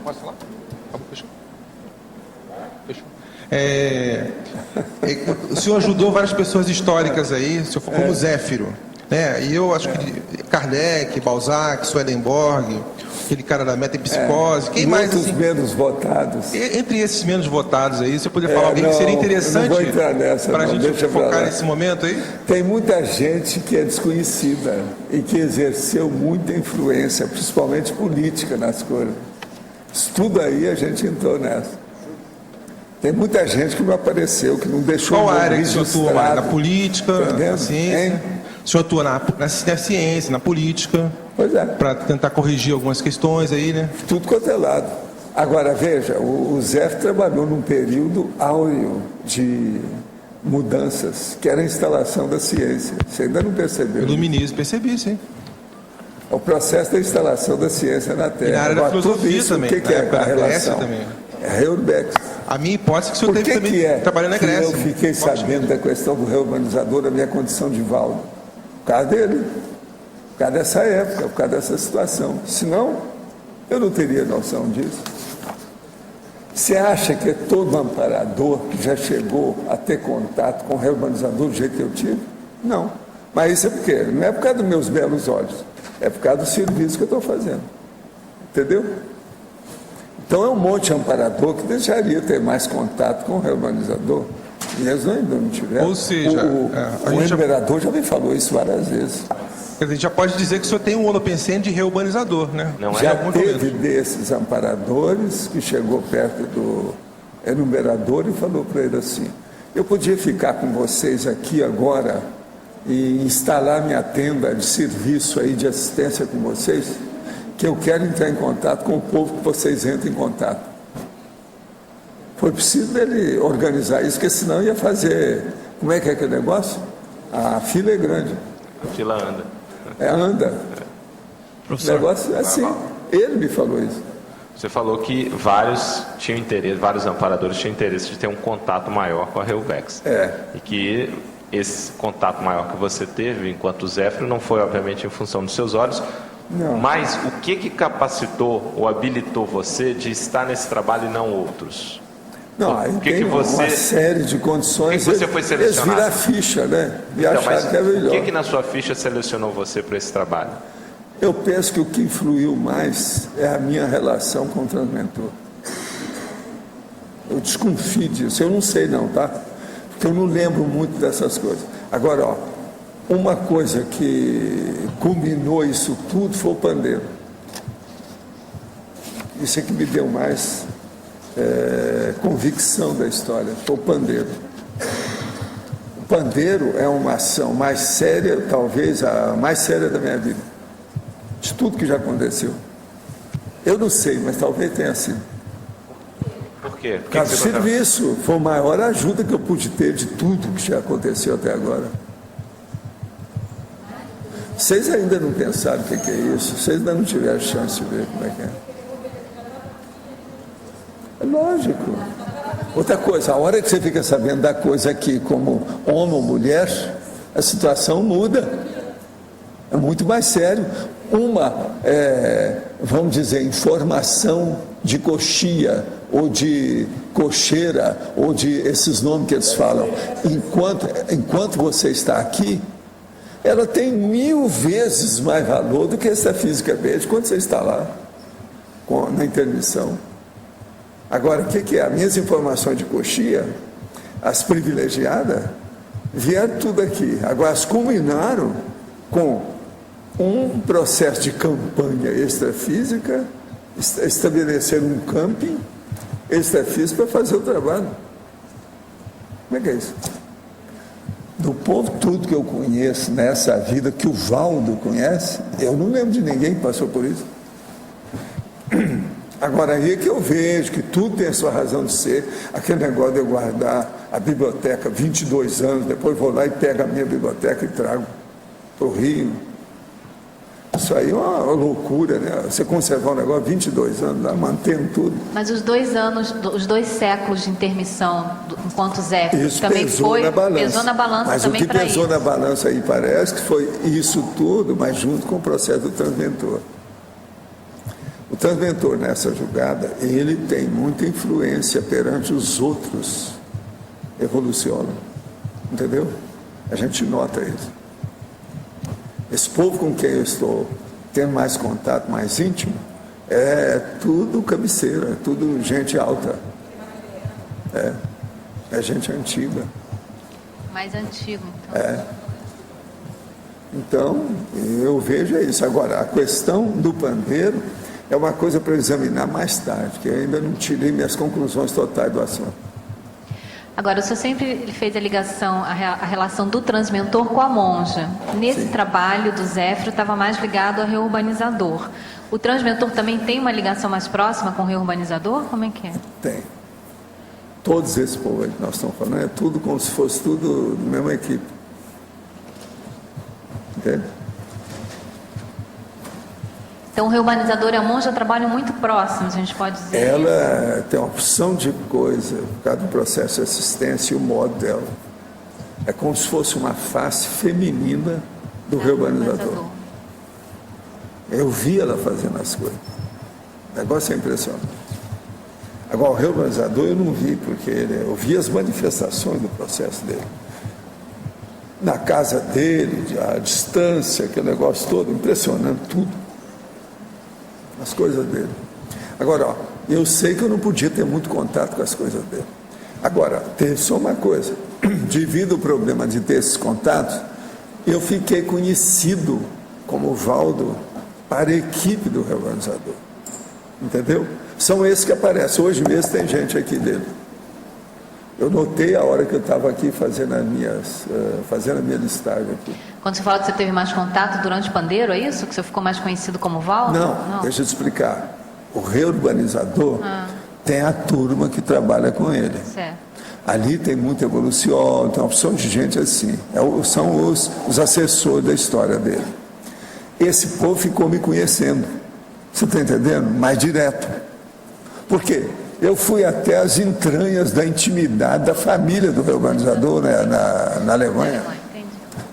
S1: Posso falar?
S3: Fechou. O senhor ajudou várias pessoas históricas aí, como Zéfiro, né? E eu acho que Kardec, Balzac, Swedenborg, aquele cara da metempsicose, quem mais?
S1: Os menos votados.
S3: Entre esses menos votados aí, você poderia falar alguém que seria interessante para a gente focar nesse momento aí?
S1: Tem muita gente que é desconhecida e que exerceu muita influência, principalmente política, nas coisas. Isso tudo aí a gente entrou nessa. Tem muita gente que não apareceu, que não deixou
S3: o nome registrado. Qual área que o senhor atua mais? Na política, na ciência? O senhor atua na ciência, na política?
S1: Pois é.
S3: Para tentar corrigir algumas questões aí, né?
S1: Tudo quanto é lado. Agora, veja, o Zé trabalhou num período áureo de mudanças, que era a instalação da ciência. Você ainda não percebeu?
S3: Iluminismo, percebi, sim.
S1: O processo da instalação da ciência na Terra.
S3: E na área da filosofia também.
S1: O que é a relação?
S3: Também.
S1: É Urbex.
S3: A minha hipótese é que o senhor teve também trabalhando na Grécia.
S1: Eu fiquei sabendo da questão do reurbanizador, da minha condição de Valdo. Por causa dele. Por causa dessa época, por causa dessa situação. Senão, eu não teria noção disso. Você acha que é todo amparador que já chegou a ter contato com o reurbanizador do jeito que eu tive? Não. Mas isso é porque não é por causa dos meus belos olhos. É por causa do serviço que eu estou fazendo. Entendeu? Então é um monte de amparador que deixaria ter mais contato com o reurbanizador. E eles ainda não tiveram.
S3: Ou seja,
S1: o imperador já me falou isso várias vezes.
S3: A gente já pode dizer que o senhor tem um holopensene de reurbanizador, né?
S1: Não já teve desses amparadores que chegou perto do enumerador e falou para ele assim: eu podia ficar com vocês aqui agora e instalar minha tenda de serviço aí, de assistência com vocês, que eu quero entrar em contato com o povo que vocês entram em contato. Foi preciso dele organizar isso, porque senão ia fazer... Como é que é aquele negócio? A fila é grande.
S5: A fila anda.
S1: Anda.
S5: Professor,
S1: o negócio é assim. Ele me falou isso.
S5: Você falou que vários tinham interesse, vários amparadores tinham interesse de ter um contato maior com a Reuvex. E que esse contato maior que você teve enquanto Zéfiro não foi, obviamente, em função dos seus olhos.
S1: Não.
S5: Mas o que capacitou ou habilitou você de estar nesse trabalho e não outros?
S1: Não, aí tem uma série de condições.
S5: Por que você foi selecionado?
S1: Eles viram a ficha, né? E
S5: então,
S1: acharam que é melhor.
S5: O que na sua ficha selecionou você para esse trabalho?
S1: Eu penso que o que influiu mais é a minha relação com o transmentor. Eu desconfio disso. Eu não sei não, tá? Porque eu não lembro muito dessas coisas. Agora, ó, uma coisa que culminou isso tudo foi o pandeiro. Isso é que me deu mais convicção da história, foi o pandeiro. O pandeiro é uma ação mais séria, talvez a mais séria da minha vida, de tudo que já aconteceu. Eu não sei, mas talvez tenha sido.
S5: Por quê?
S1: Por causa do serviço, foi a maior ajuda que eu pude ter de tudo que já aconteceu até agora. Vocês ainda não pensaram o que é isso, vocês ainda não tiveram chance de ver como é que é. É lógico. Outra coisa, a hora que você fica sabendo da coisa aqui como homem ou mulher, a situação muda. É muito mais sério. Vamos dizer, informação de coxia, ou de cocheira, ou de esses nomes que eles falam. Enquanto você está aqui, ela tem 1000 vezes mais valor do que essa física verde quando você está lá, na intermissão. Agora, o que é? As minhas informações de coxia, as privilegiadas, vieram tudo aqui. Agora, as culminaram com um processo de campanha extrafísica, estabelecer um camping extrafísico para fazer o trabalho. Como é que é isso? Do povo tudo que eu conheço nessa vida, que o Valdo conhece, eu não lembro de ninguém que passou por isso. Agora aí é que eu vejo que tudo tem a sua razão de ser, aquele negócio de eu guardar a biblioteca 22 anos, depois vou lá e pego a minha biblioteca e trago para o Rio. Isso aí é uma loucura, né? Você conservar um negócio 22 anos lá, mantendo tudo.
S10: Mas os 2 anos, os 2 séculos de intermissão, enquanto Zéfiro,
S1: isso
S10: também pesou na balança
S1: mas
S10: também para isso.
S1: Mas o que pesou na balança aí parece que foi isso tudo, mas junto com o processo do transventor. O transmentor nessa jogada, ele tem muita influência perante os outros evolucionam, entendeu? A gente nota isso. Esse povo com quem eu estou tendo mais contato, mais íntimo, é tudo cabeceira, é tudo gente alta. É gente antiga.
S10: Mais antigo, então.
S1: Então, eu vejo isso. Agora, a questão do pandeiro é uma coisa para examinar mais tarde, que eu ainda não tirei minhas conclusões totais do assunto.
S10: Agora, o senhor sempre fez a ligação, a relação do transmentor com a monja. Nesse trabalho do Zéfiro estava mais ligado ao reurbanizador. O transmentor também tem uma ligação mais próxima com o reurbanizador? Como é que é?
S1: Tem. Todos esses povos que nós estamos falando, é tudo como se fosse tudo da mesma equipe. Entende?
S10: Então, o reurbanizador e a monja trabalham muito próximos, a gente pode dizer.
S1: Ela tem uma opção de coisa, por causa do processo de assistência e o modo dela. É como se fosse uma face feminina do reurbanizador. Eu vi ela fazendo as coisas. O negócio é impressionante. Agora, o reurbanizador eu não vi, porque eu vi as manifestações do processo dele. Na casa dele, a distância, aquele negócio todo, impressionante, tudo. As coisas dele. Agora, ó, eu sei que eu não podia ter muito contato com as coisas dele. Agora, teve só uma coisa. Devido ao problema de ter esses contatos, eu fiquei conhecido como Valdo para a equipe do reorganizador. Entendeu? São esses que aparecem. Hoje mesmo tem gente aqui dele. Eu notei a hora que eu estava aqui fazendo a minha listagem aqui.
S10: Quando você fala que você teve mais contato durante o pandeiro, é isso? Que você ficou mais conhecido como Valdo?
S1: Não, deixa eu te explicar. O reurbanizador tem a turma que trabalha com ele.
S10: Certo.
S1: Ali tem muita evolução, tem uma opção de gente assim. São os assessores da história dele. Esse povo ficou me conhecendo. Você está entendendo? Mais direto. Por quê? Eu fui até as entranhas da intimidade da família do reurbanizador, né, na Alemanha.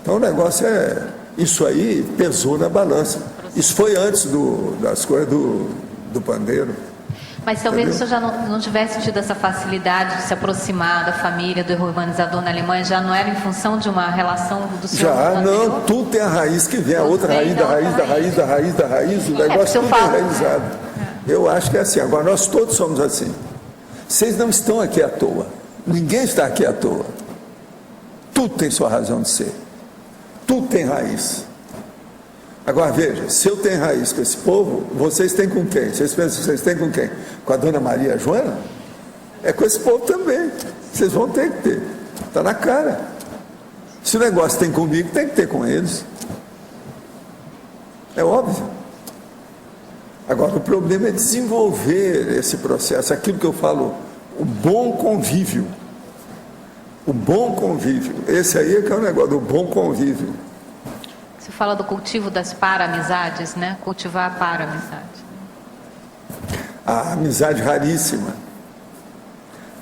S1: Então o negócio isso aí pesou na balança. Isso foi antes das coisas do pandeiro.
S10: Mas talvez o senhor já não tivesse tido essa facilidade de se aproximar da família do reurbanizador na Alemanha, já não era em função de uma relação do senhor?
S1: Já, não, tudo tem a raiz que vem, a outra raiz da raiz, da raiz, da raiz, da raiz, o negócio tudo é enraizado. Eu acho que é assim. Agora, nós todos somos assim. Vocês não estão aqui à toa. Ninguém está aqui à toa. Tudo tem sua razão de ser. Tudo tem raiz. Agora, veja, se eu tenho raiz com esse povo, vocês têm com quem? Vocês pensam que vocês têm com quem? Com a dona Maria Joana? É com esse povo também. Vocês vão ter que ter. Está na cara. Se o negócio tem comigo, tem que ter com eles. É óbvio. Agora, o problema é desenvolver esse processo, aquilo que eu falo, o bom convívio. O bom convívio. Esse aí é que é o negócio do bom convívio.
S10: Você fala do cultivo das para-amizades, né? Cultivar a para-amizade.
S1: A amizade raríssima.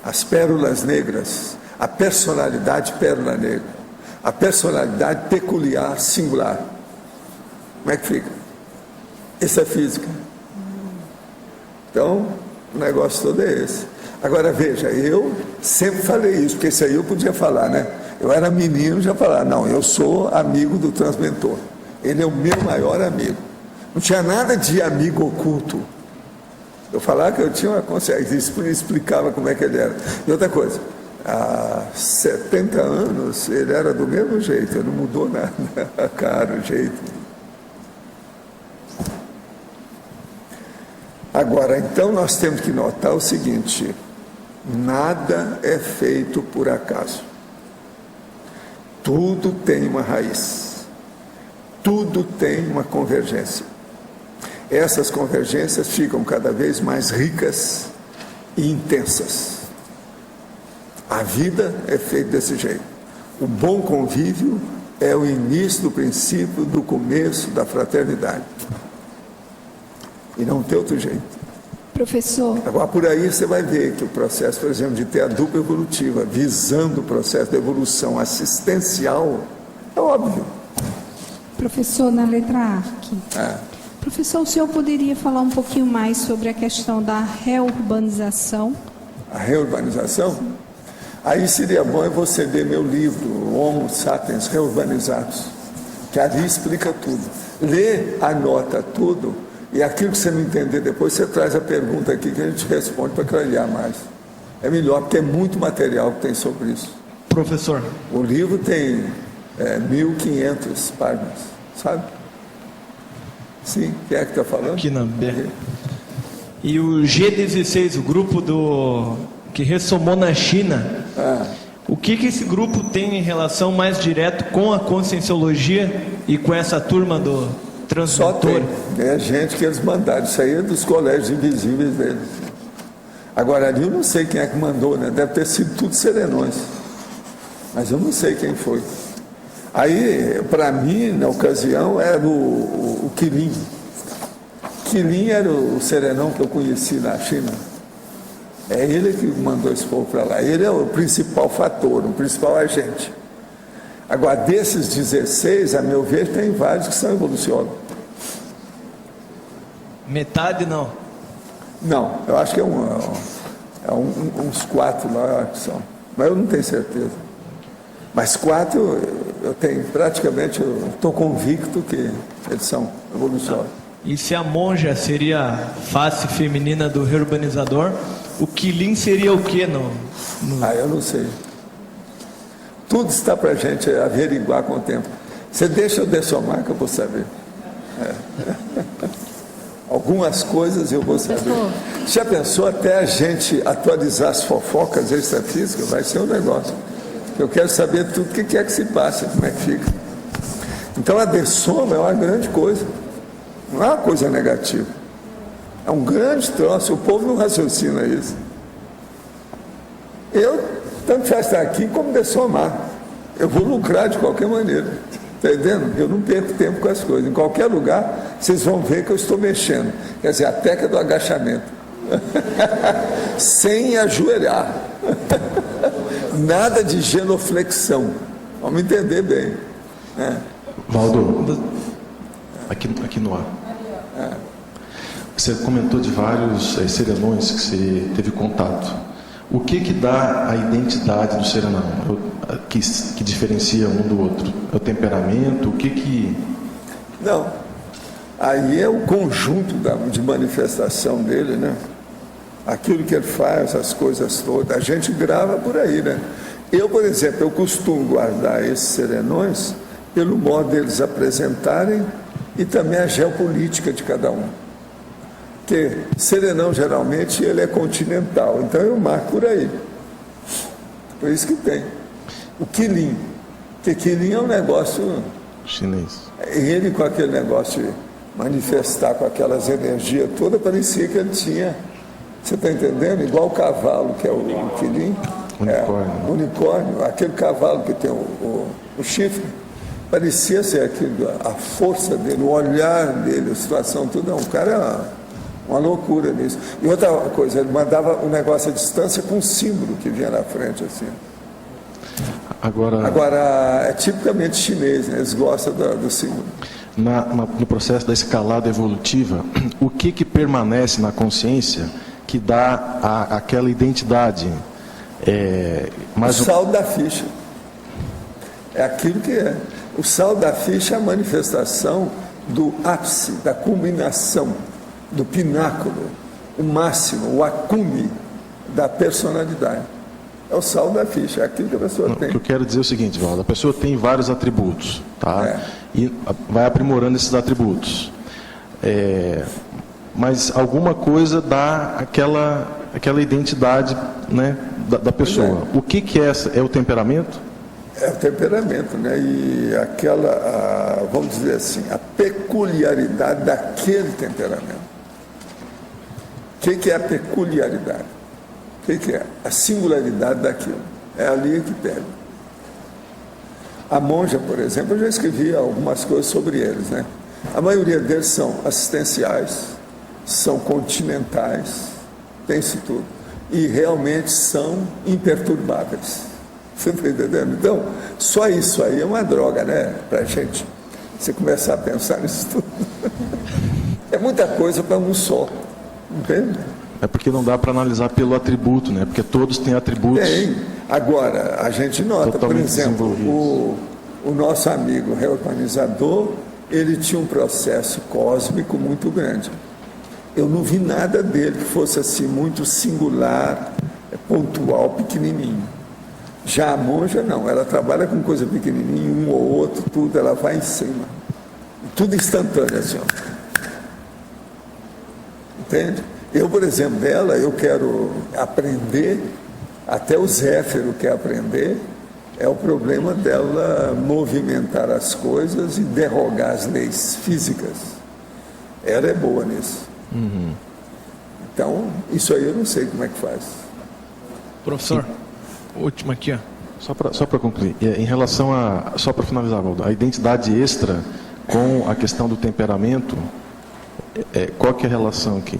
S1: As pérolas negras. A personalidade pérola negra. A personalidade peculiar, singular. Como é que fica? Isso é física. Então, o negócio todo é esse. Agora, veja, eu sempre falei isso, porque isso aí eu podia falar, né? Eu era menino, já falava, não, eu sou amigo do transmentor. Ele é o meu maior amigo. Não tinha nada de amigo oculto. Eu falava que eu tinha uma consciência, isso explicava como é que ele era. E outra coisa, há 70 anos ele era do mesmo jeito, ele não mudou nada, a cara, o jeito. Agora, então nós temos que notar o seguinte: nada é feito por acaso. Tudo tem uma raiz. Tudo tem uma convergência. Essas convergências ficam cada vez mais ricas e intensas. A vida é feita desse jeito. O bom convívio é o início do princípio, do começo da fraternidade. E não tem outro jeito.
S6: Professor.
S1: Agora, por aí você vai ver que o processo, por exemplo, de ter a dupla evolutiva, visando o processo de evolução assistencial, é óbvio.
S6: Professor, na letra A aqui. Professor, o senhor poderia falar um pouquinho mais sobre a questão da reurbanização?
S1: A reurbanização? Aí seria bom você ler meu livro, Homo Sapiens Reurbanizados, que ali explica tudo. Lê, anota tudo, e aquilo que você não entender depois, você traz a pergunta aqui que a gente responde para clarear mais. É melhor, porque é muito material que tem sobre isso.
S12: Professor.
S1: O livro tem 1.500 páginas, sabe? Sim, quem é que está falando?
S12: Aqui na B. E o G16, o grupo que ressomou na China, o que esse grupo tem em relação mais direto com a Conscienciologia e com essa turma do transdutor?
S1: Só tem. É gente que eles mandaram. Isso aí é dos colégios invisíveis deles. Agora, ali eu não sei quem é que mandou, né? Deve ter sido tudo serenões. Mas eu não sei quem foi. Aí, para mim, na ocasião, era o Quilin. Quilin era o serenão que eu conheci na China. É ele que mandou esse povo para lá. Ele é o principal fator, o principal agente. Agora, desses 16, a meu ver, tem vários que são evoluciólogos.
S12: Metade não?
S1: Não, eu acho que uns 4 lá, eu acho que são. Mas eu não tenho certeza. Mas 4, eu tenho praticamente, eu estou convicto que eles são evoluciólogos.
S12: E se a monja seria a face feminina do reurbanizador, o Quilin seria o quê?
S1: Eu não sei. Tudo está para a gente averiguar com o tempo. Você deixa eu dessomar que eu vou saber. Algumas coisas eu vou saber. Já pensou até a gente atualizar as fofocas extrafísicas? Vai ser um negócio. Eu quero saber tudo o que é que se passa, como é que fica. Então a dessoma é uma grande coisa. Não é uma coisa negativa. É um grande troço. O povo não raciocina isso. Eu tanto faz estar aqui como dessomar. Eu vou lucrar de qualquer maneira. Está entendendo? Eu não perco tempo com as coisas. Em qualquer lugar, vocês vão ver que eu estou mexendo. Quer dizer, a técnica do agachamento. Sem ajoelhar. Nada de genuflexão. Vamos entender bem.
S14: Valdo, aqui no ar. Você comentou de vários serenões que você teve contato. O que dá a identidade do serenão? Que diferencia um do outro? É o temperamento?
S1: Não. Aí é o conjunto de manifestação dele, né? Aquilo que ele faz, as coisas todas. A gente grava por aí, né? Eu, por exemplo, eu costumo guardar esses serenões pelo modo deles apresentarem e também a geopolítica de cada um. Porque serenão, geralmente, ele é continental. Então, eu marco por aí. Por isso que tem. O Quilin. Porque Quilin é um negócio...
S14: chinês.
S1: Ele, com aquele negócio de manifestar com aquelas energias todas, parecia que ele tinha... Você está entendendo? Igual o cavalo, que é o Quilin.
S14: Unicórnio.
S1: Unicórnio. Aquele cavalo que tem o chifre. Parecia ser aquilo, a força dele, o olhar dele, a situação, tudo. Não, o cara é uma loucura nisso. E outra coisa, ele mandava um negócio à distância com um símbolo que vinha na frente, assim. Agora é tipicamente chinês, né? Eles gostam do símbolo.
S14: No processo da escalada evolutiva, o que permanece na consciência que dá aquela identidade?
S1: O saldo da ficha. É aquilo que é. O saldo da ficha é a manifestação do ápice, da culminação, do pináculo, o máximo, o acume da personalidade. É o saldo da ficha, é aquilo que a pessoa tem.
S14: O que eu quero dizer é o seguinte, Valdo, a pessoa tem vários atributos, tá? E vai aprimorando esses atributos. Mas alguma coisa dá aquela identidade, né, da pessoa. O que é o temperamento?
S1: É o temperamento, né? E vamos dizer assim, a peculiaridade daquele temperamento. O que é a peculiaridade? O que é? A singularidade daquilo. É ali que pega. A monja, por exemplo, eu já escrevi algumas coisas sobre eles, né? A maioria deles são assistenciais, são continentais, tem isso tudo. E realmente são imperturbáveis. Você está entendendo? Então, só isso aí é uma droga, né? Pra gente. Você começar a pensar nisso tudo. É muita coisa para um só, entende?
S14: É porque não dá para analisar pelo atributo, né? Porque todos têm atributos.
S1: Tem. Agora, a gente nota, por exemplo, o nosso amigo reorganizador, ele tinha um processo cósmico muito grande. Eu não vi nada dele que fosse assim muito singular, pontual, pequenininho. Já a monja não, ela trabalha com coisa pequenininha, um ou outro, tudo, ela vai em cima. Tudo instantâneo, assim, ó. Entende? Eu, por exemplo, dela, eu quero aprender, até o Zéfiro quer aprender, é o problema dela movimentar as coisas e derrogar as leis físicas. Ela é boa nisso.
S15: Uhum.
S1: Então, isso aí eu não sei como é que faz.
S15: Professor, última aqui, ó.
S14: Só para concluir, em relação a, só para finalizar, Valdo, a identidade extra com a questão do temperamento, qual que é a relação que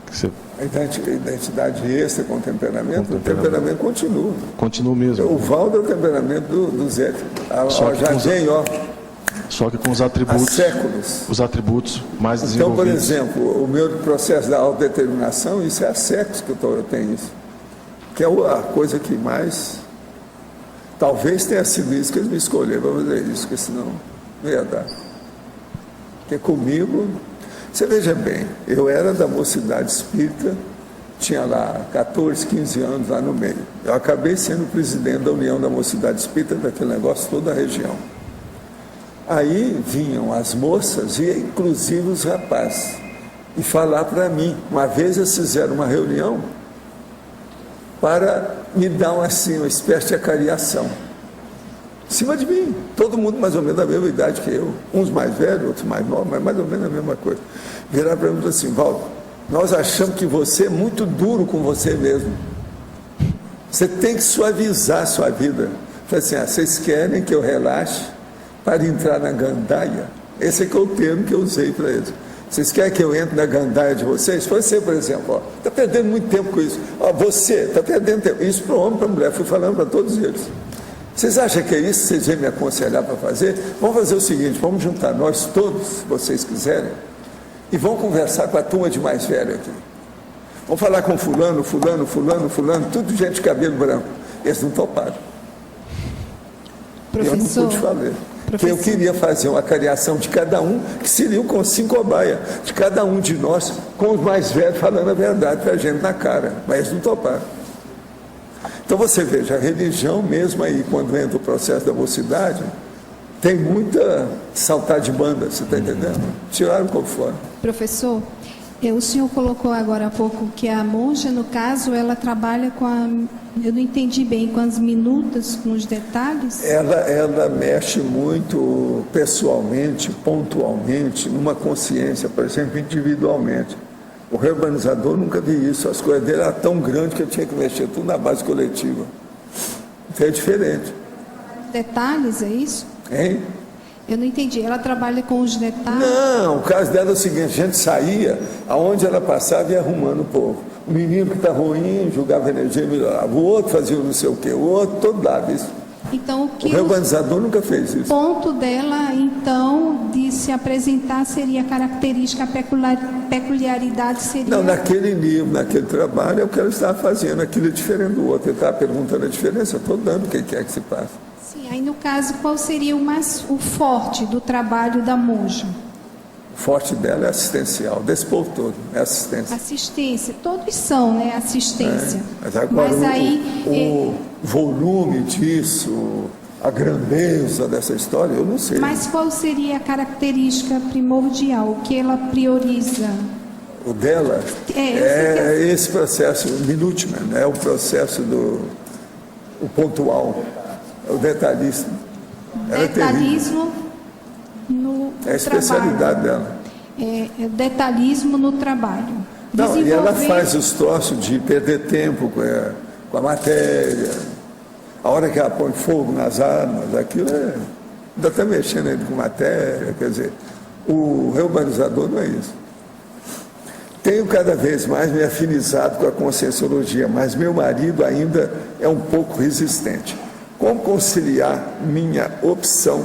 S14: você...
S1: A identidade extra com o temperamento, o temperamento continua.
S14: Continua mesmo.
S1: O Valdo é o temperamento do Zé.
S14: Só que com os atributos...
S1: Há séculos.
S14: Os atributos mais
S1: então,
S14: desenvolvidos.
S1: por exemplo, o meu processo da autodeterminação, isso é há séculos que eu tenho isso. Que é a coisa que mais... Talvez tenha sido isso que eles me escolheram para fazer isso, porque senão não ia dar. Porque comigo... Você veja bem, eu era da Mocidade Espírita, tinha lá 14, 15 anos lá no meio. Eu acabei sendo presidente da União da Mocidade Espírita, daquele negócio toda a região. Aí vinham as moças e inclusive os rapazes e falar para mim. Uma vez eles fizeram uma reunião para me dar uma espécie de acariação. Em cima de mim, todo mundo mais ou menos da mesma idade que eu, uns mais velhos, outros mais novos, mas mais ou menos a mesma coisa. Viraram para mim e falaram assim: Valdo, nós achamos que você é muito duro com você mesmo. Você tem que suavizar a sua vida. Eu falei assim: vocês querem que eu relaxe para entrar na gandaia? Esse é que é o termo que eu usei para eles. Vocês querem que eu entre na gandaia de vocês? Você, por exemplo, está perdendo muito tempo com isso. Você está perdendo tempo. Isso para o homem, para a mulher. Fui falando para todos eles. Vocês acham que é isso que vocês vêm me aconselhar para fazer? Vamos fazer o seguinte, vamos juntar nós todos, se vocês quiserem, e vamos conversar com a turma de mais velho aqui. Vamos falar com fulano, tudo gente de cabelo branco. Eles não toparam. Eu não pude falar. Porque eu queria fazer uma cariação de cada um, que seria com 5 cobaias, de cada um de nós, com os mais velhos falando a verdade para a gente na cara. Mas eles não toparam. Então você veja, a religião mesmo aí, quando entra o processo da mocidade, tem muita saltar de banda, você está entendendo? Tiraram um pouco fora.
S6: Professor, o senhor colocou agora há pouco que a monja, no caso, ela trabalha com eu não entendi bem, com as minutas, com os detalhes?
S1: Ela mexe muito pessoalmente, pontualmente, numa consciência, por exemplo, individualmente. O reurbanizador nunca vi isso, as coisas dele eram tão grandes que eu tinha que mexer tudo na base coletiva. Então é diferente.
S6: Detalhes, é isso?
S1: Hein?
S6: Eu não entendi. Ela trabalha com os detalhes?
S1: Não, o caso dela é o seguinte: a gente saía, aonde ela passava ia arrumando o povo. O menino que está ruim, julgava energia e melhorava. O outro fazia não sei o quê, o outro, todo lado isso.
S6: Então, o
S1: reurbanizador nunca fez isso.
S6: O ponto dela, então, de se apresentar seria a característica, a peculiaridade seria...
S1: Não, naquele nível, naquele trabalho, é o que ela estava fazendo, aquilo é diferente do outro. Ele estava perguntando a diferença, eu estou dando o que quer que se passe.
S6: Sim, aí no caso, qual seria o forte do trabalho da monja?
S1: O forte dela é assistencial, desse povo todo, é assistência.
S6: Assistência, todos são, né, assistência.
S1: Mas agora
S6: aí,
S1: o volume disso, a grandeza dessa história, eu não sei.
S6: Mas qual seria a característica primordial, o que ela prioriza?
S1: O dela esse processo, o minutiman, é o processo o pontual, o detalhismo.
S6: Detalhismo no
S1: é a especialidade
S6: trabalho.
S1: Dela.
S6: É detalhismo no trabalho.
S1: Não, e ela faz os troços de perder tempo com a matéria. A hora que ela põe fogo nas armas, aquilo ainda está mexendo ainda com matéria. Quer dizer, o reurbanizador não é isso. Tenho cada vez mais me afinizado com a conscienciologia, mas meu marido ainda é um pouco resistente. Como conciliar minha opção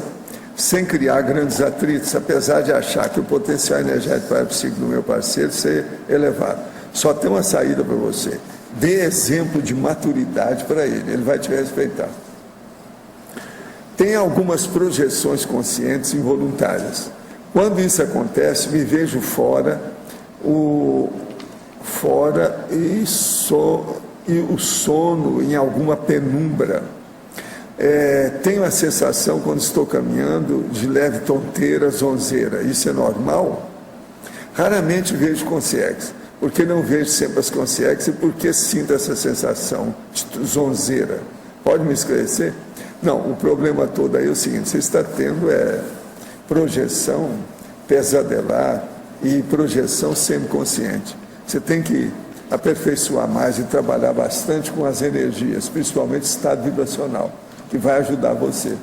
S1: sem criar grandes atritos, apesar de achar que o potencial energético parapsíquico do meu parceiro ser elevado. Só tem uma saída para você. Dê exemplo de maturidade para ele vai te respeitar. Tem algumas projeções conscientes involuntárias. Quando isso acontece, me vejo fora e o sono em alguma penumbra. Tenho a sensação, quando estou caminhando, de leve tonteira, zonzeira. Isso é normal? Raramente vejo consciência. Porque não vejo sempre as consciências e porque sinto essa sensação de zonzeira. Pode me esclarecer? Não, o problema todo aí é o seguinte: você está tendo projeção pesadelar e projeção semiconsciente. Você tem que aperfeiçoar mais e trabalhar bastante com as energias, principalmente estado vibracional, que vai ajudar você.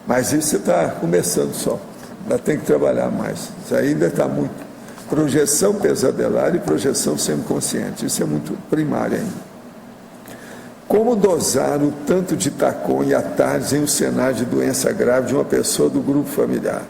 S1: Mas isso você está começando só. Ainda tem que trabalhar mais. Isso ainda está muito. Projeção pesadelar e projeção semiconsciente. Isso é muito primário ainda. Como dosar o tanto de Tacon e Atares em um cenário de doença grave de uma pessoa do grupo familiar?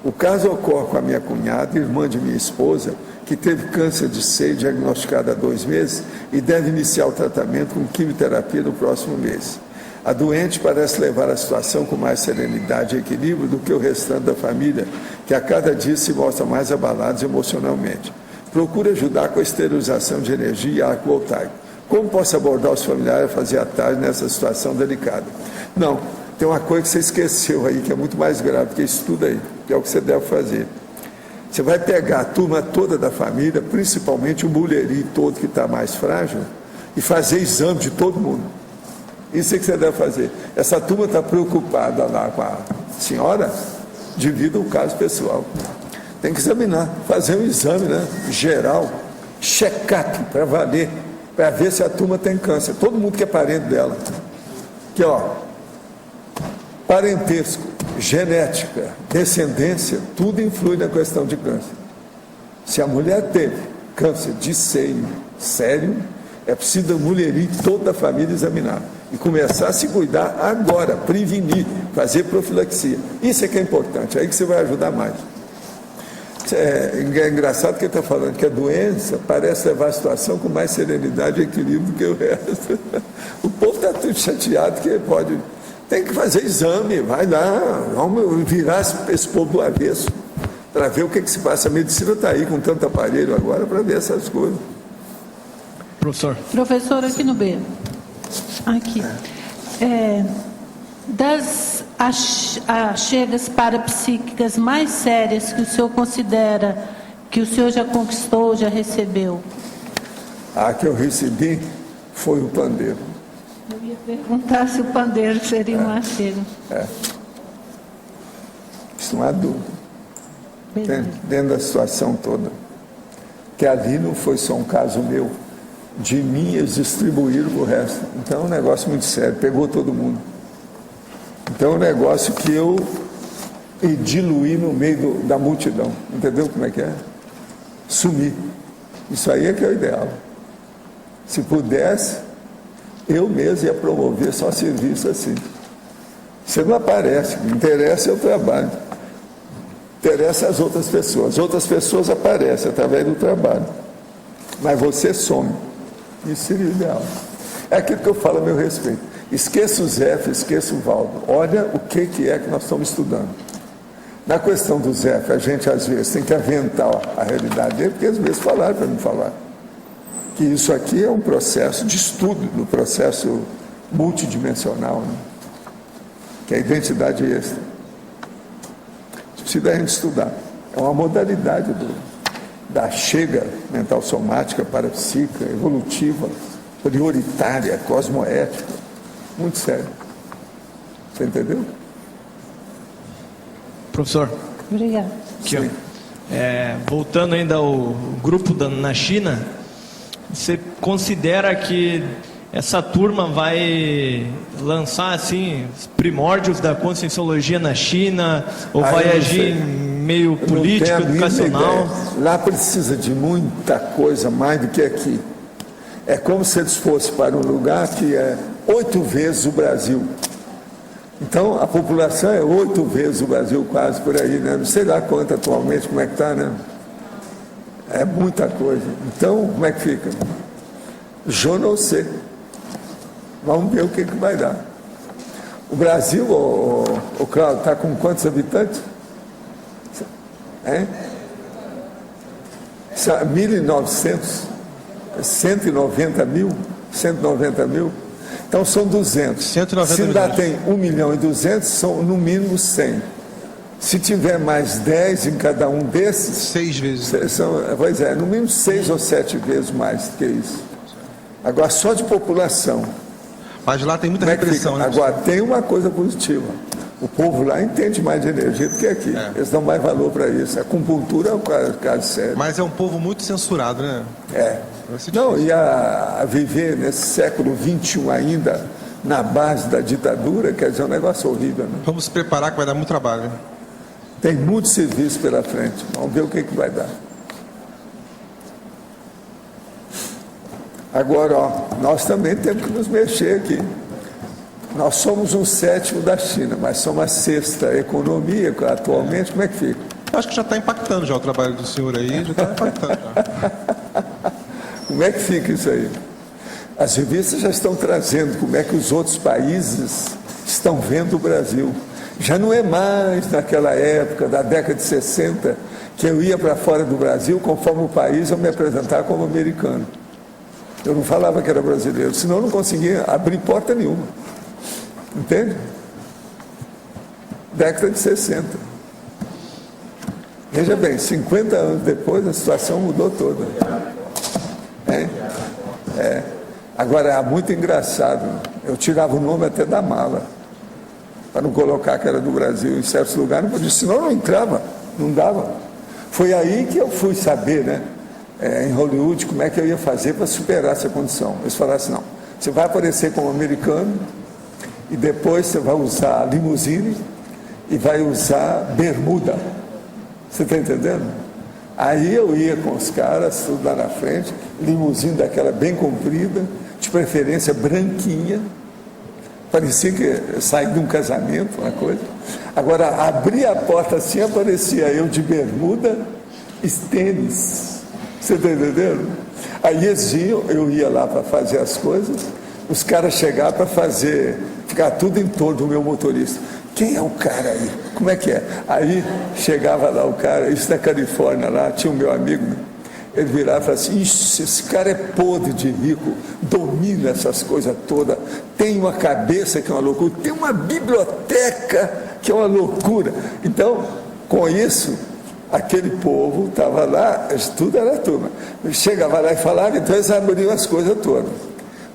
S1: O caso ocorre com a minha cunhada, irmã de minha esposa, que teve câncer de seio diagnosticado há 2 meses e deve iniciar o tratamento com quimioterapia no próximo mês. A doente parece levar a situação com mais serenidade e equilíbrio do que o restante da família, que a cada dia se mostra mais abalados emocionalmente. Procure ajudar com a esterilização de energia e arco voltaico. Como posso abordar os familiares a fazer atalho nessa situação delicada? Não, tem uma coisa que você esqueceu aí, que é muito mais grave, que isso tudo aí, que é o que você deve fazer. Você vai pegar a turma toda da família, principalmente o mulherio todo que está mais frágil, e fazer exame de todo mundo. Isso é que você deve fazer. Essa turma está preocupada lá com a senhora, devido ao caso pessoal. Tem que examinar, fazer um exame, né, geral, check-up para valer, para ver se a turma tem câncer. Todo mundo que é parente dela. Aqui, ó, parentesco, genética, descendência, tudo influi na questão de câncer. Se a mulher teve câncer de seio sério, é preciso a mulheria e toda a família examinar. E começar a se cuidar agora, prevenir, fazer profilaxia. Isso é que é importante, aí que você vai ajudar mais. É engraçado que ele está falando que a doença parece levar a situação com mais serenidade e equilíbrio do que o resto. O povo está tudo chateado que pode... Tem que fazer exame, vai lá, vamos virar esse povo do avesso, para ver o que se passa. A medicina está aí com tanto aparelho agora para ver essas coisas.
S4: Professor, aqui no B. Aqui. Das achegas parapsíquicas mais sérias que o senhor considera que o senhor já conquistou, já recebeu?
S1: A que eu recebi foi o pandeiro.
S4: Eu ia perguntar se o pandeiro seria uma achega.
S1: Isso não há dúvida. Dentro da situação toda. Que ali não foi só um caso meu. De mim, eles distribuíram para o resto. Então é um negócio muito sério, pegou todo mundo. Então é um negócio que eu diluí no meio da multidão. Entendeu como é que é? Sumir. Isso aí é que é o ideal. Se pudesse, eu mesmo ia promover só serviço assim. Você não aparece, o que interessa é o trabalho. Interessa as outras pessoas. Outras pessoas aparecem através do trabalho. Mas você some. Isso seria o ideal. É aquilo que eu falo a meu respeito. Esqueça o Zé, esqueça o Valdo. Olha o que é que nós estamos estudando. Na questão do Zé, a gente às vezes tem que aventar a realidade dele, porque às vezes falaram para não falar. Que isso aqui é um processo de estudo, do processo multidimensional, né? Que é a identidade extra. Precisa a gente estudar. É uma modalidade da chega mental somática, parapsíquica, evolutiva, prioritária, cosmoética. Muito sério. Você entendeu?
S15: Professor.
S4: Obrigado.
S15: Aqui, ó. Voltando ainda ao grupo na China, você considera que essa turma vai lançar assim os primórdios da conscienciologia na China ou vai agir em meio político, educacional?
S1: Lá precisa de muita coisa mais do que aqui. É como se eles fossem para um lugar que é 8 vezes o Brasil. Então, a população é 8 vezes o Brasil, quase por aí, né? Não sei lá quanto atualmente, como é que está, né? É muita coisa. Então, como é que fica? Je não sei. Vamos ver o que vai dar. O Brasil, o Cláudio, está com quantos habitantes? Hein? 1.900? 190 mil? 190 mil? Então são 200.
S3: 190
S1: Se ainda
S3: milhões.
S1: tem 1.200.000, são no mínimo 100. Se tiver mais 10 em cada um desses...
S3: 6 vezes.
S1: Pois é, no mínimo 6 ou 7 vezes mais do que isso. Agora, só de população.
S3: Mas lá tem muita repressão, né?
S1: Agora, tem uma coisa positiva. O povo lá entende mais de energia do que aqui. Eles dão mais valor para isso. A acupuntura é um caso sério.
S3: Mas é um povo muito censurado, né?
S1: Não, e a viver nesse século XXI ainda, na base da ditadura, quer dizer, é um negócio horrível. Né?
S3: Vamos se preparar que vai dar muito trabalho. Né?
S1: Tem muito serviço pela frente. Vamos ver o que vai dar. Agora, nós também temos que nos mexer aqui. Nós somos 1/7 da China, mas somos a 6ª economia atualmente. Como é que fica?
S3: Acho que já está impactando já o trabalho do senhor aí, já está impactando. Já.
S1: Como é que fica isso aí? As revistas já estão trazendo como é que os outros países estão vendo o Brasil. Já não é mais naquela época, da década de 60, que eu ia para fora do Brasil, conforme o país, eu me apresentar como americano. Eu não falava que era brasileiro, senão eu não conseguia abrir porta nenhuma. Entende? Década de 60. Veja bem, 50 anos depois a situação mudou toda. Agora, é muito engraçado. Eu tirava o nome até da mala, para não colocar que era do Brasil em certos lugares, não podia, senão não entrava, não dava. Foi aí que eu fui saber, né? Em Hollywood, como é que eu ia fazer para superar essa condição. Eles falaram assim, não, você vai aparecer como americano e depois você vai usar limusine e vai usar bermuda. Você está entendendo? Aí eu ia com os caras, tudo lá na frente, limusine daquela bem comprida, de preferência branquinha, parecia que eu saí de um casamento, uma coisa. Agora, abria a porta assim, aparecia eu de bermuda e tênis. Você está entendendo? Aí eles iam, eu ia lá para fazer as coisas, os caras chegavam para ficar tudo em torno do meu motorista. Quem é o cara aí? Como é que é? Aí chegava lá o cara, isso na Califórnia lá, tinha um meu amigo, né? Ele virava e falava assim, ixi, esse cara é podre de rico, domina essas coisas todas, tem uma cabeça que é uma loucura, tem uma biblioteca que é uma loucura. Então, com isso, aquele povo estava lá, tudo era turma. Chegava lá e falava, então eles abriam as coisas todas.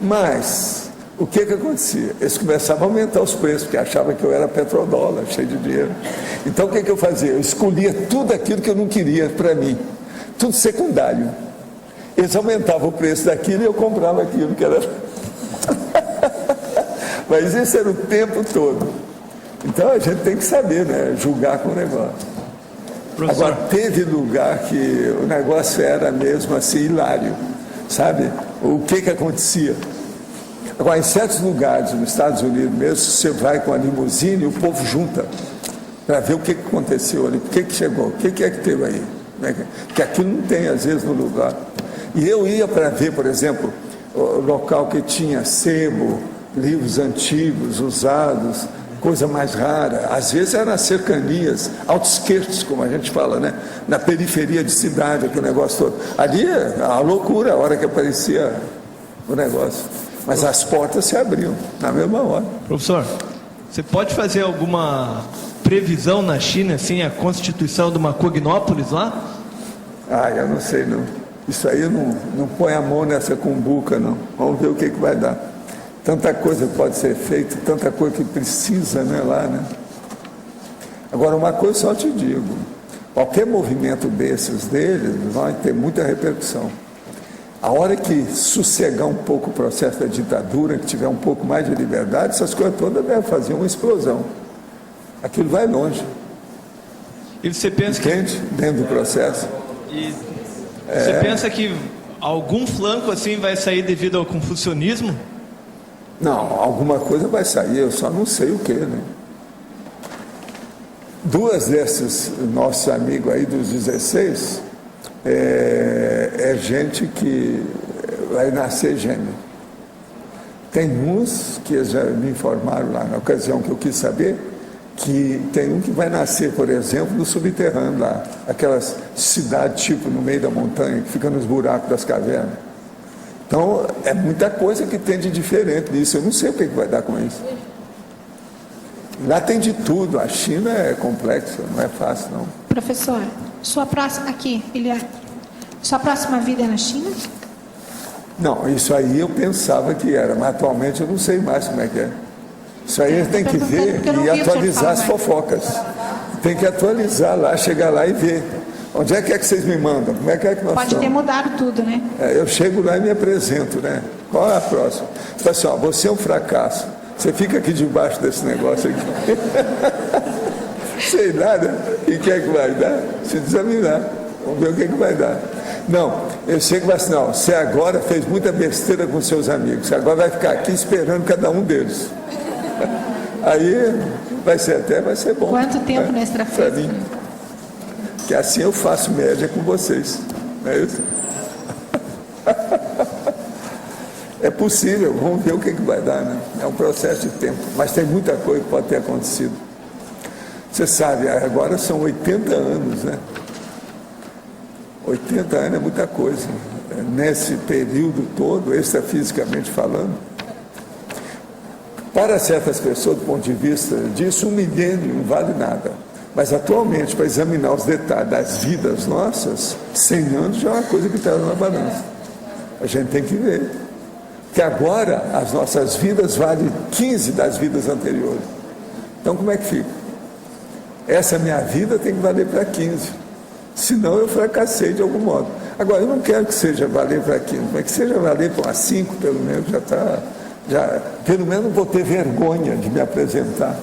S1: Mas, o que acontecia? Eles começavam a aumentar os preços, porque achavam que eu era petrodólar, cheio de dinheiro. Então, o que eu fazia? Eu escolhia tudo aquilo que eu não queria para mim. Tudo secundário. Eles aumentavam o preço daquilo e eu comprava aquilo que era... Mas isso era o tempo todo. Então, a gente tem que saber, né? Julgar com o negócio. Professor. Agora, teve lugar que o negócio era mesmo assim, hilário, sabe? O que acontecia? Agora, em certos lugares, nos Estados Unidos mesmo, você vai com a limusine e o povo junta para ver o que aconteceu ali, por que chegou, o que é que teve aí. Porque aquilo não tem, às vezes, no lugar. E eu ia para ver, por exemplo, o local que tinha sebo, livros antigos, usados, coisa mais rara. Às vezes era nas cercanias, outskirts, como a gente fala, né? Na periferia de cidade, aquele negócio todo. Ali, a loucura, a hora que aparecia o negócio. Mas as portas se abriam, na mesma hora.
S15: Professor, você pode fazer alguma previsão na China, assim, a constituição de uma cognópolis lá?
S1: Eu não sei, não. Isso aí não põe a mão nessa cumbuca, não. Vamos ver o que vai dar. Tanta coisa pode ser feita, tanta coisa que precisa, né, lá, né? Agora, uma coisa só te digo, qualquer movimento desses deles vai ter muita repercussão. A hora que sossegar um pouco o processo da ditadura, que tiver um pouco mais de liberdade, essas coisas todas devem fazer uma explosão. Aquilo vai longe.
S15: E você pensa
S1: Entende? Dentro do processo.
S15: E você pensa que algum flanco assim vai sair devido ao confucionismo?
S1: Não, alguma coisa vai sair, eu só não sei o que, né? 2 desses nossos amigos aí, dos 16, é gente que vai nascer gêmeo. Tem uns que já me informaram lá na ocasião que eu quis saber, que tem um que vai nascer, por exemplo, no subterrâneo lá, aquelas cidades tipo no meio da montanha, que fica nos buracos das cavernas. Então, é muita coisa que tem de diferente nisso. Eu não sei o que vai dar com isso. Lá tem de tudo. A China é complexa, não é fácil, não.
S6: Professor, sua próxima vida é na China?
S1: Não, isso aí eu pensava que era, mas atualmente eu não sei mais como é que é. Isso aí tem que ver e atualizar as fofocas. Tem que atualizar lá, chegar lá e ver. Onde é que vocês me mandam? Como é que nós
S6: Pode ter mudado tudo, né?
S1: Eu chego lá e me apresento, né? Qual é a próxima? Você fala assim, ó, você é um fracasso. Você fica aqui debaixo desse negócio aqui. Sei nada. E o que é que vai dar? Se examinar. Vamos ver o que é que vai dar. Não, eu chego e falo assim, não, você agora fez muita besteira com seus amigos. Você agora vai ficar aqui esperando cada um deles. Aí vai ser bom.
S6: Quanto tempo na extrafísica?
S1: Que assim eu faço média com vocês. Não é isso? É possível, vamos ver o que vai dar, né? É um processo de tempo, mas tem muita coisa que pode ter acontecido. Você sabe, agora são 80 anos, né? 80 anos é muita coisa. Nesse período todo, extrafisicamente falando, para certas pessoas, do ponto de vista disso, 1 milênio não vale nada. Mas atualmente, para examinar os detalhes das vidas nossas, 100 anos já é uma coisa que está na balança. A gente tem que ver. Porque agora as nossas vidas valem 15 das vidas anteriores. Então como é que fica? Essa minha vida tem que valer para 15. Senão eu fracassei de algum modo. Agora, eu não quero que seja valer para 15, mas que seja valer para 5, pelo menos, pelo menos não vou ter vergonha de me apresentar.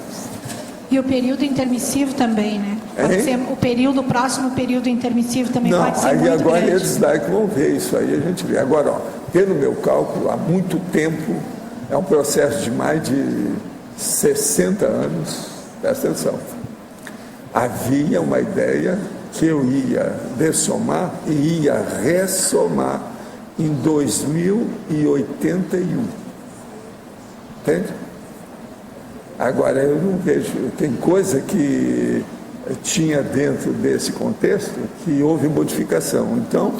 S6: E o período intermissivo também, né? Pode ser o próximo período intermissivo também pode ser muito grande.
S1: Agora eles lá que vão ver isso aí, a gente vê. Agora, ó, pelo meu cálculo, há muito tempo, é um processo de mais de 60 anos, presta atenção, havia uma ideia que eu ia dessomar e ia ressomar em 2081. Entende? Agora, eu não vejo, tem coisa que tinha dentro desse contexto que houve modificação. Então,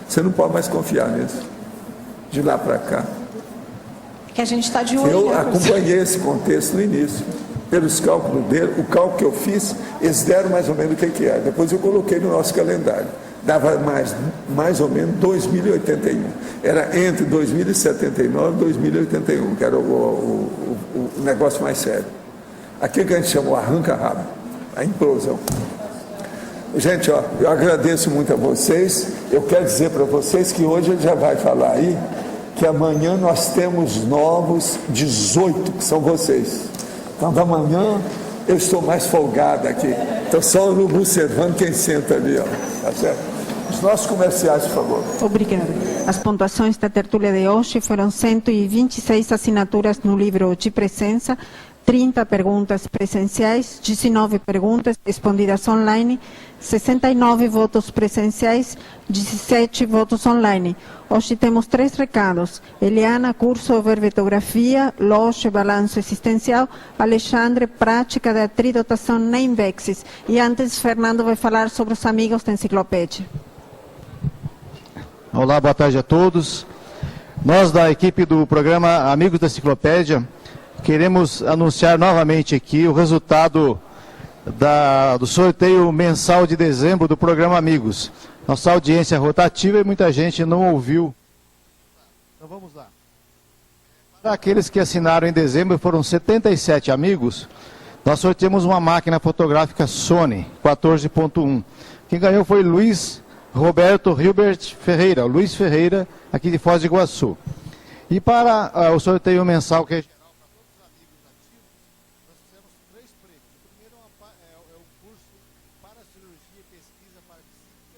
S1: você não pode mais confiar nisso. De lá para cá.
S6: Que a gente está de olho.
S1: Eu acompanhei esse contexto no início. Pelos cálculos dele, o cálculo que eu fiz, eles deram mais ou menos o que era. Depois eu coloquei no nosso calendário. Dava mais ou menos 2081. Era entre 2079 e 2081, que era o negócio mais sério. Aquilo que a gente chamou arranca-rabo, a implosão. Gente, ó, eu agradeço muito a vocês. Eu quero dizer para vocês que hoje ele já vai falar aí, que amanhã nós temos novos 18, que são vocês. Então, da manhã eu estou mais folgado aqui. Estou só observando quem senta ali, ó. Tá certo? Os nossos comerciais, por favor.
S9: Obrigada. As pontuações da tertúlia de hoje foram 126 assinaturas no livro de presença, 30 perguntas presenciais, 19 perguntas respondidas online, 69 votos presenciais, 17 votos online. Hoje temos 3 recados. Eliana, curso verbetografia, loja, balanço existencial. Alexandre, prática da tridotação na Invexis. E antes, Fernando vai falar sobre os amigos da enciclopédia.
S16: Olá, boa tarde a todos. Nós da equipe do programa Amigos da Enciclopédia queremos anunciar novamente aqui o resultado do sorteio mensal de dezembro do programa Amigos. Nossa audiência é rotativa e muita gente não ouviu. Então vamos lá. Para aqueles que assinaram em dezembro, foram 77 amigos, nós sorteamos uma máquina fotográfica Sony 14.1. Quem ganhou foi Luiz Roberto Hilbert Ferreira, Luiz Ferreira, aqui de Foz do Iguaçu. E para o sorteio mensal, que é geral para todos os amigos ativos, nós fizemos 3 prêmios. O primeiro é o curso para cirurgia e pesquisa parapsíquica,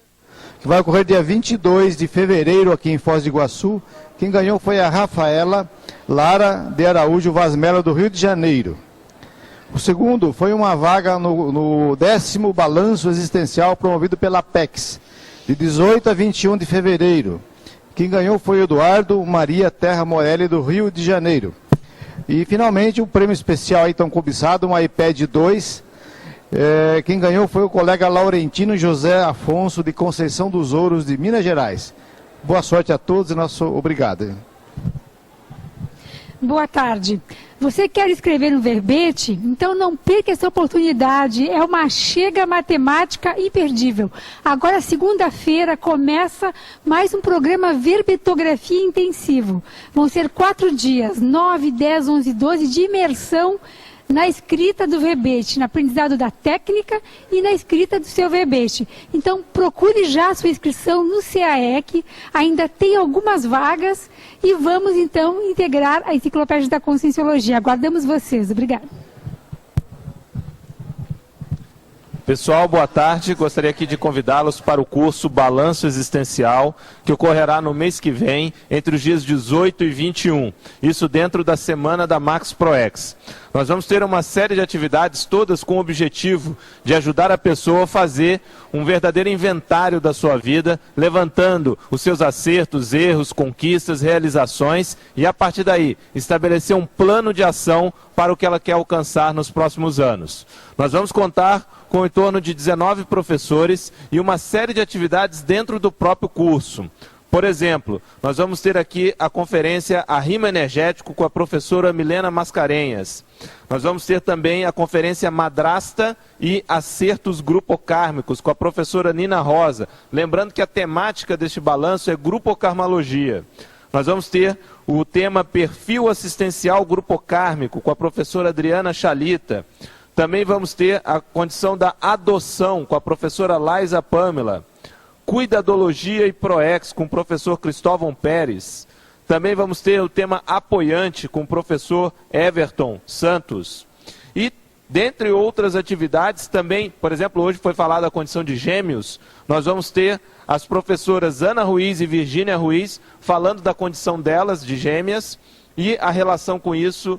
S16: que vai ocorrer dia 22 de fevereiro aqui em Foz do Iguaçu. Quem ganhou foi a Rafaela Lara de Araújo Vaz Mello, do Rio de Janeiro. O segundo foi uma vaga no 10º Balanço Existencial promovido pela Apex, de 18 a 21 de fevereiro. Quem ganhou foi o Eduardo Maria Terra Morelli, do Rio de Janeiro. E, finalmente, o prêmio especial aí tão cobiçado, um iPad 2. Quem ganhou foi o colega Laurentino José Afonso, de Conceição dos Ouros, de Minas Gerais. Boa sorte a todos e nosso obrigado.
S17: Boa tarde. Você quer escrever no verbete? Então não perca essa oportunidade. É uma chega matemática imperdível. Agora, segunda-feira, começa mais um programa Verbetografia Intensivo. Vão ser 4 dias, 9, 10, 11 e 12, de imersão na escrita do verbete, no aprendizado da técnica e na escrita do seu verbete. Então, procure já a sua inscrição no CAEC, ainda tem algumas vagas, e vamos, então, integrar a Enciclopédia da Conscienciologia. Aguardamos vocês. Obrigada.
S18: Pessoal, boa tarde. Gostaria aqui de convidá-los para o curso Balanço Existencial, que ocorrerá no mês que vem, entre os dias 18 e 21. Isso dentro da semana da Max ProEx. Nós vamos ter uma série de atividades, todas com o objetivo de ajudar a pessoa a fazer um verdadeiro inventário da sua vida, levantando os seus acertos, erros, conquistas, realizações, e a partir daí estabelecer um plano de ação para o que ela quer alcançar nos próximos anos. Nós vamos contar com em torno de 19 professores e uma série de atividades dentro do próprio curso. Por exemplo, nós vamos ter aqui a conferência A Rima Energético com a professora Milena Mascarenhas. Nós vamos ter também a conferência Madrasta e Acertos Grupocármicos com a professora Nina Rosa. Lembrando que a temática deste balanço é grupocarmalogia. Nós vamos ter o tema Perfil Assistencial Grupocármico com a professora Adriana Chalita. Também vamos ter a condição da adoção com a professora Laisa Pamela. Cuidadologia e Proex com o professor Cristóvão Pérez. Também vamos ter o tema apoiante com o professor Everton Santos. E, dentre outras atividades, também, por exemplo, hoje foi falada a condição de gêmeos, nós vamos ter as professoras Ana Ruiz e Virgínia Ruiz falando da condição delas, de gêmeas, e a relação com isso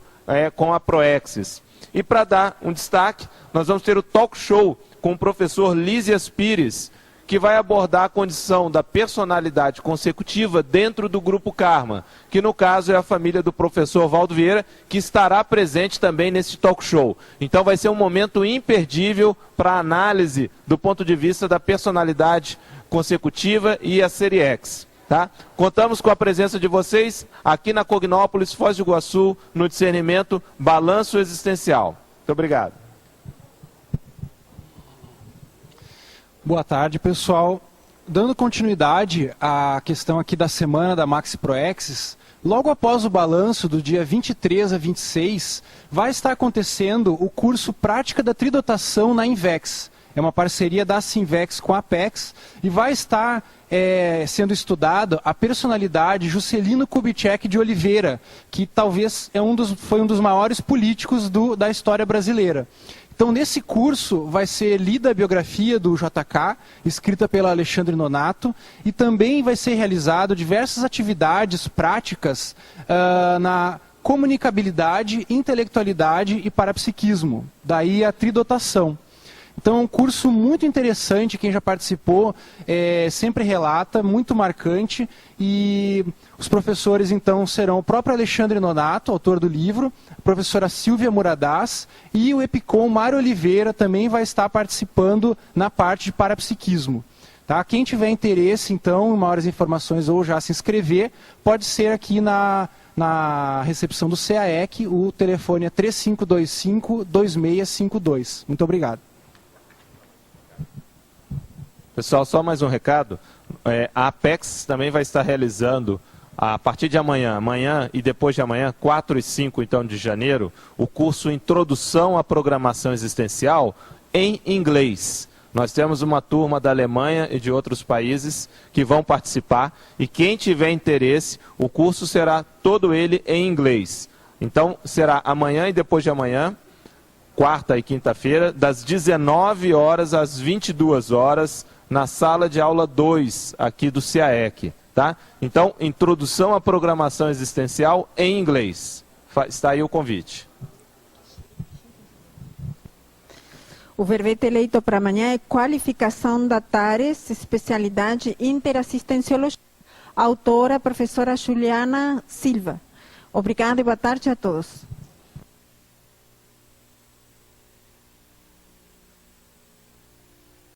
S18: com a Proexis. E para dar um destaque, nós vamos ter o talk show com o professor Lísias Pires, que vai abordar a condição da personalidade consecutiva dentro do Grupo Karma, que no caso é a família do professor Valdo Vieira, que estará presente também nesse talk show. Então vai ser um momento imperdível para análise do ponto de vista da personalidade consecutiva e a série X. Tá? Contamos com a presença de vocês aqui na Cognópolis, Foz do Iguaçu, no discernimento Balanço Existencial. Muito obrigado.
S19: Boa tarde, pessoal. Dando continuidade à questão aqui da semana da Maxi Proexis, logo após o balanço do dia 23 a 26, vai estar acontecendo o curso Prática da Tridotação na Invex. É uma parceria da Sinvex com a Apex e vai estar sendo estudado a personalidade Juscelino Kubitschek de Oliveira, que talvez foi um dos maiores políticos da história brasileira. Então, nesse curso, vai ser lida a biografia do JK, escrita pela Alexandre Nonato, e também vai ser realizado diversas atividades práticas na comunicabilidade, intelectualidade e parapsiquismo. Daí a tridotação. Então, é um curso muito interessante, quem já participou sempre relata, muito marcante, e os professores, então, serão o próprio Alexandre Nonato, autor do livro, a professora Silvia Muradás, e o EPICOM Mário Oliveira também vai estar participando na parte de parapsiquismo. Tá? Quem tiver interesse, então, em maiores informações ou já se inscrever, pode ser aqui na recepção do CAEC, o telefone é 3525-2652. Muito obrigado.
S18: Pessoal, só mais um recado. A Apex também vai estar realizando, a partir de amanhã e depois de amanhã, 4 e 5 então, de janeiro, o curso Introdução à Programação Existencial em inglês. Nós temos uma turma da Alemanha e de outros países que vão participar, e quem tiver interesse, o curso será todo ele em inglês. Então, será amanhã e depois de amanhã, quarta e quinta-feira, das 19 horas às 22 horas, na sala de aula 2 aqui do CIAEC. Tá? Então, introdução à programação existencial em inglês. Está aí o convite.
S9: O verbete eleito para amanhã é qualificação da TARES, especialidade interassistenciologia. Autora, professora Juliana Silva. Obrigada e boa tarde a todos.